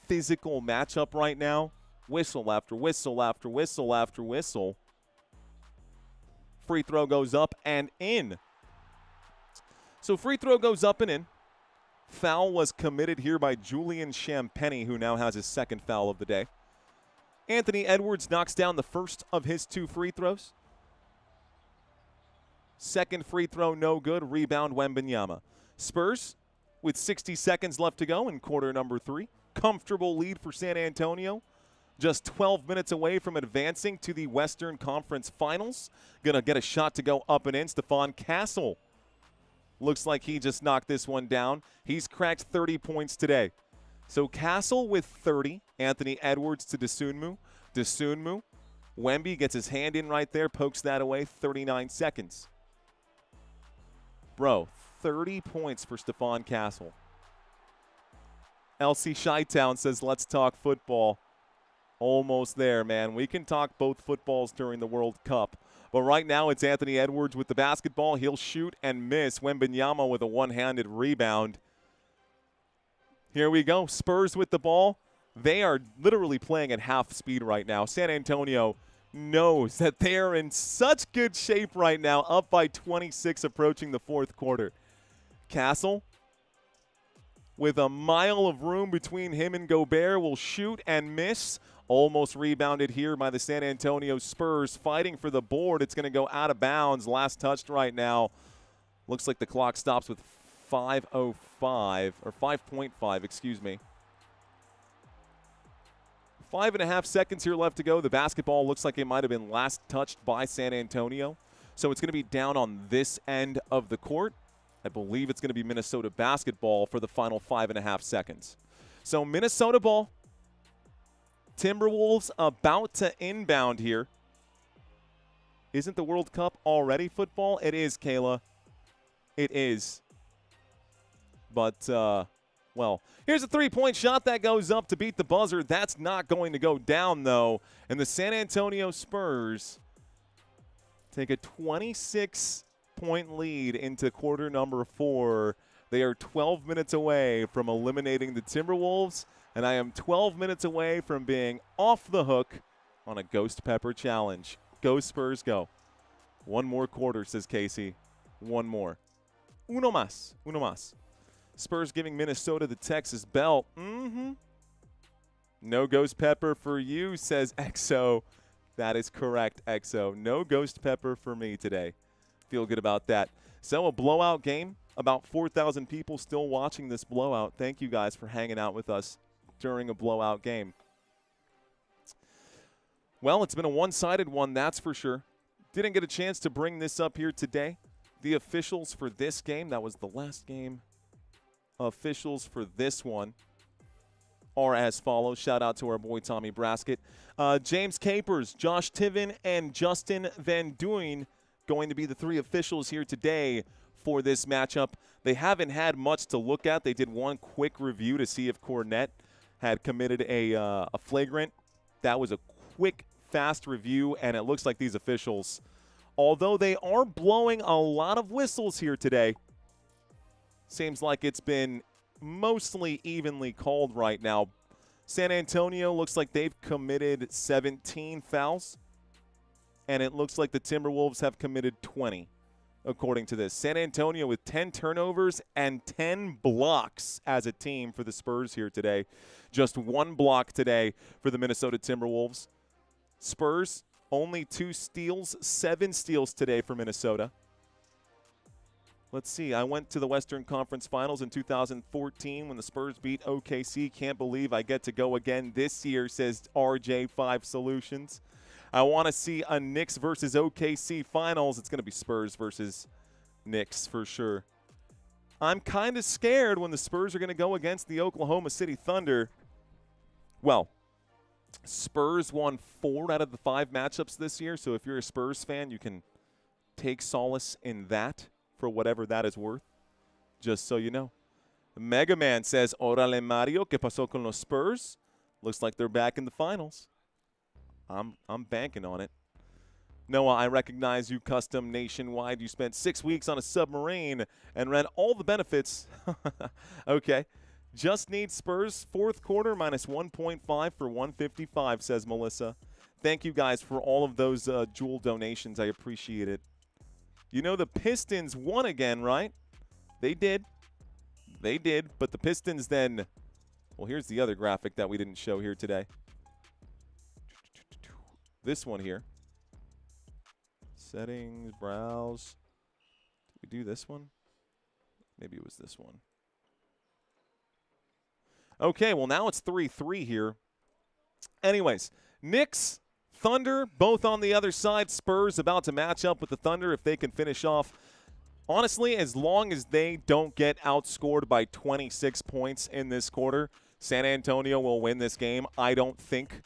Speaker 2: physical matchup right now. Whistle after whistle after whistle after whistle. Free throw goes up and in. So free throw goes up and in. Foul was committed here by Julian Champagnie, who now has his second foul of the day. Anthony Edwards knocks down the first of his 2 free throws. Second free throw, no good. Rebound, Wembanyama. Spurs with 60 seconds left to go in quarter number 3. Comfortable lead for San Antonio. Just 12 minutes away from advancing to the Western Conference Finals. Gonna get a shot to go up and in. Stephon Castle. Looks like he just knocked this one down. He's cracked 30 points today. So Castle with 30. Anthony Edwards to Dosunmu. Dosunmu. Wemby gets his hand in right there, pokes that away. 39 seconds. Bro, 30 points for Stephon Castle. LC Chi-Town says, let's talk football. Almost there, man. We can talk both footballs during the World Cup. But right now it's Anthony Edwards with the basketball. He'll shoot and miss. Wembanyama with a one-handed rebound. Here we go. Spurs with the ball. They are literally playing at half speed right now. San Antonio knows that they are in such good shape right now, up by 26 approaching the fourth quarter. Castle, with a mile of room between him and Gobert, will shoot and miss. Almost rebounded here by the San Antonio Spurs, fighting for the board. It's going to go out of bounds. Last touched right now. Looks like the clock stops with 5:05, or 5.5, excuse me. 5.5 seconds here left to go. The basketball looks like it might have been last touched by San Antonio. So it's going to be down on this end of the court. I believe it's going to be Minnesota basketball for the final 5.5 seconds. So Minnesota ball. Timberwolves about to inbound here. Isn't the World Cup already football? It is, Kayla. It is. But, well, here's a three-point shot that goes up to beat the buzzer. That's not going to go down, though. And the San Antonio Spurs take a 26-point lead into quarter number 4. They are 12 minutes away from eliminating the Timberwolves, and I am 12 minutes away from being off the hook on a Ghost Pepper challenge. Go Spurs, go. One more quarter, says Casey. One more. Uno más. Uno más. Spurs giving Minnesota the Texas belt. No Ghost Pepper for you, says EXO. That is correct, EXO. No Ghost Pepper for me today. Feel good about that. So a blowout game. About 4,000 people still watching this blowout. Thank you guys for hanging out with us during a blowout game. Well, it's been a one-sided one, that's for sure. Didn't get a chance to bring this up here today. The officials for this game, that was the last game. Officials for this one are as follows. Shout out to our boy Tommy Braskett. James Capers, Josh Tiven, and Justin Van Duyn going to be the 3 officials here today for this matchup. They haven't had much to look at. They did one quick review to see if Cornette had committed a flagrant. That was a quick, fast review, and it looks like these officials, although they are blowing a lot of whistles here today, seems like it's been mostly evenly called right now. San Antonio looks like they've committed 17 fouls, and it looks like the Timberwolves have committed 20, according to this. San Antonio with 10 turnovers and 10 blocks as a team for the Spurs here today. Just 1 block today for the Minnesota Timberwolves. Spurs, only 2 steals, 7 steals today for Minnesota. Let's see. I went to the Western Conference Finals in 2014 when the Spurs beat OKC. Can't believe I get to go again this year, says RJ5 Solutions. I want to see a Knicks versus OKC Finals. It's going to be Spurs versus Knicks for sure. I'm kind of scared when the Spurs are going to go against the Oklahoma City Thunder. Well, Spurs won 4 out of the 5 matchups this year, so if you're a Spurs fan, you can take solace in that for whatever that is worth, just so you know. Mega Man says, Órale Mario, ¿qué pasó con los Spurs? Looks like they're back in the finals. I'm banking on it. Noah, I recognize you custom nationwide. You spent 6 weeks on a submarine and read all the benefits. Okay. Just need Spurs 4th quarter minus 1.5 for 155, says Melissa. Thank you guys for all of those jewel donations. I appreciate it. You know the Pistons won again, right? They did. They did. But the Pistons then, well, here's the other graphic that we didn't show here today. This one here. Settings, browse. Did we do this one? Maybe it was this one. Okay, well, now it's 3-3 here. Anyways, Knicks, Thunder, both on the other side. Spurs about to match up with the Thunder if they can finish off. Honestly, as long as they don't get outscored by 26 points in this quarter, San Antonio will win this game. I don't think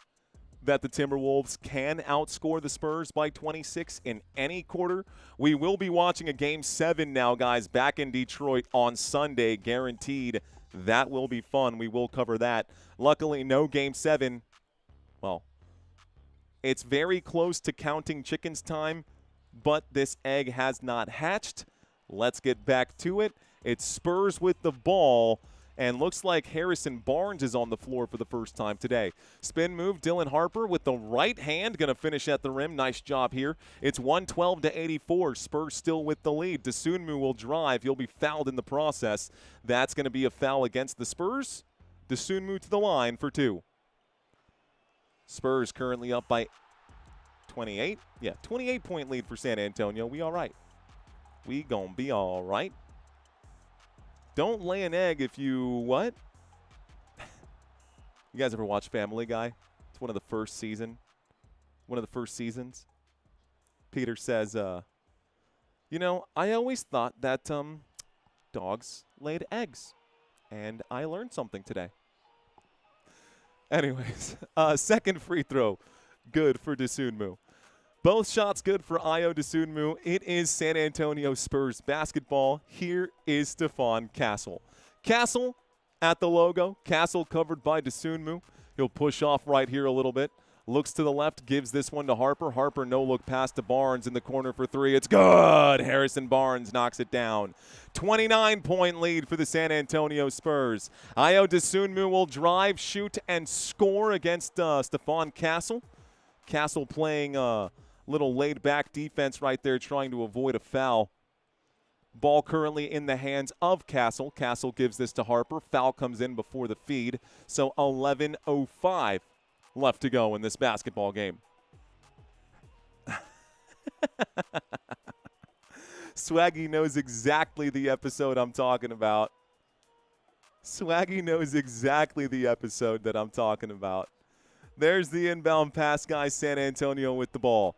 Speaker 2: that the Timberwolves can outscore the Spurs by 26 in any quarter. We will be watching a Game 7 now, guys, back in Detroit on Sunday, guaranteed. That will be fun. We will cover that. Luckily, no Game 7. Well, it's very close to counting chickens time, but this egg has not hatched. Let's get back to it. It's Spurs with the ball, and looks like Harrison Barnes is on the floor for the first time today. Spin move, Dylan Harper with the right hand, going to finish at the rim. Nice job here. It's 112-84. Spurs still with the lead. Dosunmu will drive. He'll be fouled in the process. That's going to be a foul against the Spurs. Dosunmu to the line for 2. Spurs currently up by 28. Yeah, 28-point lead for San Antonio. We all right. We gonna be all right. Don't lay an egg if you what? You guys ever watch Family Guy? It's one of the first seasons. Peter says, You know, I always thought that dogs laid eggs, and I learned something today. Anyways, second free throw, good for Dosunmu. Both shots good for Ayo Dosunmu. It is San Antonio Spurs basketball. Here is Stephon Castle. Castle at the logo. Castle covered by Dosunmu. He'll push off right here a little bit. Looks to the left, gives this one to Harper. Harper no look pass to Barnes in the corner for three. It's good. Harrison Barnes knocks it down. 29-point lead for the San Antonio Spurs. Ayo Dosunmu will drive, shoot, and score against Stephon Castle. Castle playing little laid-back defense right there, trying to avoid a foul. Ball currently in the hands of Castle. Castle gives this to Harper. Foul comes in before the feed. So 11:05 left to go in this basketball game. Swaggy knows exactly the episode I'm talking about. Swaggy knows exactly the episode that I'm talking about. There's the inbound pass, guys. San Antonio with the ball.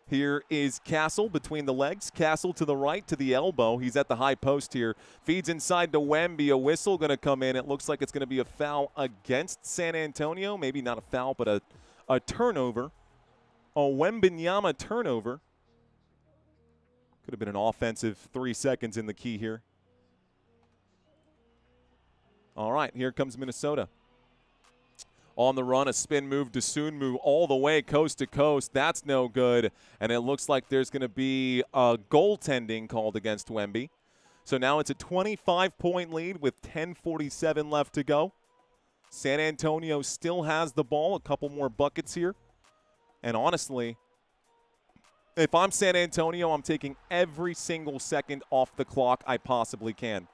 Speaker 2: Here is Castle between the legs. Castle to the right, to the elbow. He's at the high post here. Feeds inside to Wemby. A whistle going to come in. It looks like it's going to be a foul against San Antonio. Maybe not a foul, but a turnover. A Wembanyama turnover. Could have been an offensive 3 seconds in the key here. All right, here comes Minnesota. On the run, a spin move to Dosunmu all the way coast to coast. That's no good. And it looks like there's going to be a goaltending called against Wemby. So now it's a 25-point lead with 10:47 left to go. San Antonio still has the ball. A couple more buckets here. And honestly, if I'm San Antonio, I'm taking every single second off the clock I possibly can.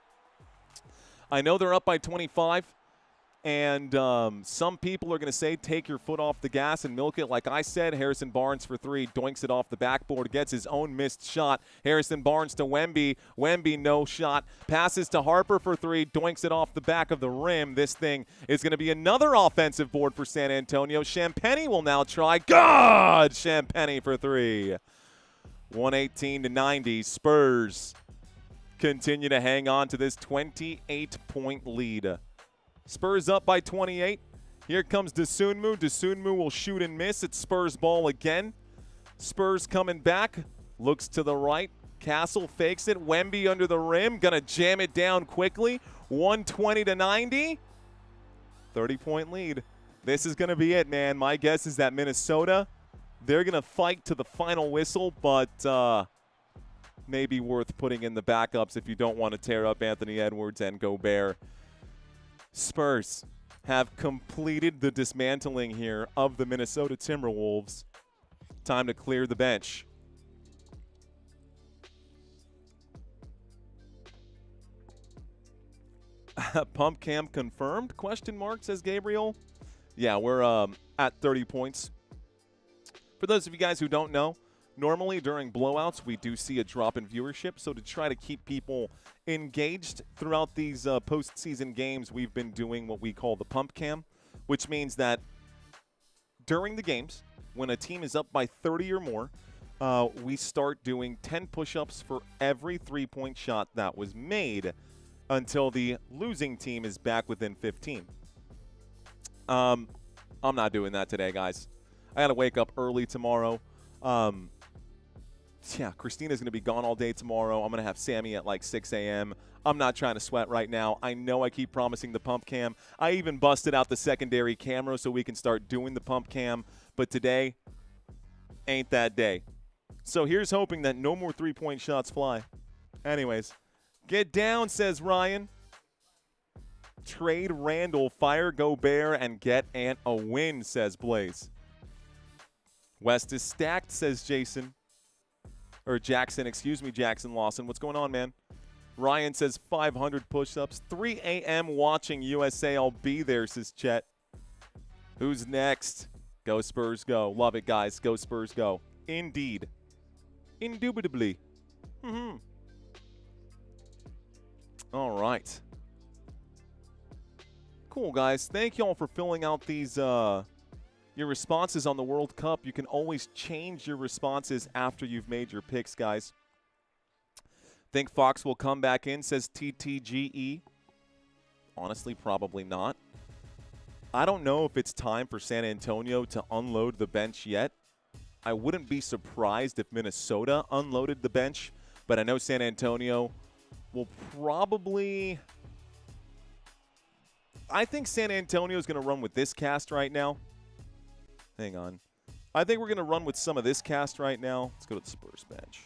Speaker 2: I know they're up by 25. And some people are going to say, take your foot off the gas and milk it. Like I said, Harrison Barnes for three, doinks it off the backboard, gets his own missed shot. Harrison Barnes to Wemby. Wemby, no shot. Passes to Harper for three, doinks it off the back of the rim. This thing is going to be another offensive board for San Antonio. Champagnie will now try. God! Champagnie for three. 118-90. Spurs continue to hang on to this 28-point lead. Spurs up by 28. Here comes Dosunmu. Dosunmu will shoot and miss. It's Spurs ball again. Spurs coming back. Looks to the right. Castle fakes it. Wemby under the rim. Gonna jam it down quickly. 120-90. 30-point lead. This is gonna be it, man. My guess is that Minnesota, they're gonna fight to the final whistle, but maybe worth putting in the backups if you don't want to tear up Anthony Edwards and Gobert. Spurs have completed the dismantling here of the Minnesota Timberwolves. Time to clear the bench. Pump cam confirmed? Question mark, says Gabriel. Yeah, we're at 30 points. For those of you guys who don't know, normally during blowouts, we do see a drop in viewership. So to try to keep people engaged throughout these postseason games, we've been doing what we call the pump cam, which means that during the games, when a team is up by 30 or more, we start doing 10 push-ups for every three-point shot that was made until the losing team is back within 15. I'm not doing that today, guys. I got to wake up early tomorrow. Yeah, Christina's going to be gone all day tomorrow. I'm going to have Sammy at like 6 a.m. I'm not trying to sweat right now. I know I keep promising the pump cam. I even busted out the secondary camera so we can start doing the pump cam. But today ain't that day. So here's hoping that no more three-point shots fly. Anyways, get down, says Ryan. Trade Randall, fire Gobert, and get Ant a win, says Blaze. West is stacked, says Jason. Or Jackson, excuse me, Jackson Lawson. What's going on, man? Ryan says 500 push-ups. 3 a.m. watching USA. I'll be there, says Chet. Who's next? Go Spurs, go. Love it, guys. Go Spurs, go. Indeed. Indubitably. All right. Cool, guys. Thank you all for filling out these your responses on the World Cup. You can always change your responses after you've made your picks, guys. Think Fox will come back in, says TTGE. Honestly, probably not. I don't know if it's time for San Antonio to unload the bench yet. I wouldn't be surprised if Minnesota unloaded the bench, but I know San Antonio will probably... I think San Antonio is going to run with this cast right now. Hang on. I think we're going to run with some of this cast right now. Let's go to the Spurs bench.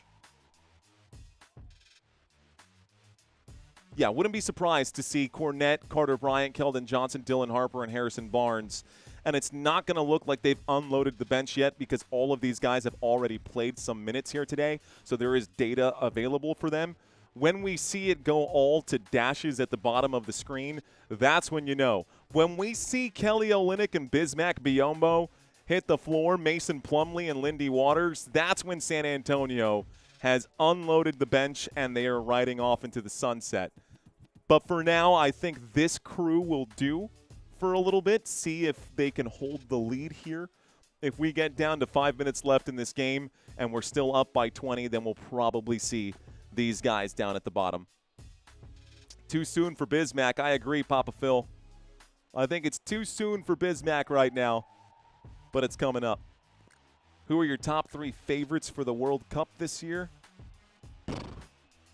Speaker 2: Yeah, wouldn't be surprised to see Cornette, Carter Bryant, Keldon Johnson, Dylan Harper, and Harrison Barnes. And it's not going to look like they've unloaded the bench yet because all of these guys have already played some minutes here today. So there is data available for them. When we see it go all to dashes at the bottom of the screen, that's when you know. When we see Kelly Olynyk and Bismack Biyombo hit the floor, Mason Plumlee and Lindy Waters, that's when San Antonio has unloaded the bench and they are riding off into the sunset. But for now, I think this crew will do for a little bit, see if they can hold the lead here. If we get down to 5 minutes left in this game and we're still up by 20, then we'll probably see these guys down at the bottom. Too soon for Bismack. I agree, Papa Phil. I think it's too soon for Bismack right now, but it's coming up. Who are your top 3 favorites for the World Cup this year?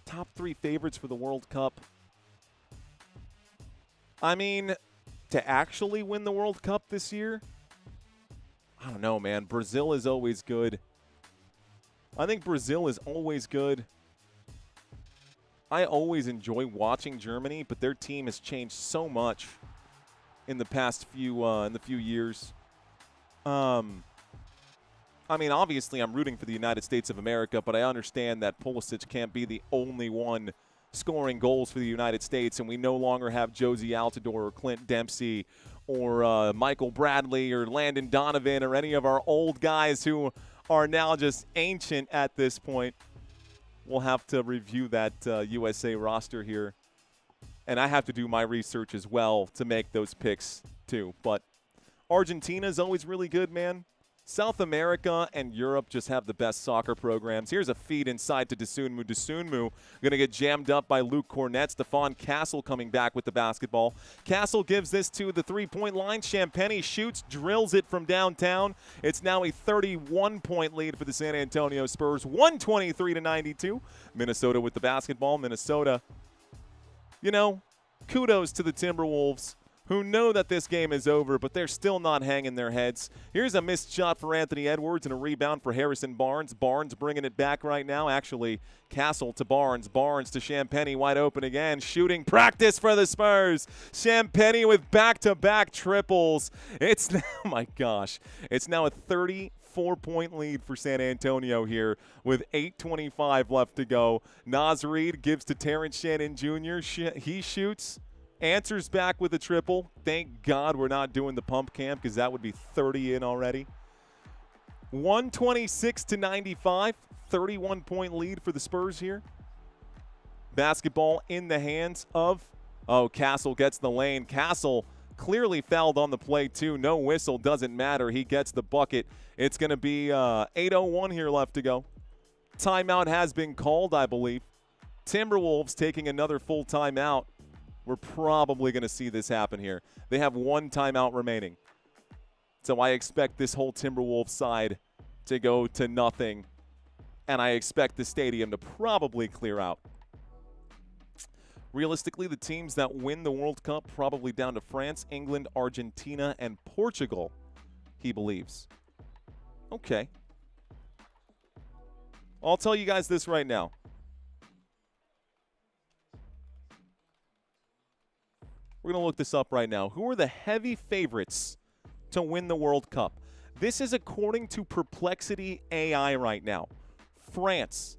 Speaker 2: Top 3 favorites for the World Cup. I mean, to actually win the World Cup this year? I don't know, man. Brazil is always good. I think Brazil is always good. I always enjoy watching Germany, but their team has changed so much in the past few years. I mean, obviously, I'm rooting for the United States of America, but I understand that Pulisic can't be the only one scoring goals for the United States, and we no longer have Josie Altidore or Clint Dempsey or Michael Bradley or Landon Donovan or any of our old guys who are now just ancient at this point. We'll have to review that USA roster here, and I have to do my research as well to make those picks too. But Argentina is always really good, man. South America and Europe just have the best soccer programs. Here's a feed inside to Dosunmu. Dosunmu going to get jammed up by Luke Cornette. Stephon Castle coming back with the basketball. Castle gives this to the three-point line. Champagny shoots, drills it from downtown. It's now a 31-point lead for the San Antonio Spurs, 123-92. Minnesota with the basketball. Minnesota, you know, kudos to the Timberwolves, who know that this game is over, but they're still not hanging their heads. Here's a missed shot for Anthony Edwards and a rebound for Harrison Barnes. Barnes bringing it back right now. Actually, Castle to Barnes. Barnes to Champagny, wide open again. Shooting practice for the Spurs. Champagny with back-to-back triples. It's now, oh my gosh, it's now a 34-point lead for San Antonio here with 8:25 left to go. Naz Reid gives to Terrence Shannon Jr. He shoots. Answers back with a triple. Thank God we're not doing the pump cam because that would be 30 in already. 126-95, 31-point lead for the Spurs here. Basketball in the hands of, Castle gets the lane. Castle clearly fouled on the play too. No whistle, doesn't matter. He gets the bucket. It's going to be 8:01 here left to go. Timeout has been called, I believe. Timberwolves taking another full timeout. We're probably going to see this happen here. They have one timeout remaining. So I expect this whole Timberwolves side to go to nothing. And I expect the stadium to probably clear out. Realistically, the teams that win the World Cup probably down to France, England, Argentina, and Portugal, he believes. Okay. I'll tell you guys this right now. We're going to look this up right now. Who are the heavy favorites to win the World Cup? This is according to Perplexity AI right now. France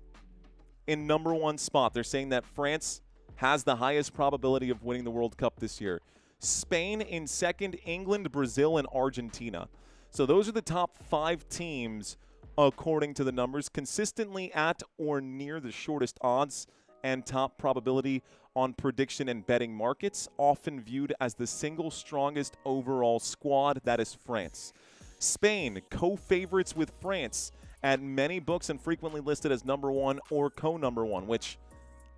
Speaker 2: in #1 spot. They're saying that France has the highest probability of winning the World Cup this year. Spain in second, England, Brazil, and Argentina. So those are the top 5 teams according to the numbers, consistently at or near the shortest odds and top probability on prediction and betting markets, often viewed as the single strongest overall squad. That is France. Spain, co-favorites with France at many books and frequently listed as #1 or co-#1, which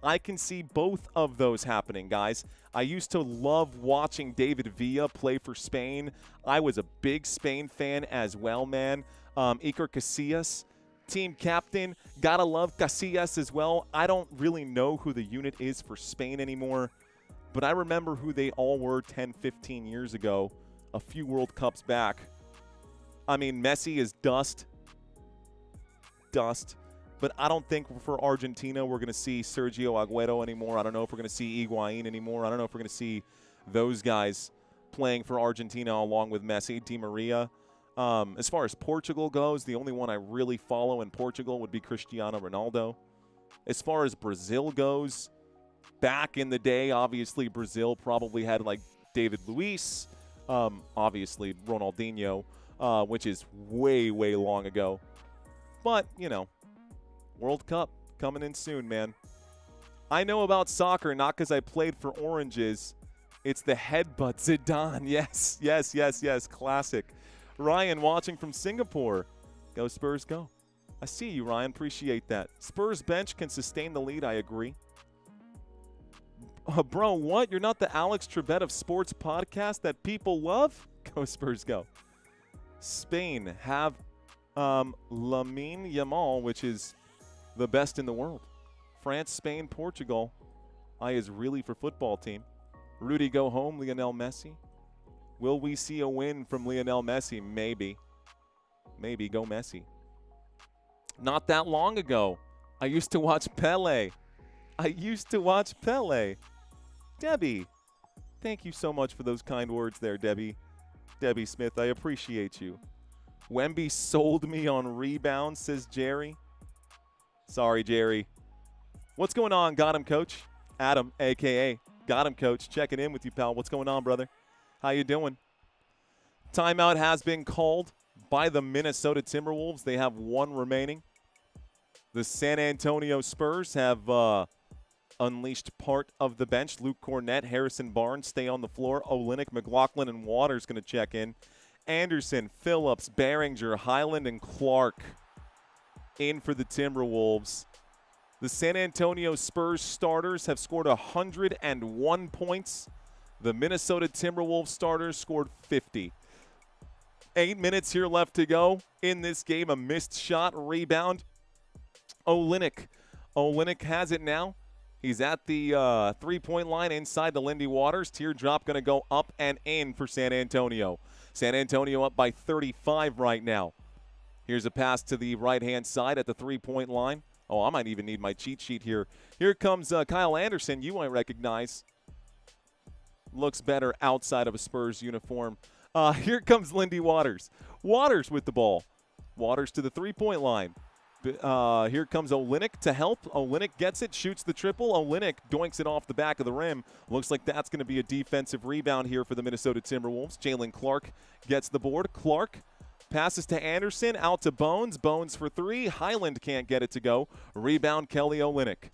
Speaker 2: I can see both of those happening, guys. I used to love watching David Villa play for Spain. I was a big Spain fan as well, man. Iker Casillas, team captain. Gotta love Casillas as well. I don't really know who the unit is for Spain anymore, but I remember who they all were 10, 15 years ago, a few World Cups back. I mean, Messi is dust. But I don't think for Argentina we're going to see Sergio Aguero anymore. I don't know if we're going to see Higuain anymore. I don't know if we're going to see those guys playing for Argentina along with Messi, Di Maria. As far as Portugal goes, the only one I really follow in Portugal would be Cristiano Ronaldo. As far as Brazil goes, back in the day, obviously Brazil probably had like David Luiz, obviously Ronaldinho, which is way, way long ago. But, you know, World Cup coming in soon, man. I know about soccer, not because I played for Oranges. It's the headbutt Zidane. Yes. Classic. Ryan watching from Singapore. Go Spurs, go. I see you, Ryan. Appreciate that. Spurs bench can sustain the lead. I agree. Bro, what? You're not the Alex Trebet of sports podcast that people love? Go Spurs, go. Spain have Lamine Yamal, which is the best in the world. France, Spain, Portugal. I is really for football team. Rudy go home, Lionel Messi. Will we see a win from Lionel Messi? Maybe. Maybe go Messi. Not that long ago, I used to watch Pele. Debbie, thank you so much for those kind words there, Debbie. Debbie Smith, I appreciate you. Wemby sold me on rebounds, says Jerry. Sorry, Jerry. What's going on? Got him, coach. Adam, a.k.a. Got him, coach. Checking in with you, pal. What's going on, brother? How you doing? Timeout has been called by the Minnesota Timberwolves. They have one remaining. The San Antonio Spurs have unleashed part of the bench. Luke Cornett, Harrison Barnes stay on the floor. Olynyk, McLaughlin, and Waters going to check in. Anderson, Phillips, Behringer, Highland, and Clark in for the Timberwolves. The San Antonio Spurs starters have scored 101 points. The Minnesota Timberwolves starters scored 50. 8 minutes here left to go in this game. A missed shot, rebound. Olynyk has it now. He's at the three-point line inside the Lindy Waters. Teardrop going to go up and in for San Antonio. San Antonio up by 35 right now. Here's a pass to the right-hand side at the three-point line. Oh, I might even need my cheat sheet here. Here comes Kyle Anderson. You might recognize. Looks better outside of a Spurs uniform. Here comes Lindy Waters. Waters with the ball. Waters to the three-point line. Here comes Olynyk to help. Olynyk gets it, shoots the triple. Olynyk doinks it off the back of the rim. Looks like that's going to be a defensive rebound here for the Minnesota Timberwolves. Jalen Clark gets the board. Clark passes to Anderson, out to Bones. Bones for three. Highland can't get it to go. Rebound Kelly Olynyk.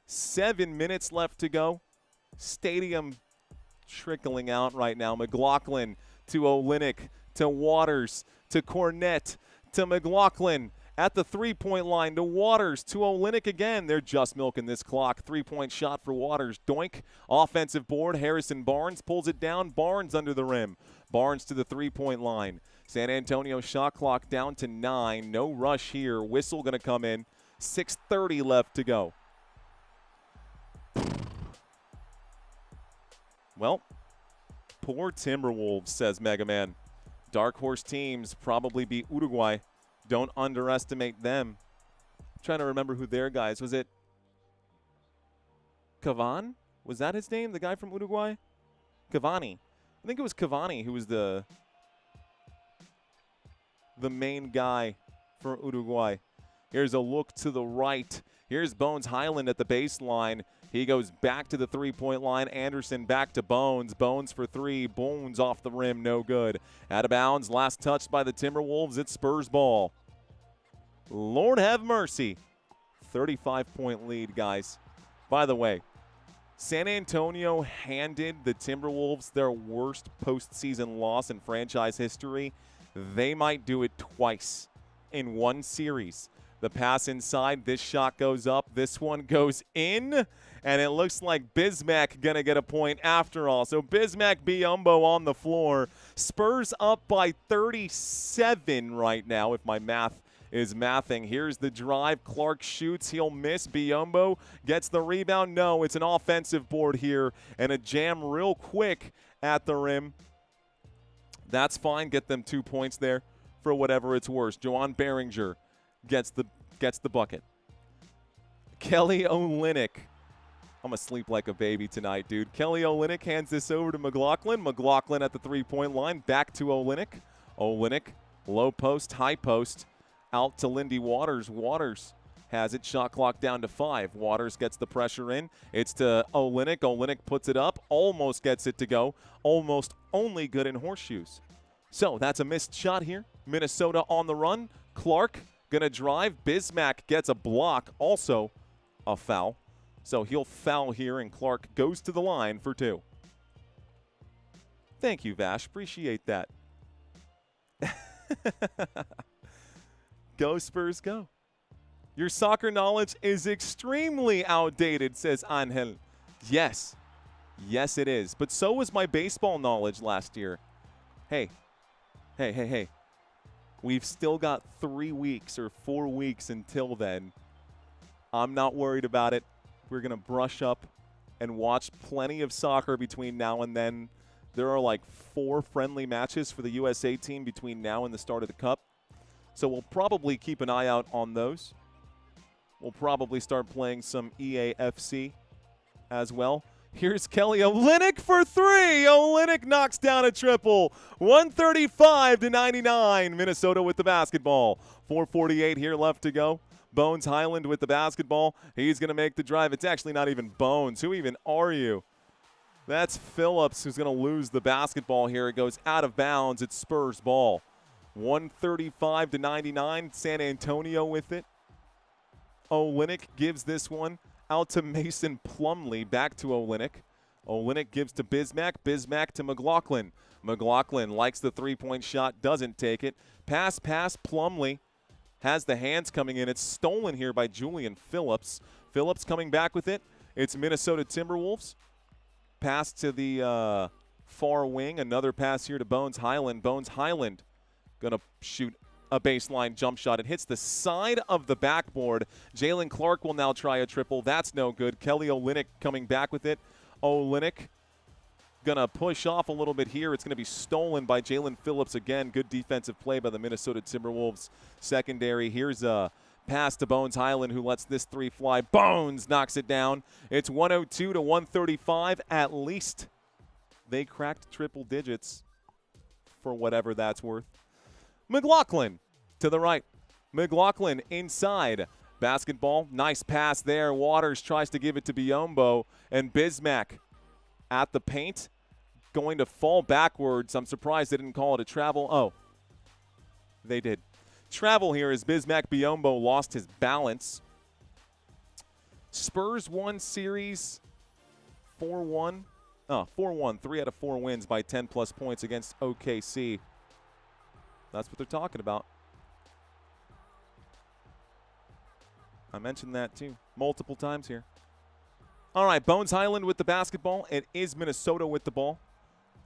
Speaker 2: 7 minutes left to go. Stadium trickling out right now. McLaughlin to Olynyk, to Waters, to Cornett, to McLaughlin. At the three-point line to Waters, to Olynyk again. They're just milking this clock. Three-point shot for Waters. Doink. Offensive board. Harrison Barnes pulls it down. Barnes under the rim. Barnes to the three-point line. San Antonio shot clock down to 9. No rush here. Whistle going to come in. 6:30 left to go. Well, poor Timberwolves, says Mega Man. Dark horse teams probably beat Uruguay. Don't underestimate them. I'm trying to remember who their guys. Was it Cavani? Was that his name? The guy from Uruguay? Cavani. I think it was Cavani who was the main guy for Uruguay. Here's a look to the right. Here's Bones Highland at the baseline. He goes back to the three-point line. Anderson back to Bones. Bones for three. Bones off the rim. No good. Out of bounds. Last touched by the Timberwolves. It's Spurs ball. Lord have mercy. 35-point lead, guys. By the way, San Antonio handed the Timberwolves their worst postseason loss in franchise history. They might do it twice in one series. The pass inside. This shot goes up. This one goes in. And it looks like Bismack going to get a point after all. So Bismack Biyombo on the floor. Spurs up by 37 right now, if my math is mathing. Here's the drive. Clark shoots. He'll miss. Biyombo gets the rebound. No, it's an offensive board here. And a jam real quick at the rim. That's fine. Get them 2 points there for whatever it's worth. Joan Behringer gets the bucket. Kelly Olynyk. I'm going to sleep like a baby tonight, dude. Kelly Olynyk hands this over to McLaughlin. McLaughlin at the three-point line. Back to Olynyk. Olynyk, low post, high post. Out to Lindy Waters. Waters has it. Shot clock down to 5. Waters gets the pressure in. It's to Olynyk. Olynyk puts it up. Almost gets it to go. Almost only good in horseshoes. So that's a missed shot here. Minnesota on the run. Clark going to drive. Bismack gets a block. Also a foul. So he'll foul here, and Clark goes to the line for 2. Thank you, Vash. Appreciate that. Go, Spurs, go. Your soccer knowledge is extremely outdated, says Angel. Yes. Yes, it is. But so was my baseball knowledge last year. Hey. We've still got 3 weeks or 4 weeks until then. I'm not worried about it. We're going to brush up and watch plenty of soccer between now and then. There are like 4 friendly matches for the USA team between now and the start of the Cup. So we'll probably keep an eye out on those. We'll probably start playing some EAFC as well. Here's Kelly Olynyk for 3. Olynyk knocks down a triple. 135-99. Minnesota with the basketball. 4:48 here left to go. Bones Highland with the basketball. He's going to make the drive. It's actually not even Bones. Who even are you? That's Phillips who's going to lose the basketball here. It goes out of bounds. It's Spurs ball. 135-99. San Antonio with it. Olynyk gives this one out to Mason Plumlee. Back to Olynyk. Olynyk gives to Bismack. Bismack to McLaughlin. McLaughlin likes the three-point shot. Doesn't take it. Pass. Plumlee has the hands coming in. It's stolen here by Julian Phillips. Phillips coming back with it. It's Minnesota Timberwolves. Pass to the far wing. Another pass here to Bones Highland. Bones Highland going to shoot a baseline jump shot. It hits the side of the backboard. Jalen Clark will now try a triple. That's no good. Kelly Olynyk coming back with it. Olynyk going to push off a little bit here. It's going to be stolen by Jalen Phillips again. Good defensive play by the Minnesota Timberwolves secondary. Here's a pass to Bones Highland, who lets this 3 fly. Bones knocks it down. It's 102-135. At least they cracked triple digits for whatever that's worth. McLaughlin to the right. McLaughlin inside. Basketball. Nice pass there. Waters tries to give it to Biyombo. And Bismack at the paint. Going to fall backwards. I'm surprised they didn't call it a travel. Oh, they did. Travel here as Bismack Biyombo lost his balance. Spurs won series 4-1. 4-1. 3 out of 4 wins by 10-plus points against OKC. That's what they're talking about. I mentioned that too multiple times here. All right, Bones Highland with the basketball. It is Minnesota with the ball.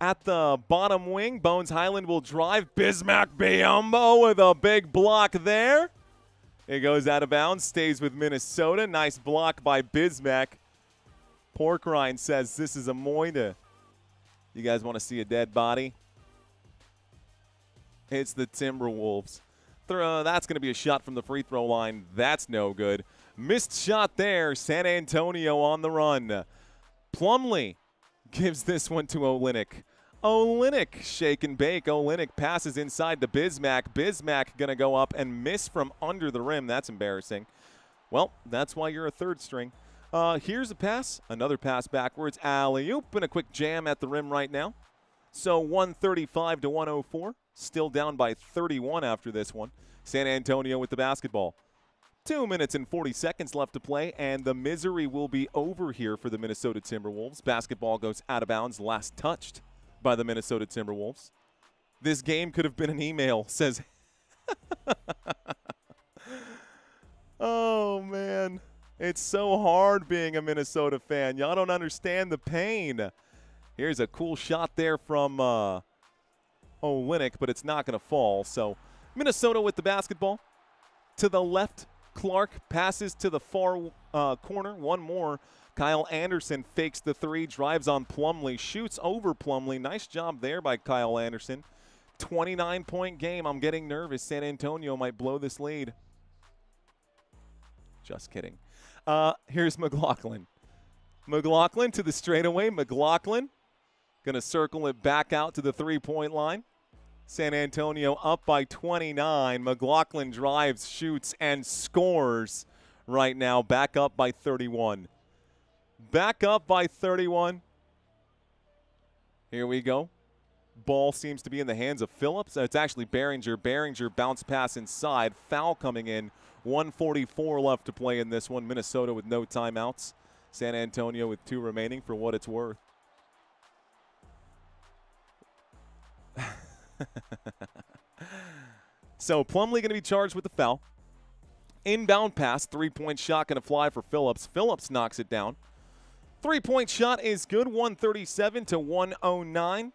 Speaker 2: At the bottom wing, Bones Highland will drive. Bismack Biyombo with a big block there. It goes out of bounds, stays with Minnesota. Nice block by Bismack. Porkrine says this is a moida. You guys want to see a dead body? It's the Timberwolves. That's going to be a shot from the free throw line. That's no good. Missed shot there. San Antonio on the run. Plumlee gives this one to Olynyk. Olynyk shake and bake. Olynyk passes inside to Bismack. Bismack going to go up and miss from under the rim. That's embarrassing. Well, that's why you're a third string. Here's a pass. Another pass backwards. Alley-oop and a quick jam at the rim right now. So 135-104. Still down by 31 after this one. San Antonio with the basketball. 2 minutes and 40 seconds left to play, and the misery will be over here for the Minnesota Timberwolves. Basketball goes out of bounds, last touched by the Minnesota Timberwolves. This game could have been an email, says It's so hard being a Minnesota fan. Y'all don't understand the pain. Here's a cool shot there from Olynyk, but it's not going to fall. So Minnesota with the basketball. To the left, Clark passes to the far corner. One more. Kyle Anderson fakes the three, drives on Plumlee, shoots over Plumlee. Nice job there by Kyle Anderson. 29-point game. I'm getting nervous. San Antonio might blow this lead. Just kidding. Here's McLaughlin. McLaughlin to the straightaway. McLaughlin going to circle it back out to the three-point line. San Antonio up by 29. McLaughlin drives, shoots, and scores right now. Back up by 31. Back up by 31. Here we go. Ball seems to be in the hands of Phillips. It's actually Behringer. Behringer bounce pass inside. Foul coming in. 1:44 left to play in this one. Minnesota with no timeouts. San Antonio with 2 remaining for what it's worth. So Plumlee going to be charged with the foul. Inbound pass, 3-point shot going to fly for Phillips. Phillips knocks it down. 3-point shot is good, 137 to 109.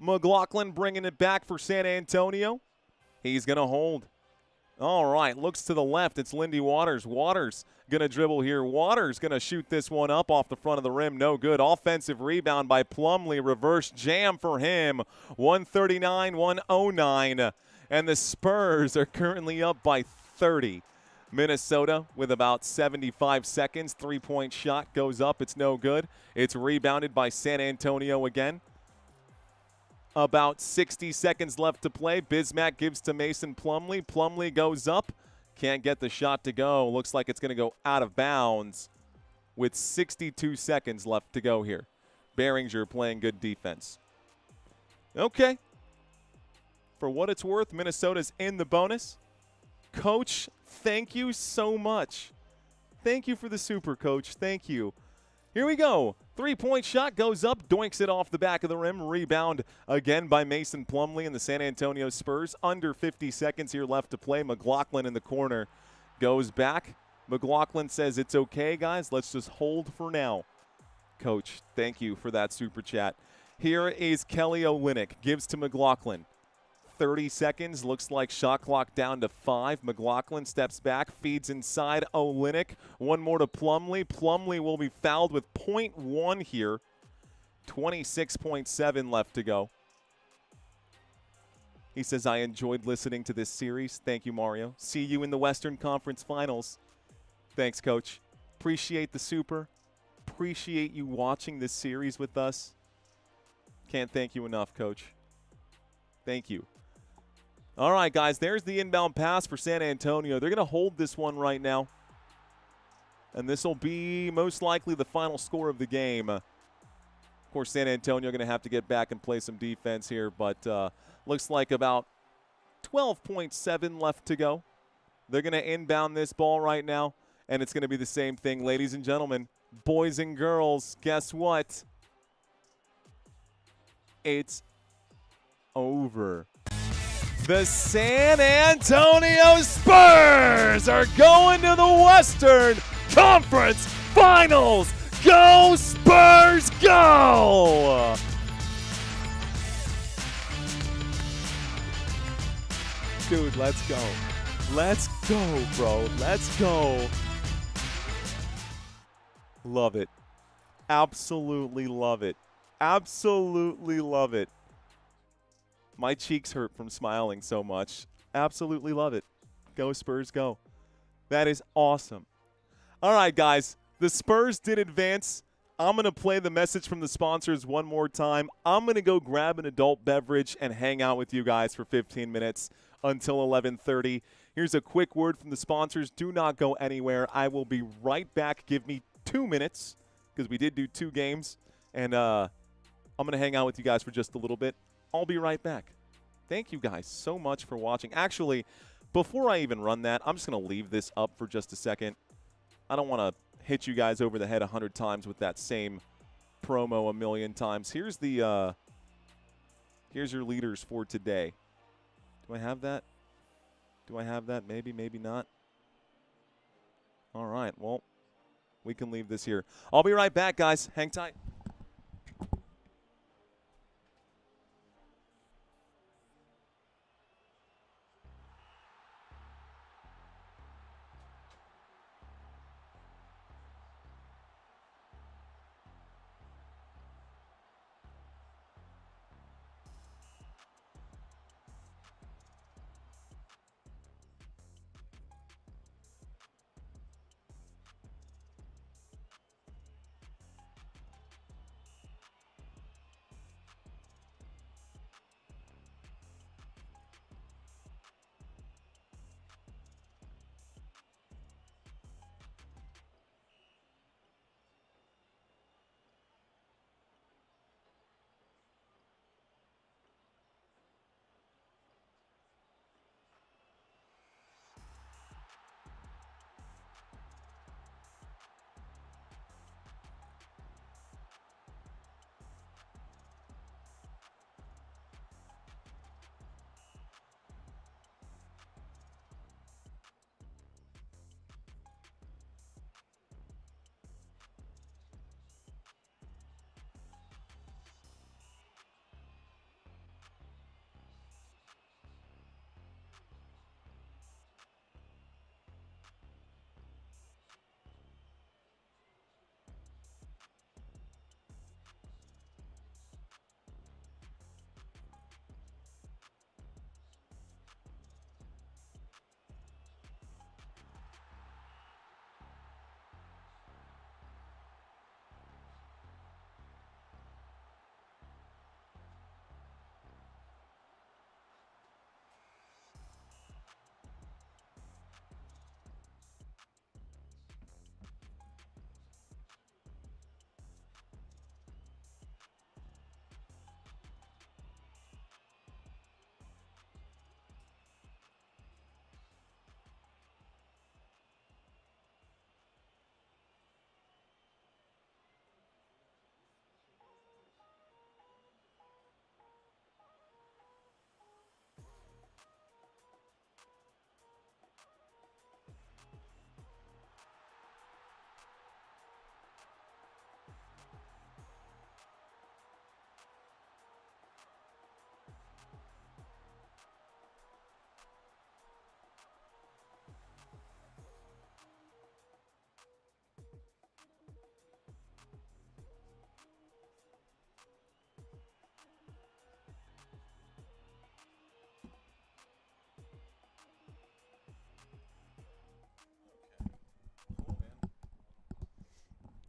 Speaker 2: McLaughlin bringing it back for San Antonio. He's going to hold. All right, looks to the left. It's Lindy Waters. Waters going to dribble here. Waters going to shoot this one up off the front of the rim. No good. Offensive rebound by Plumlee. Reverse jam for him. 139-109. And the Spurs are currently up by 30. Minnesota with about 75 seconds. 3-point shot goes up. It's no good. It's rebounded by San Antonio again. About 60 seconds left to play. Bismack gives to Mason Plumlee. Plumlee goes up. Can't get the shot to go. Looks like it's going to go out of bounds with 62 seconds left to go here. Behringer playing good defense. Okay. For what it's worth, Minnesota's in the bonus. Coach, thank you so much. Thank you for the super, Coach. Thank you. Here we go. 3-point shot goes up, doinks it off the back of the rim. Rebound again by Mason Plumlee and the San Antonio Spurs. Under 50 seconds here left to play. McLaughlin in the corner goes back. McLaughlin says, it's okay, guys. Let's just hold for now. Coach, thank you for that super chat. Here is Kelly Olynyk. Gives to McLaughlin. 30 seconds. Looks like shot clock down to 5. McLaughlin steps back, feeds inside Olynyk. One more to Plumlee. Plumlee will be fouled with 0.1 here. 26.7 left to go. He says, I enjoyed listening to this series. Thank you, Mario. See you in the Western Conference Finals. Thanks, Coach. Appreciate the super. Appreciate you watching this series with us. Can't thank you enough, Coach. Thank you. All right, guys, there's the inbound pass for San Antonio. They're going to hold this one right now. And this will be most likely the final score of the game. Of course, San Antonio going to have to get back and play some defense here, but looks like about 12.7 left to go. They're going to inbound this ball right now, and it's going to be the same thing. Ladies and gentlemen, boys and girls, guess what? It's over. The San Antonio Spurs are going to the Western Conference Finals. Go Spurs, go! Dude, let's go. Let's go, bro. Let's go. Love it. Absolutely love it. Absolutely love it. My cheeks hurt from smiling so much. Absolutely love it. Go Spurs, go. That is awesome. All right, guys. The Spurs did advance. I'm going to play the message from the sponsors one more time. I'm going to go grab an adult beverage and hang out with you guys for 15 minutes until 11:30. Here's a quick word from the sponsors. Do not go anywhere. I will be right back. Give me 2 minutes because we did do 2 games. And I'm going to hang out with you guys for just a little bit. I'll be right back. Thank you guys so much for watching. Actually, before I even run that, I'm just going to leave this up for just a second. I don't want to hit you guys over the head 100 times with that same promo a million times. Here's the here's your leaders for today. Do I have that? Do I have that? Maybe, maybe not. All right, well, we can leave this here. I'll be right back, guys. Hang tight.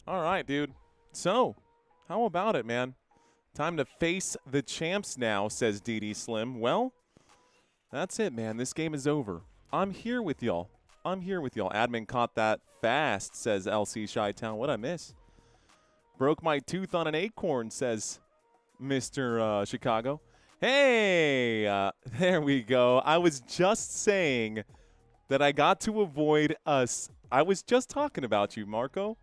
Speaker 2: All right, dude. So, how about it, man? Time to face the champs now, says DD Slim. Well, that's it, man. This game is over. I'm here with y'all. I'm here with y'all. Admin caught that fast, says LC Chi-Town. What'd I miss? Broke my tooth on an acorn, says Mr. Chicago. Hey, there we go. I was just saying that I got to avoid us. I was just talking about you, Marco.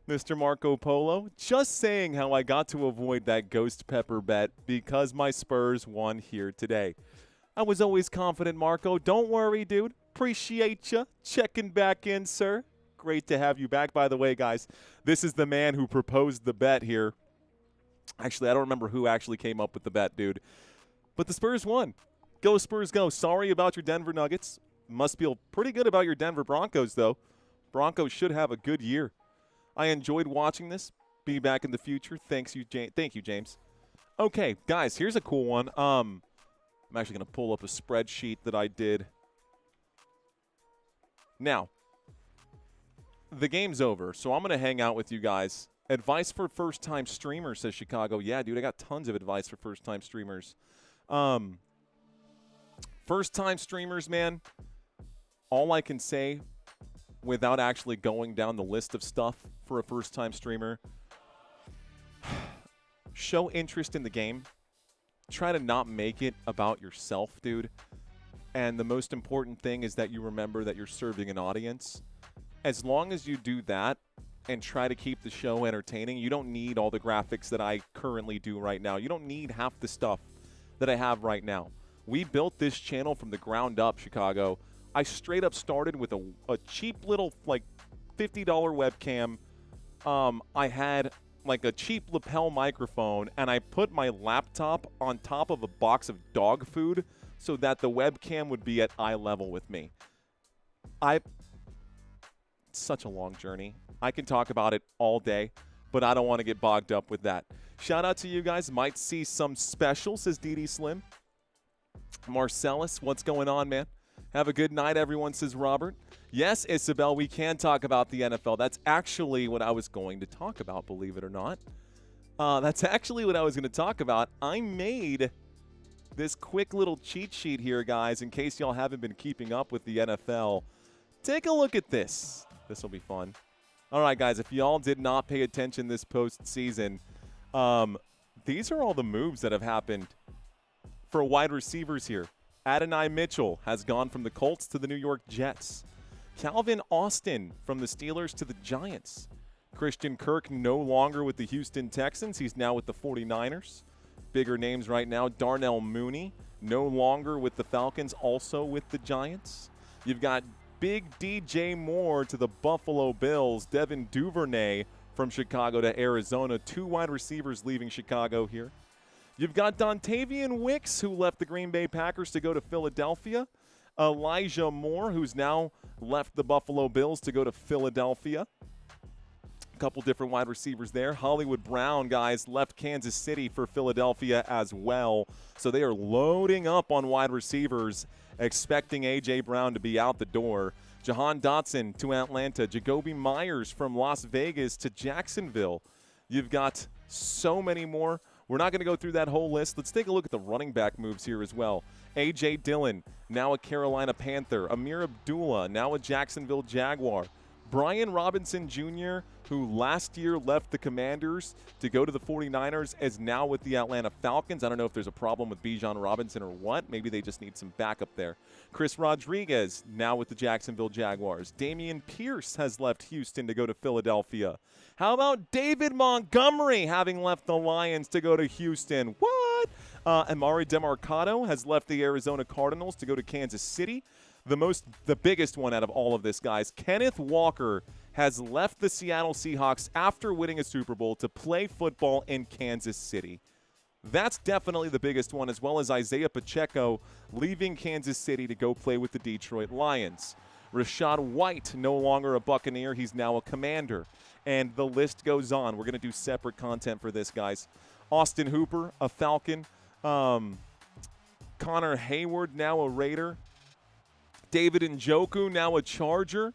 Speaker 2: Mr. Marco Polo, just saying how I got to avoid that ghost pepper bet because my Spurs won here today. I was always confident, Marco. Don't worry, dude. Appreciate you checking back in, sir. Great to have you back. By the way, guys, this is the man who proposed the bet here. Actually, I don't remember who actually came up with the bet, dude. But the Spurs won. Go Spurs, go. Sorry about your Denver Nuggets. Must feel pretty good about your Denver Broncos, though. Broncos should have a good year. I enjoyed watching this. Be back in the future. Thank you, James. Okay, guys, here's a cool one. I'm actually going to pull up a spreadsheet that I did. Now, the game's over, so I'm going to hang out with you guys. Advice for first-time streamers, says Chicago. Yeah, dude, I got tons of advice for first-time streamers. First-time streamers, man, all I can say without actually going down the list of stuff for a first-time streamer, show interest in the game. Try to not make it about yourself, dude. And the most important thing is that you remember that you're serving an audience. As long as you do that and try to keep the show entertaining, you don't need all the graphics that I currently do right now. You don't need half the stuff that I have right now. We built this channel from the ground up, Chicago. I straight up started with a cheap little, like, $50 webcam. I had like a cheap lapel microphone, and I put my laptop on top of a box of dog food so that the webcam would be at eye level with me. It's such a long journey. I can talk about it all day, but I don't want to get bogged up with that. Shout out to you guys. Might see some special, says DD Slim. Marcellus, what's going on, man? Have a good night, everyone, says Robert. Yes, Isabel, we can talk about the NFL. That's actually what I was going to talk about, believe it or not. That's actually what I was going to talk about. I made this quick little cheat sheet here, guys, in case y'all haven't been keeping up with the NFL. Take a look at this. This will be fun. All right, guys, if y'all did not pay attention this postseason, these are all the moves that have happened for wide receivers here. Adonai Mitchell has gone from the Colts to the New York Jets. Calvin Austin from the Steelers to the Giants. Christian Kirk no longer with the Houston Texans. He's now with the 49ers. Bigger names right now. Darnell Mooney no longer with the Falcons, also with the Giants. You've got Big DJ Moore to the Buffalo Bills. Devin Duvernay from Chicago to Arizona. 2 wide receivers leaving Chicago here. You've got Dontavian Wicks, who left the Green Bay Packers to go to Philadelphia. Elijah Moore, who's now left the Buffalo Bills to go to Philadelphia. A couple different wide receivers there. Hollywood Brown, guys, left Kansas City for Philadelphia as well. So they are loading up on wide receivers, expecting A.J. Brown to be out the door. Jahan Dotson to Atlanta. Jacoby Myers from Las Vegas to Jacksonville. You've got so many more. We're not going to go through that whole list. Let's take a look at the running back moves here as well. A.J. Dillon, now a Carolina Panther. Amir Abdullah, now a Jacksonville Jaguar. Brian Robinson Jr., who last year left the Commanders to go to the 49ers, is now with the Atlanta Falcons. I don't know if there's a problem with Bijan Robinson or what. Maybe they just need some backup there. Chris Rodriguez, now with the Jacksonville Jaguars. Damian Pierce has left Houston to go to Philadelphia. How about David Montgomery having left the Lions to go to Houston? What? Amari Demarcado has left the Arizona Cardinals to go to Kansas City. The biggest one out of all of this, guys, Kenneth Walker has left the Seattle Seahawks after winning a Super Bowl to play football in Kansas City. That's definitely the biggest one, as well as Isaiah Pacheco leaving Kansas City to go play with the Detroit Lions. Rashad White, no longer a Buccaneer. He's now a Commander. And the list goes on. We're going to do separate content for this, guys. Austin Hooper, a Falcon. Connor Hayward, now a Raider. David Njoku, now a Charger.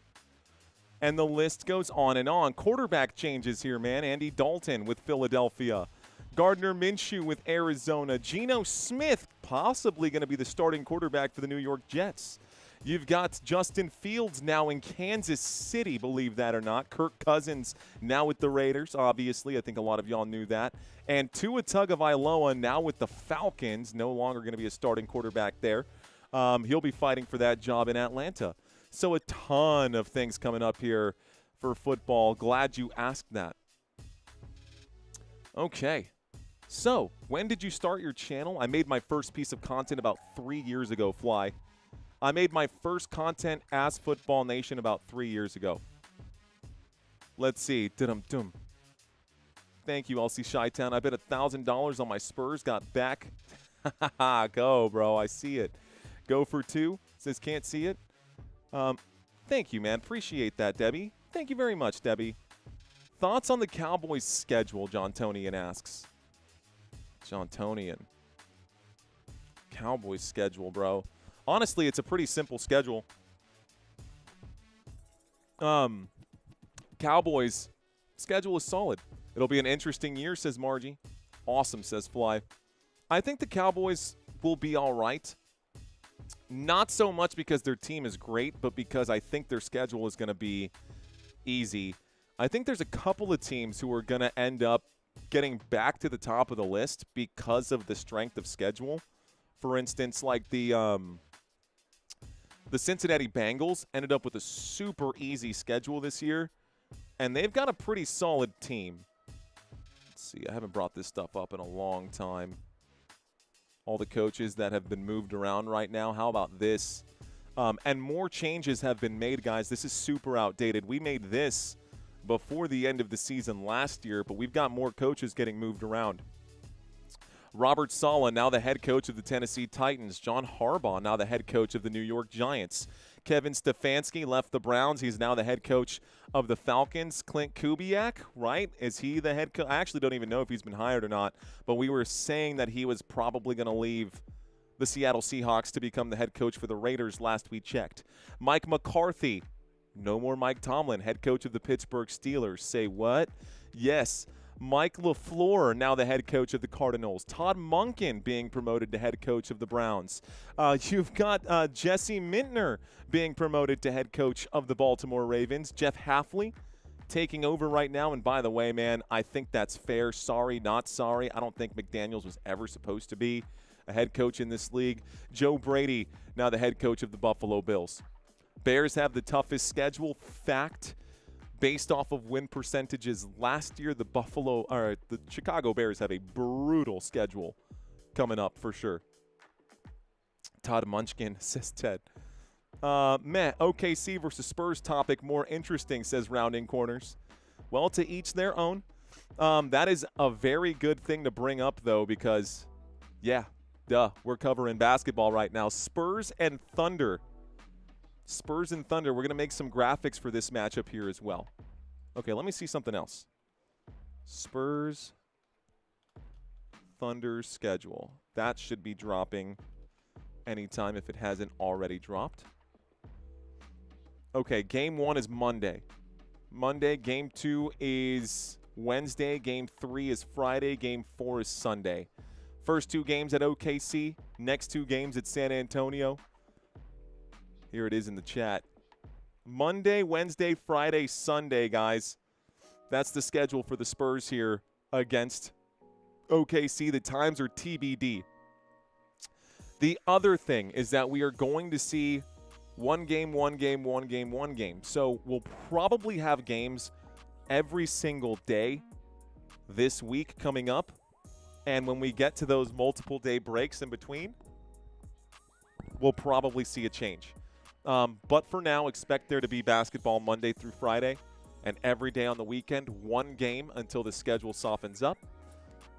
Speaker 2: And the list goes on and on. Quarterback changes here, man. Andy Dalton with Philadelphia. Gardner Minshew with Arizona. Geno Smith possibly going to be the starting quarterback for the New York Jets. You've got Justin Fields now in Kansas City, believe that or not. Kirk Cousins now with the Raiders, obviously. I think a lot of y'all knew that. And Tua Tagovailoa now with the Falcons, no longer going to be a starting quarterback there. He'll be fighting for that job in Atlanta. So a ton of things coming up here for football. Glad you asked that. Okay. So, when did you start your channel? I made my first piece of content about 3 years ago, Fly. I made my first content as Football Nation about 3 years ago. Let's see. Dum-dum. Thank you, LC Chi-Town. I bet $1,000 on my Spurs. Got back. Go, bro. I see it. Go for 2. Says can't see it. Thank you, man. Appreciate that, Debbie. Thank you very much, Debbie. Thoughts on the Cowboys' schedule, John Tonian asks. John Tonian. Cowboys' schedule, bro. Honestly, it's a pretty simple schedule. Cowboys' schedule is solid. It'll be an interesting year, says Margie. Awesome, says Fly. I think the Cowboys will be all right. Not so much because their team is great, but because I think their schedule is going to be easy. I think there's a couple of teams who are going to end up getting back to the top of the list because of the strength of schedule. For instance, like the Cincinnati Bengals ended up with a super easy schedule this year, and they've got a pretty solid team. Let's see, I haven't brought this stuff up in a long time. All the coaches that have been moved around right now. How about this? And more changes have been made, guys. This is super outdated. We made this before the end of the season last year, but we've got more coaches getting moved around. Robert Saleh, now the head coach of the Tennessee Titans. John Harbaugh, now the head coach of the New York Giants. Kevin Stefanski left the Browns. He's now the head coach of the Falcons. Clint Kubiak, right? Is he the head coach? I actually don't even know if he's been hired or not, but we were saying that he was probably going to leave the Seattle Seahawks to become the head coach for the Raiders last we checked. Mike McCarthy, no more Mike Tomlin, head coach of the Pittsburgh Steelers. Say what? Yes. Mike LaFleur, now the head coach of the Cardinals. Todd Monken being promoted to head coach of the Browns. You've got Jesse Mintner being promoted to head coach of the Baltimore Ravens. Jeff Hafley taking over right now. And by the way, man, I think that's fair. Sorry, not sorry. I don't think McDaniels was ever supposed to be a head coach in this league. Joe Brady, now the head coach of the Buffalo Bills. Bears have the toughest schedule. Fact. Based off of win percentages last year, the Chicago Bears have a brutal schedule coming up for sure. Todd Munchkin, says Ted. OKC versus Spurs topic more interesting, says Rounding Corners. Well, to each their own. That is a very good thing to bring up, though, because, yeah, we're covering basketball right now. Spurs and Thunder. Spurs and Thunder. We're going to make some graphics for this matchup here as well. Okay, let me see something else. Spurs, Thunder schedule. That should be dropping anytime if it hasn't already dropped. Okay, game 1 is Monday. Game 2 is Wednesday. Game 3 is Friday. Game 4 is Sunday. First 2 games at OKC. Next 2 games at San Antonio. Here it is in the chat. Monday, Wednesday, Friday, Sunday, guys. That's the schedule for the Spurs here against OKC. The times are TBD. The other thing is that we are going to see one game. So we'll probably have games every single day this week coming up. And when we get to those multiple day breaks in between, we'll probably see a change. But for now, expect there to be basketball Monday through Friday and every day on the weekend, one game until the schedule softens up,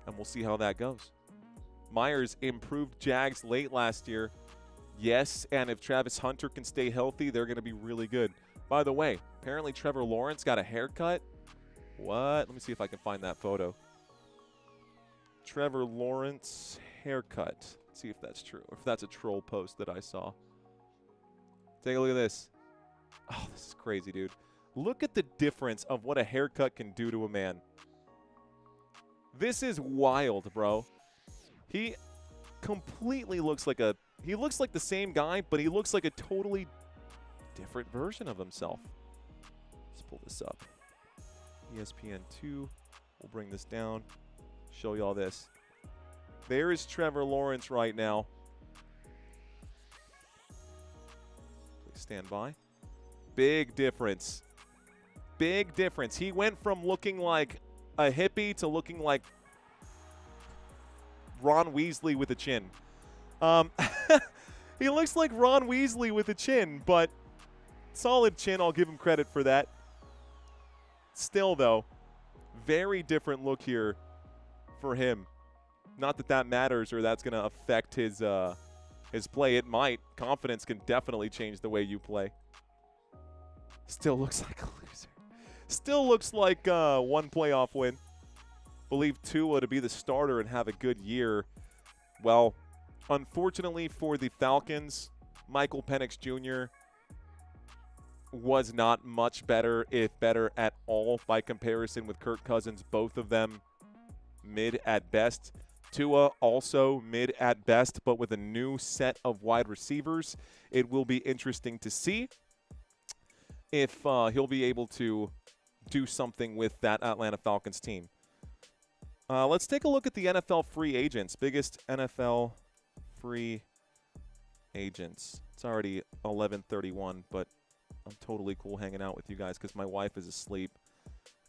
Speaker 2: and we'll see how that goes. Myers improved Jags late last year. Yes, and if Travis Hunter can stay healthy, they're going to be really good. By the way, apparently Trevor Lawrence got a haircut. What? Let me see if I can find that photo. Trevor Lawrence haircut. Let's see if that's true, or if that's a troll post that I saw. Take a look at this. Oh, this is crazy, dude. Look at the difference of what a haircut can do to a man. This is wild, bro. He completely looks like he looks like the same guy, but he looks like a totally different version of himself. Let's pull this up. ESPN2. We'll bring this down. Show you all this. There is Trevor Lawrence right now. Stand by. Big difference. Big difference. He went from looking like a hippie to looking like Ron Weasley with a chin. He looks like Ron Weasley with a chin, but solid chin. I'll give him credit for that. Still, though, very different look here for him. Not that that matters or that's going to affect his play. It might. Confidence can definitely change the way you play. Still looks like a loser. Still looks like one playoff win. Believe Tua to be the starter and have a good year. Well, unfortunately for the Falcons, Michael Penix Jr. was not much better, if better at all, by comparison with Kirk Cousins. Both of them mid at best. Tua also mid at best, but with a new set of wide receivers. It will be interesting to see if he'll be able to do something with that Atlanta Falcons team. Let's take a look at the NFL free agents. Biggest NFL free agents. It's already 11:31, but I'm totally cool hanging out with you guys because my wife is asleep.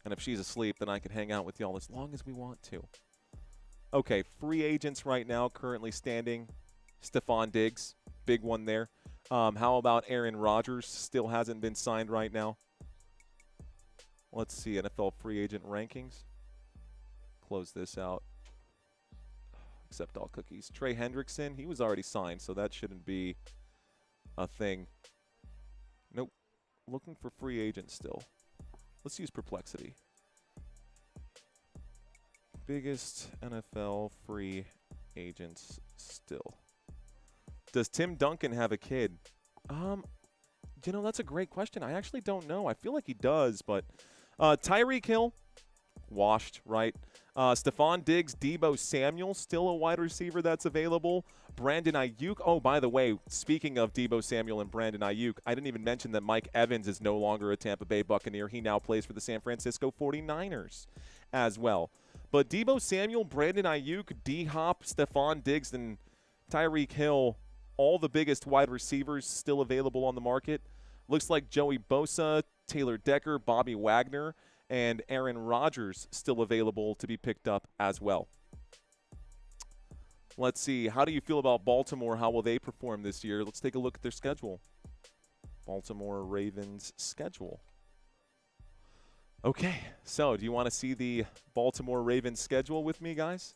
Speaker 2: And if she's asleep, then I can hang out with y'all as long as we want to. Okay, free agents right now currently standing. Stephon Diggs, big one there. How about Aaron Rodgers? Still hasn't been signed right now. Let's see, NFL free agent rankings. Close this out. Accept all cookies. Trey Hendrickson, he was already signed, so that shouldn't be a thing. Nope. Looking for free agents still. Let's use Perplexity. Biggest NFL free agents still. Does Tim Duncan have a kid? You know, that's a great question. I actually don't know. I feel like he does, but Tyreek Hill, washed, right? Stephon Diggs, Deebo Samuel, still a wide receiver that's available. Brandon Ayuk. Oh, by the way, speaking of Deebo Samuel and Brandon Ayuk, I didn't even mention that Mike Evans is no longer a Tampa Bay Buccaneer. He now plays for the San Francisco 49ers as well. But Deebo Samuel, Brandon Ayuk, D-Hop, Stephon Diggs, and Tyreek Hill, all the biggest wide receivers still available on the market. Looks like Joey Bosa, Taylor Decker, Bobby Wagner, and Aaron Rodgers still available to be picked up as well. Let's see. How do you feel about Baltimore? How will they perform this year? Let's take a look at their schedule. Baltimore Ravens schedule. Okay, so do you want to see the Baltimore Ravens schedule with me, guys?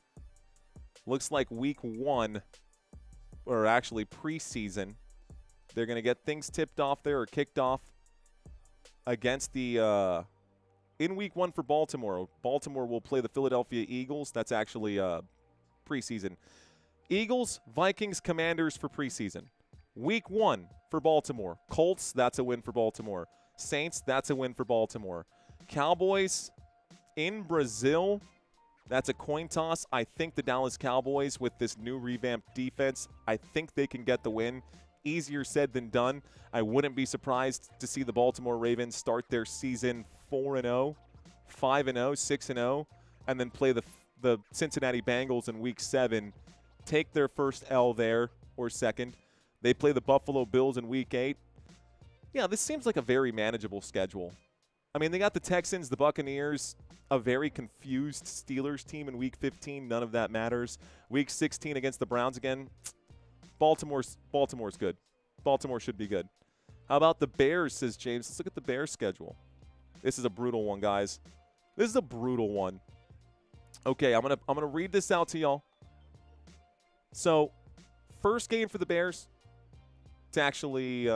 Speaker 2: Looks like week 1, or actually preseason, they're going to get things tipped off there or kicked off against the in week 1 for Baltimore. Baltimore will play the Philadelphia Eagles. That's actually preseason. Eagles, Vikings, Commanders for preseason. Week 1 for Baltimore. Colts, that's a win for Baltimore. Saints, that's a win for Baltimore. Cowboys in Brazil, that's a coin toss. I think the Dallas Cowboys, with this new revamped defense, I think they can get the win. Easier said than done. I wouldn't be surprised to see the Baltimore Ravens start their season 4-0, 5-0, 6-0, and then play the Cincinnati Bengals in Week 7, take their first L there, or second. They play the Buffalo Bills in Week 8. Yeah, this seems like a very manageable schedule. I mean, they got the Texans, the Buccaneers, a very confused Steelers team in Week 15. None of that matters. Week 16 against the Browns again. Baltimore's good. Baltimore should be good. How about the Bears, says James. Let's look at the Bears schedule. This is a brutal one, guys. This is a brutal one. Okay, I'm gonna read this out to y'all. So, first game for the Bears, it's actually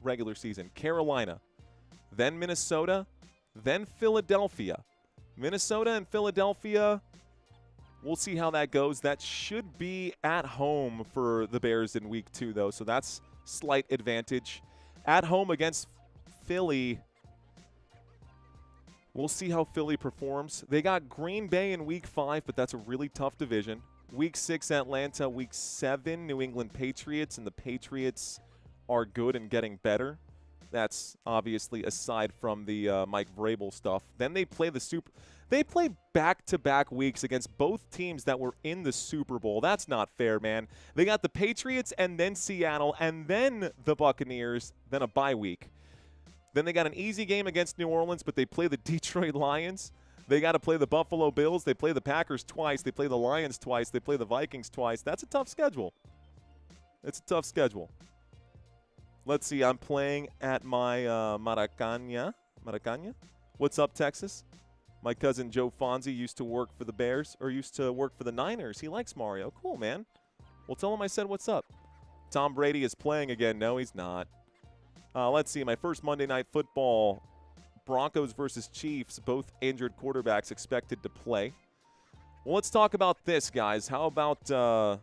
Speaker 2: regular season. Carolina, then Minnesota, then Philadelphia. Minnesota and Philadelphia, we'll see how that goes. That should be at home for the Bears in week 2, though, so that's slight advantage. At home against Philly, we'll see how Philly performs. They got Green Bay in week 5, but that's a really tough division. Week 6, Atlanta. Week 7, New England Patriots, and the Patriots are good and getting better. That's obviously aside from the Mike Vrabel stuff. Then they play They play back-to-back weeks against both teams that were in the Super Bowl. That's not fair, man. They got the Patriots and then Seattle and then the Buccaneers, then a bye week. Then they got an easy game against New Orleans, but they play the Detroit Lions. They got to play the Buffalo Bills. They play the Packers twice. They play the Lions twice. They play the Vikings twice. That's a tough schedule. It's a tough schedule. Let's see. I'm playing at my Maracana. What's up, Texas? My cousin Joe Fonzie used to work for the Bears, or used to work for the Niners. He likes Mario. Cool, man. Well, tell him I said what's up. Tom Brady is playing again. No, he's not. Let's see. My first Monday Night Football, Broncos versus Chiefs. Both injured quarterbacks expected to play. Well, let's talk about this, guys. How about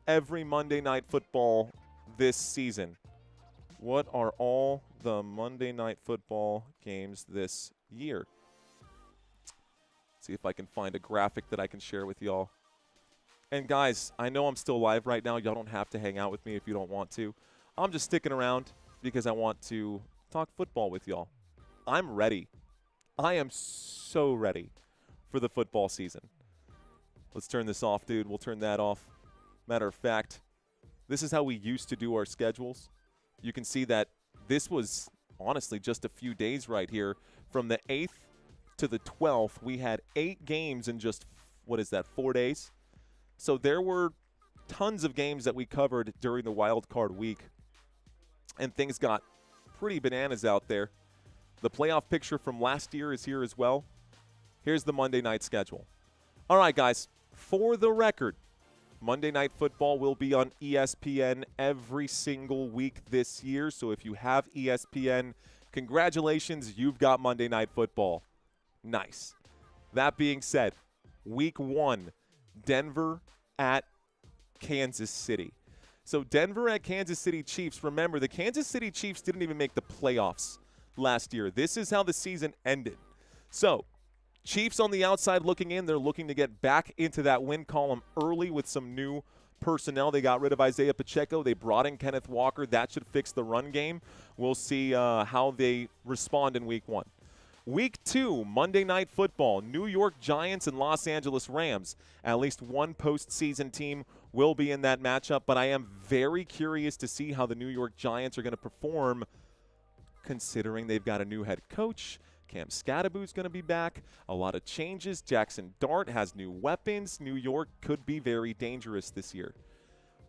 Speaker 2: every Monday Night Football this season? What are all the Monday Night Football games this year? See if I can find a graphic that I can share with y'all. And guys, I know I'm still live right now. Y'all don't have to hang out with me if you don't want to. I'm just sticking around because I want to talk football with y'all. I'm ready. I am so ready for the football season. Let's turn this off, dude. We'll turn that off. Matter of fact, this is how we used to do our schedules. You can see that this was honestly just a few days right here. From the 8th to the 12th, we had 8 games in just, 4 days? So there were tons of games that we covered during the wild card week. and things got pretty bananas out there. The playoff picture from last year is here as well. Here's the Monday night schedule. All right, guys, for the record, Monday Night Football will be on ESPN every single week this year. So if you have ESPN, congratulations, you've got Monday Night Football. Nice. That being said, week 1, Denver at Kansas City. So Denver at Kansas City Chiefs. Remember, the Kansas City Chiefs didn't even make the playoffs last year. This is how the season ended. So Chiefs on the outside looking in. They're looking to get back into that win column early with some new personnel. They got rid of Isaiah Pacheco. They brought in Kenneth Walker. That should fix the run game. We'll see how they respond in week 1. Week 2, Monday Night Football, New York Giants and Los Angeles Rams. At least one postseason team will be in that matchup, but I am very curious to see how the New York Giants are going to perform considering they've got a new head coach. Cam Scadaboo's going to be back. A lot of changes. Jackson Dart has new weapons. New York could be very dangerous this year.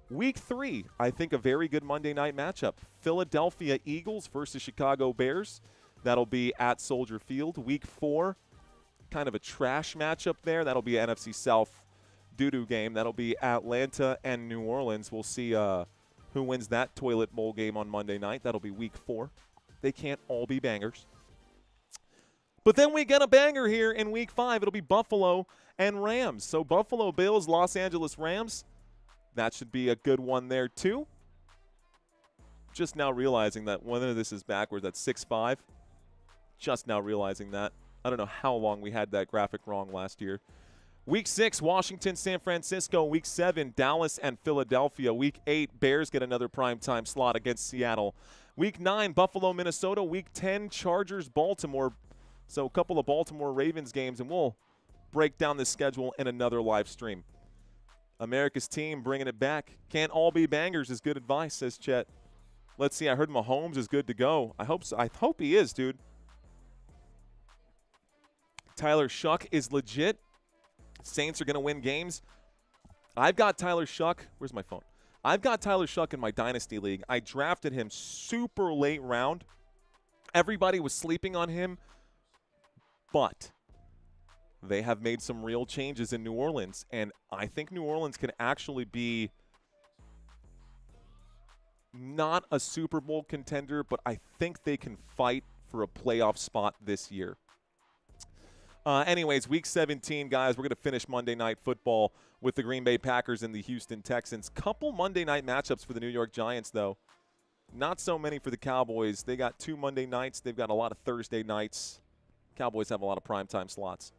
Speaker 2: Week 3, I think a very good Monday night matchup. Philadelphia Eagles versus Chicago Bears. That'll be at Soldier Field. Week 4, kind of a trash matchup there. That'll be an NFC South doo-doo game. That'll be Atlanta and New Orleans. We'll see who wins that toilet bowl game on Monday night. That'll be week 4. They can't all be bangers. But then we get a banger here in week 5. It'll be Buffalo and Rams. So Buffalo Bills, Los Angeles Rams. That should be a good one there too. Just now realizing that one of this is backwards. That's 6-5. Just now realizing that. I don't know how long we had that graphic wrong last year. Week 6, Washington, San Francisco. Week 7, Dallas and Philadelphia. Week 8, Bears get another primetime slot against Seattle. Week 9, Buffalo, Minnesota. Week 10, Chargers, Baltimore. So a couple of Baltimore Ravens games, and we'll break down this schedule in another live stream. America's team bringing it back. Can't all be bangers is good advice, says Chet. Let's see. I heard Mahomes is good to go. I hope so. I hope he is, dude. Tyler Shuck is legit. Saints are going to win games. I've got Tyler Shuck. Where's my phone? I've got Tyler Shuck in my Dynasty League. I drafted him super late round. Everybody was sleeping on him. But they have made some real changes in New Orleans, and I think New Orleans can actually be not a Super Bowl contender, but I think they can fight for a playoff spot this year. Anyways, Week 17, guys, we're going to finish Monday Night Football with the Green Bay Packers and the Houston Texans. Couple Monday night matchups for the New York Giants, though. Not so many for the Cowboys. They got 2 Monday nights. They've got a lot of Thursday nights. Cowboys have a lot of primetime slots.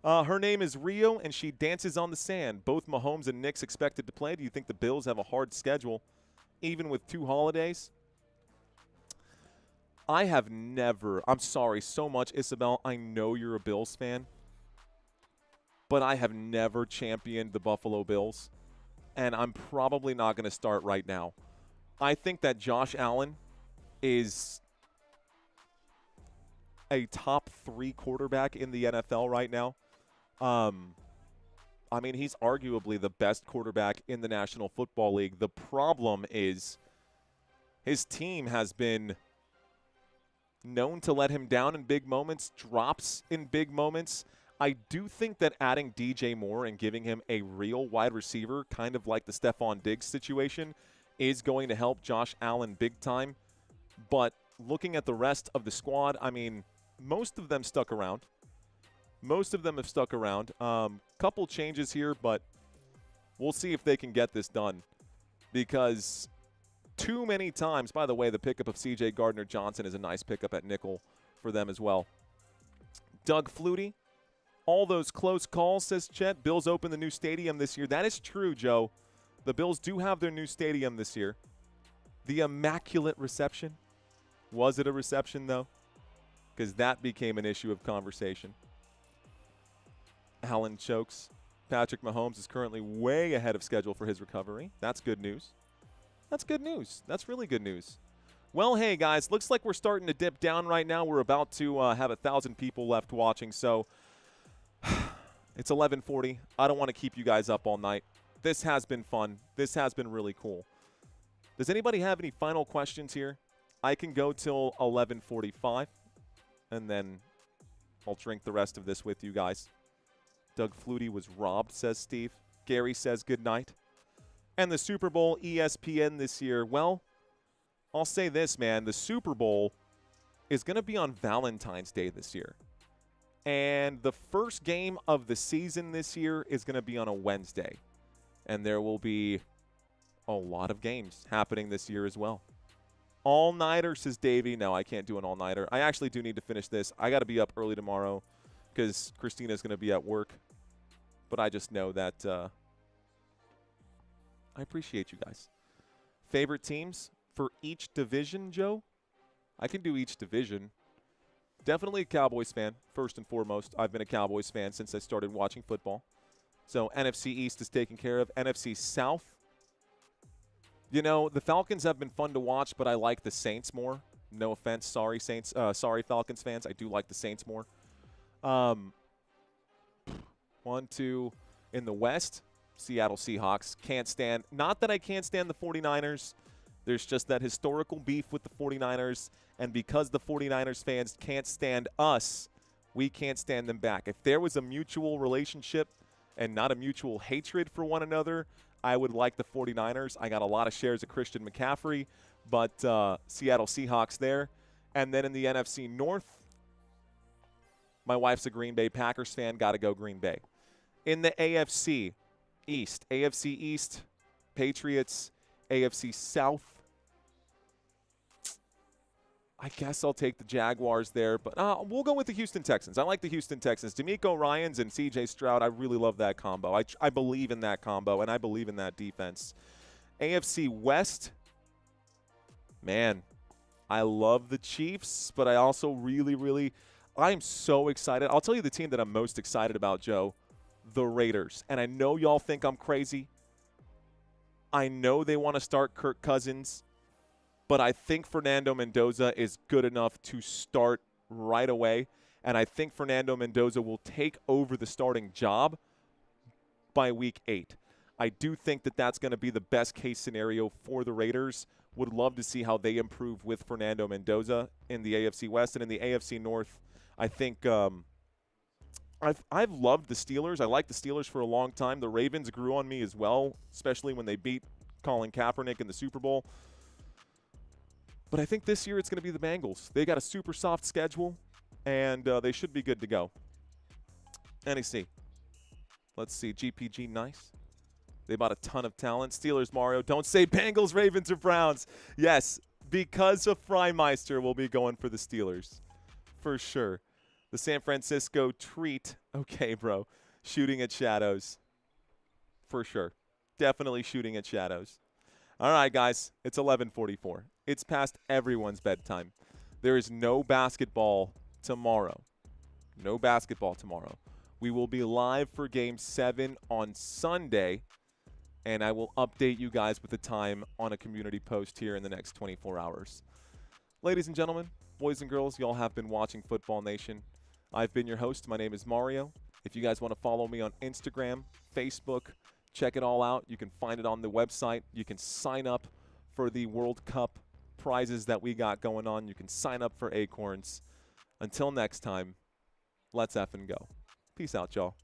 Speaker 2: Her name is Rio, and she dances on the sand. Both Mahomes and Knicks expected to play. Do you think the Bills have a hard schedule, even with 2 holidays? I have never – I'm sorry so much, Isabel. I know you're a Bills fan, but I have never championed the Buffalo Bills, and I'm probably not going to start right now. I think that Josh Allen is – a top 3 quarterback in the NFL right now. I mean, he's arguably the best quarterback in the National Football League. The problem is his team has been known to let him down in big moments, drops in big moments. I do think that adding DJ Moore and giving him a real wide receiver, kind of like the Stephon Diggs situation, is going to help Josh Allen big time. But looking at the rest of the squad, I mean, most of them stuck around. Most of them have stuck around. Couple changes here, but we'll see if they can get this done. Because too many times, by the way, the pickup of C.J. Gardner-Johnson is a nice pickup at nickel for them as well. Doug Flutie, all those close calls, says Chet. Bills open the new stadium this year. That is true, Joe. The Bills do have their new stadium this year. The Immaculate Reception. Was it a reception, though? Because that became an issue of conversation. Allen chokes. Patrick Mahomes is currently way ahead of schedule for his recovery. That's good news. That's good news. That's really good news. Well, hey, guys, looks like we're starting to dip down right now. We're about to have 1,000 people left watching, so it's 11:40. I don't want to keep you guys up all night. This has been fun. This has been really cool. Does anybody have any final questions here? I can go till 11:45, and then I'll drink the rest of this with you guys. Doug Flutie was robbed, says Steve. Gary says good night. And the Super Bowl, ESPN this year. Well, I'll say this, man. The Super Bowl is going to be on Valentine's Day this year. And the first game of the season this year is going to be on a Wednesday. And there will be a lot of games happening this year as well. All-nighter, says Davey. No, I can't do an all-nighter. I actually do need to finish this. I got to be up early tomorrow because Christina's going to be at work. But I just know that I appreciate you guys. Favorite teams for each division, Joe? I can do each division. Definitely a Cowboys fan, first and foremost. I've been a Cowboys fan since I started watching football. So NFC East is taken care of. NFC South. You know, the Falcons have been fun to watch, but I like the Saints more. No offense. Sorry, Saints. Sorry, Falcons fans. I do like the Saints more. 1, 2. In the West, Seattle Seahawks. Can't stand. Not that I can't stand the 49ers. There's just that historical beef with the 49ers. And because the 49ers fans can't stand us, we can't stand them back. If there was a mutual relationship and not a mutual hatred for one another, I would like the 49ers. I got a lot of shares of Christian McCaffrey, but Seattle Seahawks there. And then in the NFC North, my wife's a Green Bay Packers fan. Got to go Green Bay. In the AFC East, Patriots. AFC South, I guess I'll take the Jaguars there, but we'll go with the Houston Texans. I like the Houston Texans. D'Amico Ryans and C.J. Stroud, I really love that combo. I believe in that combo, and I believe in that defense. AFC West, man, I love the Chiefs, but I also really, I'm so excited. I'll tell you the team that I'm most excited about, Joe, the Raiders. And I know y'all think I'm crazy. I know they want to start Kirk Cousins, but I think Fernando Mendoza is good enough to start right away, and I think Fernando Mendoza will take over the starting job by week 8. I do think that that's going to be the best case scenario for the Raiders. Would love to see how they improve with Fernando Mendoza in the AFC West. And in the AFC North, I think I've loved the Steelers. I liked the Steelers for a long time. The Ravens grew on me as well, especially when they beat Colin Kaepernick in the Super Bowl. But I think this year it's going to be the Bengals. They got a super soft schedule, and they should be good to go. NEC. Let's see. GPG, nice. They bought a ton of talent. Steelers, Mario. Don't say Bengals, Ravens, or Browns. Yes, because of Freimeister, we'll be going for the Steelers. For sure. The San Francisco treat. Okay, bro. Shooting at shadows. For sure. Definitely shooting at shadows. All right, guys. It's 11:44. It's past everyone's bedtime. There is no basketball tomorrow. No basketball tomorrow. We will be live for Game 7 on Sunday, and I will update you guys with the time on a community post here in the next 24 hours. Ladies and gentlemen, boys and girls, y'all have been watching Football Nation. I've been your host. My name is Mario. If you guys want to follow me on Instagram, Facebook, check it all out. You can find it on the website. You can sign up for the World Cup prizes that we got going on. You can sign up for Acorns. Until next time, let's effing go. Peace out, y'all.